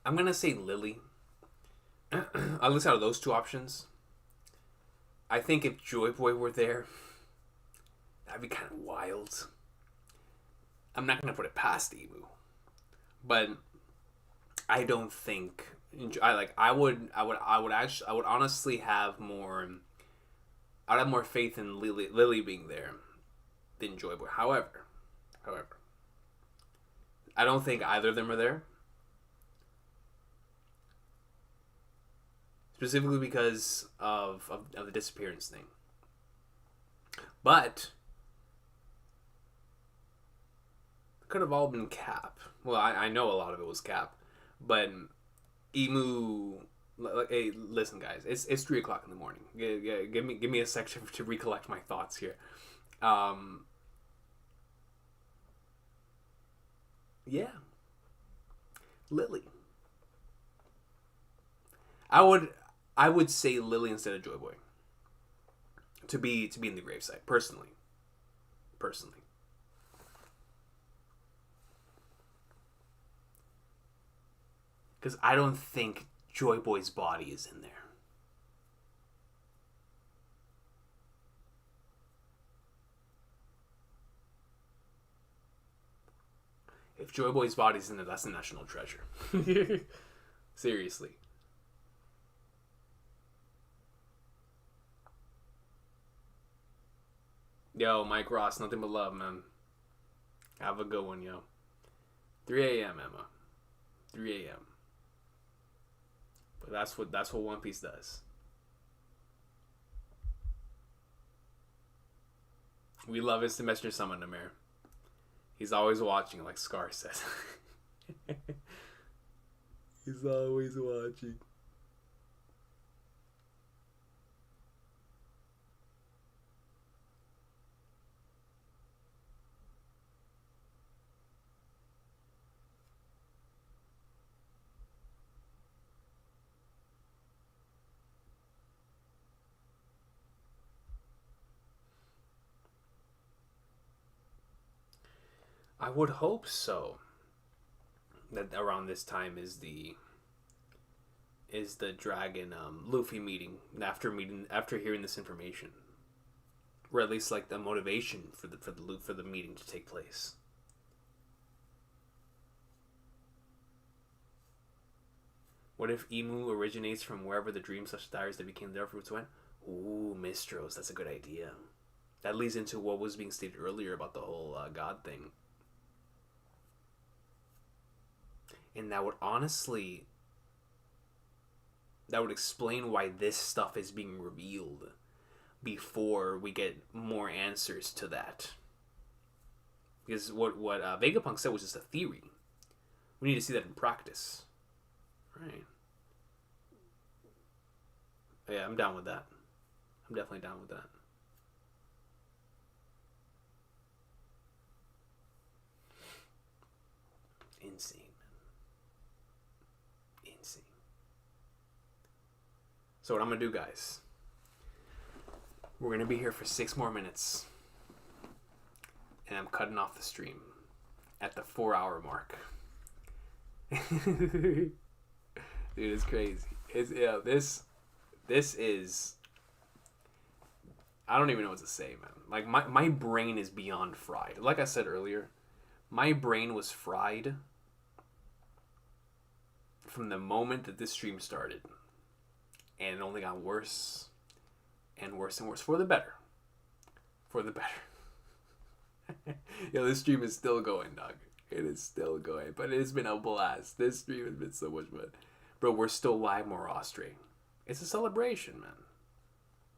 I'm gonna say Lily. At least out of those two options, I think if Joy Boy were there, that'd be kind of wild. I'm not gonna put it past Emu, but I don't think I would honestly have more. I'd have more faith in Lily being there than Joy Boy. However, I don't think either of them are there. Specifically because of the disappearance thing. But it could have all been Cap. Well, I know a lot of it was Cap. But Emu... Hey, listen, guys. It's 3 o'clock in the morning. Give me a second to recollect my thoughts here. Yeah. Lily. I would say Lily instead of Joy Boy. To be in the gravesite, personally. Because I don't think Joy Boy's body is in there. If Joy Boy's body's in there, that's a national treasure. Seriously. Yo, Mike Ross, nothing but love, man. Have a good one, yo. 3 a.m., Emma. 3 a.m. But that's what One Piece does. We love Instant Messenger Summon Namir. He's always watching, like Scar says. He's always watching. I would hope so. That around this time is the Dragon Luffy meeting after hearing this information, or at least like the motivation for the meeting to take place. What if Emu originates from wherever the dream such diaries that became their fruits went? Ooh, Mistros, that's a good idea. That leads into what was being stated earlier about the whole God thing. And that would explain why this stuff is being revealed before we get more answers to that. Because what Vegapunk said was just a theory. We need to see that in practice. Right. Yeah, I'm down with that. I'm definitely down with that. Insane. Insane. So what I'm going to do, guys, we're going to be here for 6 more minutes. And I'm cutting off the stream at the 4-hour mark. Dude, it's crazy. This is... I don't even know what to say, man. Like, my brain is beyond fried. Like I said earlier, my brain was fried from the moment that this stream started. And it only got worse and worse and worse. For the better. For the better. Yo, this stream is still going, dog. It is still going. But it has been a blast. This stream has been so much fun. Bro, we're still live more Austria. It's a celebration, man.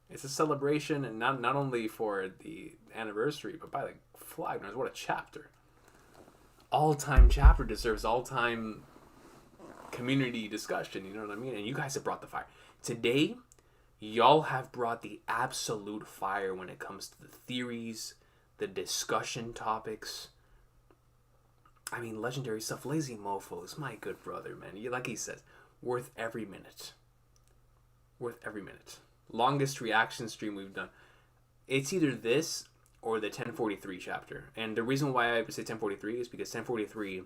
It's a celebration, and not only for the anniversary, but by the flag. What a chapter. All-time chapter deserves all-time community discussion, you know what I mean? And you guys have brought the fire. Today, y'all have brought the absolute fire when it comes to the theories, the discussion topics. I mean, legendary stuff. Lazy Mofos, my good brother, man. Like he says, worth every minute. Worth every minute. Longest reaction stream we've done. It's either this or the 1043 chapter. And the reason why I say 1043 is because 1043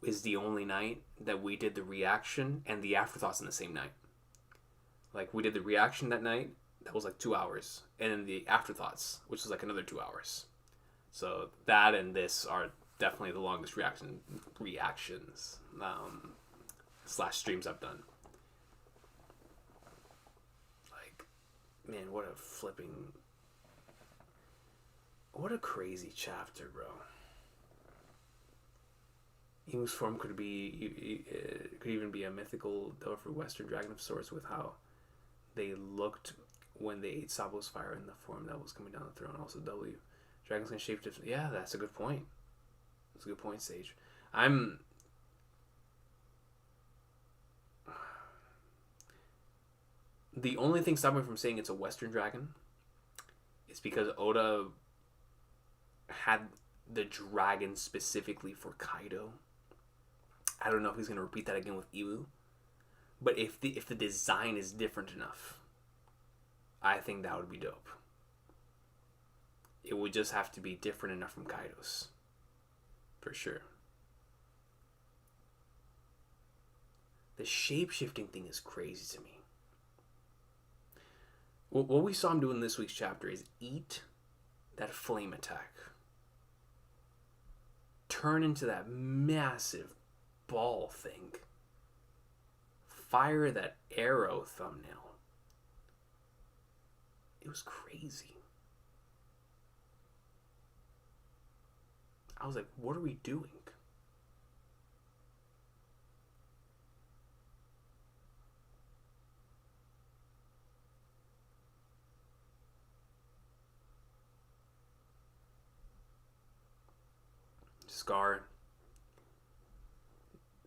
is the only night that we did the reaction and the afterthoughts in the same night. Like, we did the reaction that night. That was like 2 hours. And then the afterthoughts, which was like another 2 hours. So that and this are definitely the longest reactions / streams I've done. Like, man, what a crazy chapter, bro. Emu's form could even be a mythical Doffer Western Dragon of Swords, with how they looked when they ate Sabo's fire in the form that was coming down the throne. Also, dragons can shape different. Yeah, that's a good point. That's a good point, Sage. The only thing stopping me from saying it's a Western dragon is because Oda had the dragon specifically for Kaido. I don't know if he's going to repeat that again with Iwu. But if the design is different enough, I think that would be dope. It would just have to be different enough from Kaido's. For sure. The shape-shifting thing is crazy to me. What we saw him do in this week's chapter is eat that flame attack. Turn into that massive ball thing. Fire that arrow thumbnail. It was crazy. I was like, what are we doing? Scar.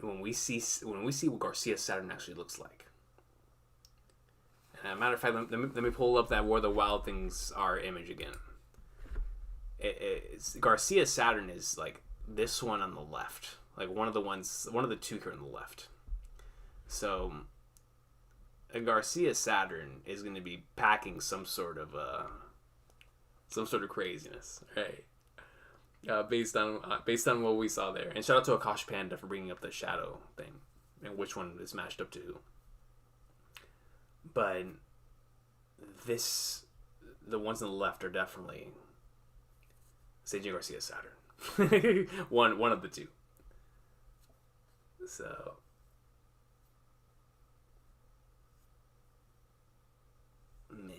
When we see what Garcia Saturn actually looks like. And a matter of fact, let me pull up that Where the Wild Things Are image again. It's Garcia Saturn is like this one on the left, like one of the two here on the left. So a Garcia Saturn is going to be packing some sort of craziness, right? based on what we saw there. And shout out to Akash Panda for bringing up the shadow thing and which one is matched up to who. But the ones on the left are definitely Seiji Garcia Saturn. one of the two. So man.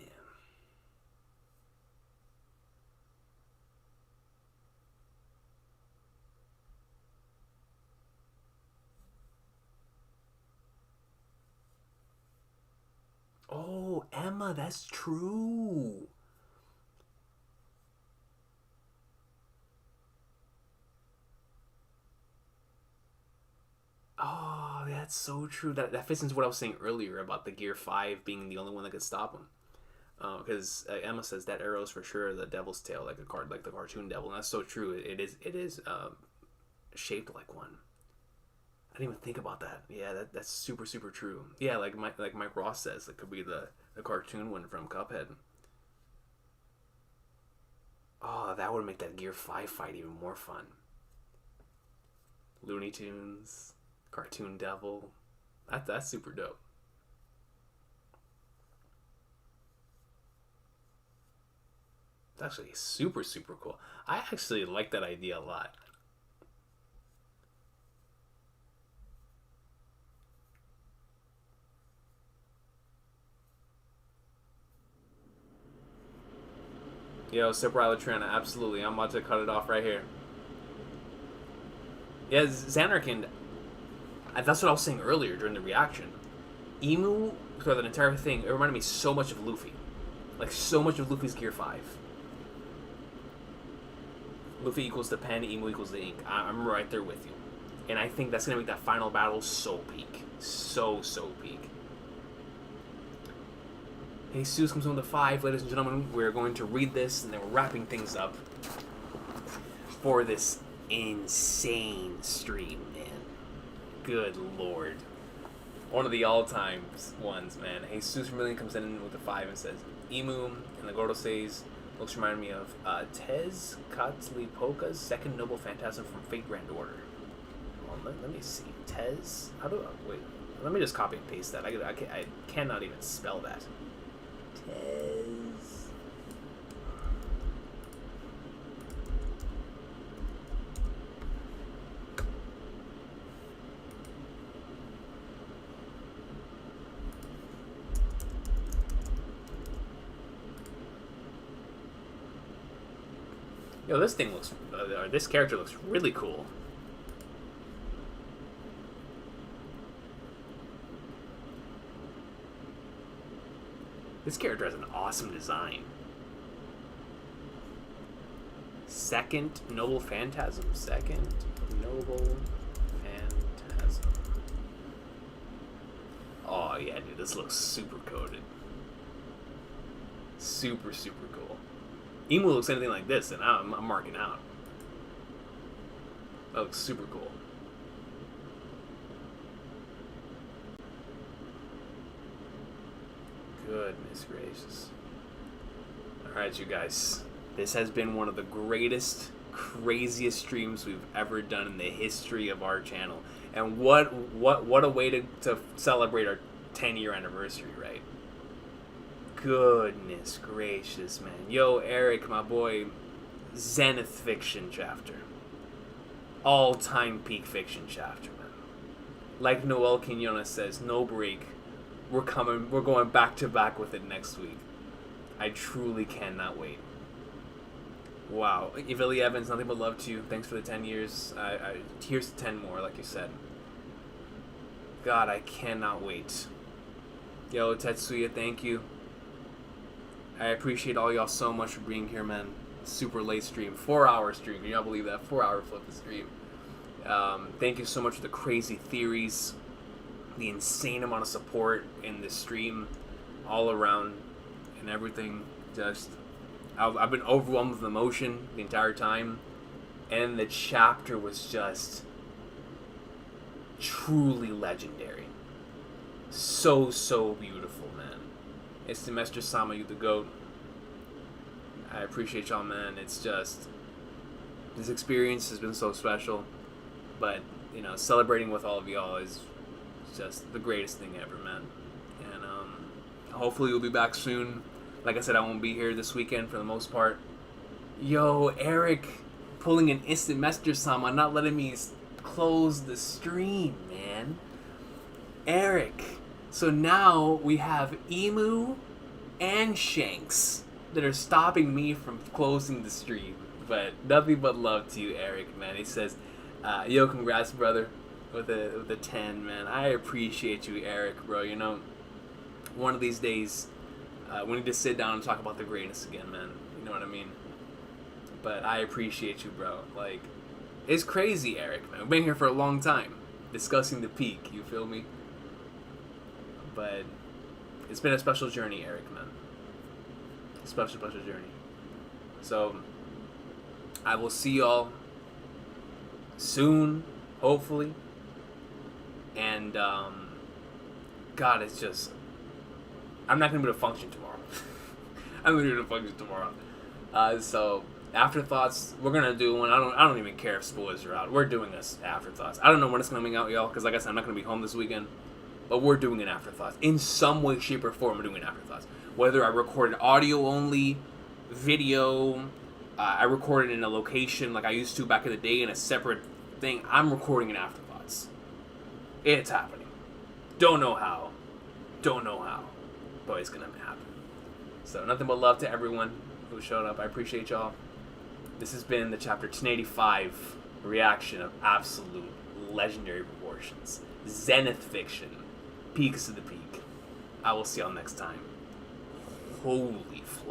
Oh, Emma, that's true. Oh, that's so true. That fits into what I was saying earlier about the Gear 5 being the only one that could stop him. Because Emma says that arrow is for sure the devil's tail, like like the cartoon devil, and that's so true. It is shaped like one. I didn't even think about that. Yeah, that's super super true. Yeah, like Mike Ross says, it could be the cartoon one from Cuphead. Oh, that would make that Gear 5 fight even more fun. Looney Tunes, cartoon devil. That's super dope. It's actually super super cool. I actually like that idea a lot. Yo, Super Alatrana, absolutely. I'm about to cut it off right here. Yeah, Xanarkand, that's what I was saying earlier during the reaction. Emu, throughout that entire thing, it reminded me so much of Luffy. Like, so much of Luffy's Gear 5. Luffy equals the pen, Emu equals the ink. I'm right there with you. And I think that's going to make that final battle so peak. So peak. Jesus comes on the 5, ladies and gentlemen. We're going to read this, and then we're wrapping things up for this insane stream, man. Good lord. One of the all-time ones, man. Jesus Vermillion comes in with the 5 and says, Emu, and the Gordo says, looks reminded me of Tezcatlipoca's second noble phantasm from Fate Grand Order. Well, let me see. Wait, let me just copy and paste that. I cannot even spell that. Tez. Yo, this thing looks, this character looks really cool. This character has an awesome design. Second Noble Phantasm. Second Noble Phantasm. Oh, yeah, dude. This looks super coded. Super, super cool. Emu looks anything like this, and I'm marking out. That looks super cool. Goodness gracious. Alright, you guys. This has been one of the greatest, craziest streams we've ever done in the history of our channel. And what a way to celebrate our 10-year anniversary, right? Goodness gracious, man. Yo, Eric, my boy, Zenith Fiction chapter. All-time peak fiction chapter, man. Like Noel Quinones says, no break. We're going back to back with it next week. I truly cannot wait. Wow. Evily Evans, nothing but love to you. Thanks for the 10 years. Here's 10 more, like you said. God, I cannot wait. Yo, Tetsuya, thank you. I appreciate all y'all so much for being here, man. Super late stream. 4-hour stream. Can y'all believe that? 4-hour flip of stream. Thank you so much for the crazy theories. The insane amount of support in this stream. All around. And everything. Just... I've been overwhelmed with emotion the entire time. And the chapter was just... truly legendary. So beautiful, man. It's the Master Sama, you the GOAT. I appreciate y'all, man. It's just... This experience has been so special, but celebrating with all of y'all is just the greatest thing ever, man. And hopefully you'll be back soon. Like I said, I won't be here this weekend for the most part. Yo, Eric, pulling an instant messenger someone, not letting me close the stream, man. Eric. So now we have Emu and Shanks that are stopping me from closing the stream. But nothing but love to you, Eric, man. He says, yo, congrats, brother, with a 10, man. I appreciate you, Eric, bro. One of these days, we need to sit down and talk about the greatness again, man. You know what I mean? But I appreciate you, bro. Like, it's crazy, Eric, man. We've been here for a long time discussing the peak, you feel me? But it's been a special journey, Eric, man. A special journey. So, I will see y'all soon, hopefully. And, God, it's just... I'm not going to be able to function tomorrow. I'm going to be able to function tomorrow. So, Afterthoughts, we're going to do one. I don't even care if spoilers are out. We're doing this Afterthoughts. I don't know when it's coming out, y'all, because like I said, I'm not going to be home this weekend. But we're doing an Afterthoughts. In some way, shape, or form, we're doing an Afterthoughts. Whether I recorded audio only, video, I recorded in a location like I used to back in the day in a separate thing, I'm recording an Afterthoughts. It's happening. Don't know how. But it's going to happen. So, nothing but love to everyone who showed up. I appreciate y'all. This has been the Chapter 1085 reaction of absolute legendary proportions. Zenith fiction. Peaks of the peak. I will see y'all next time. Holy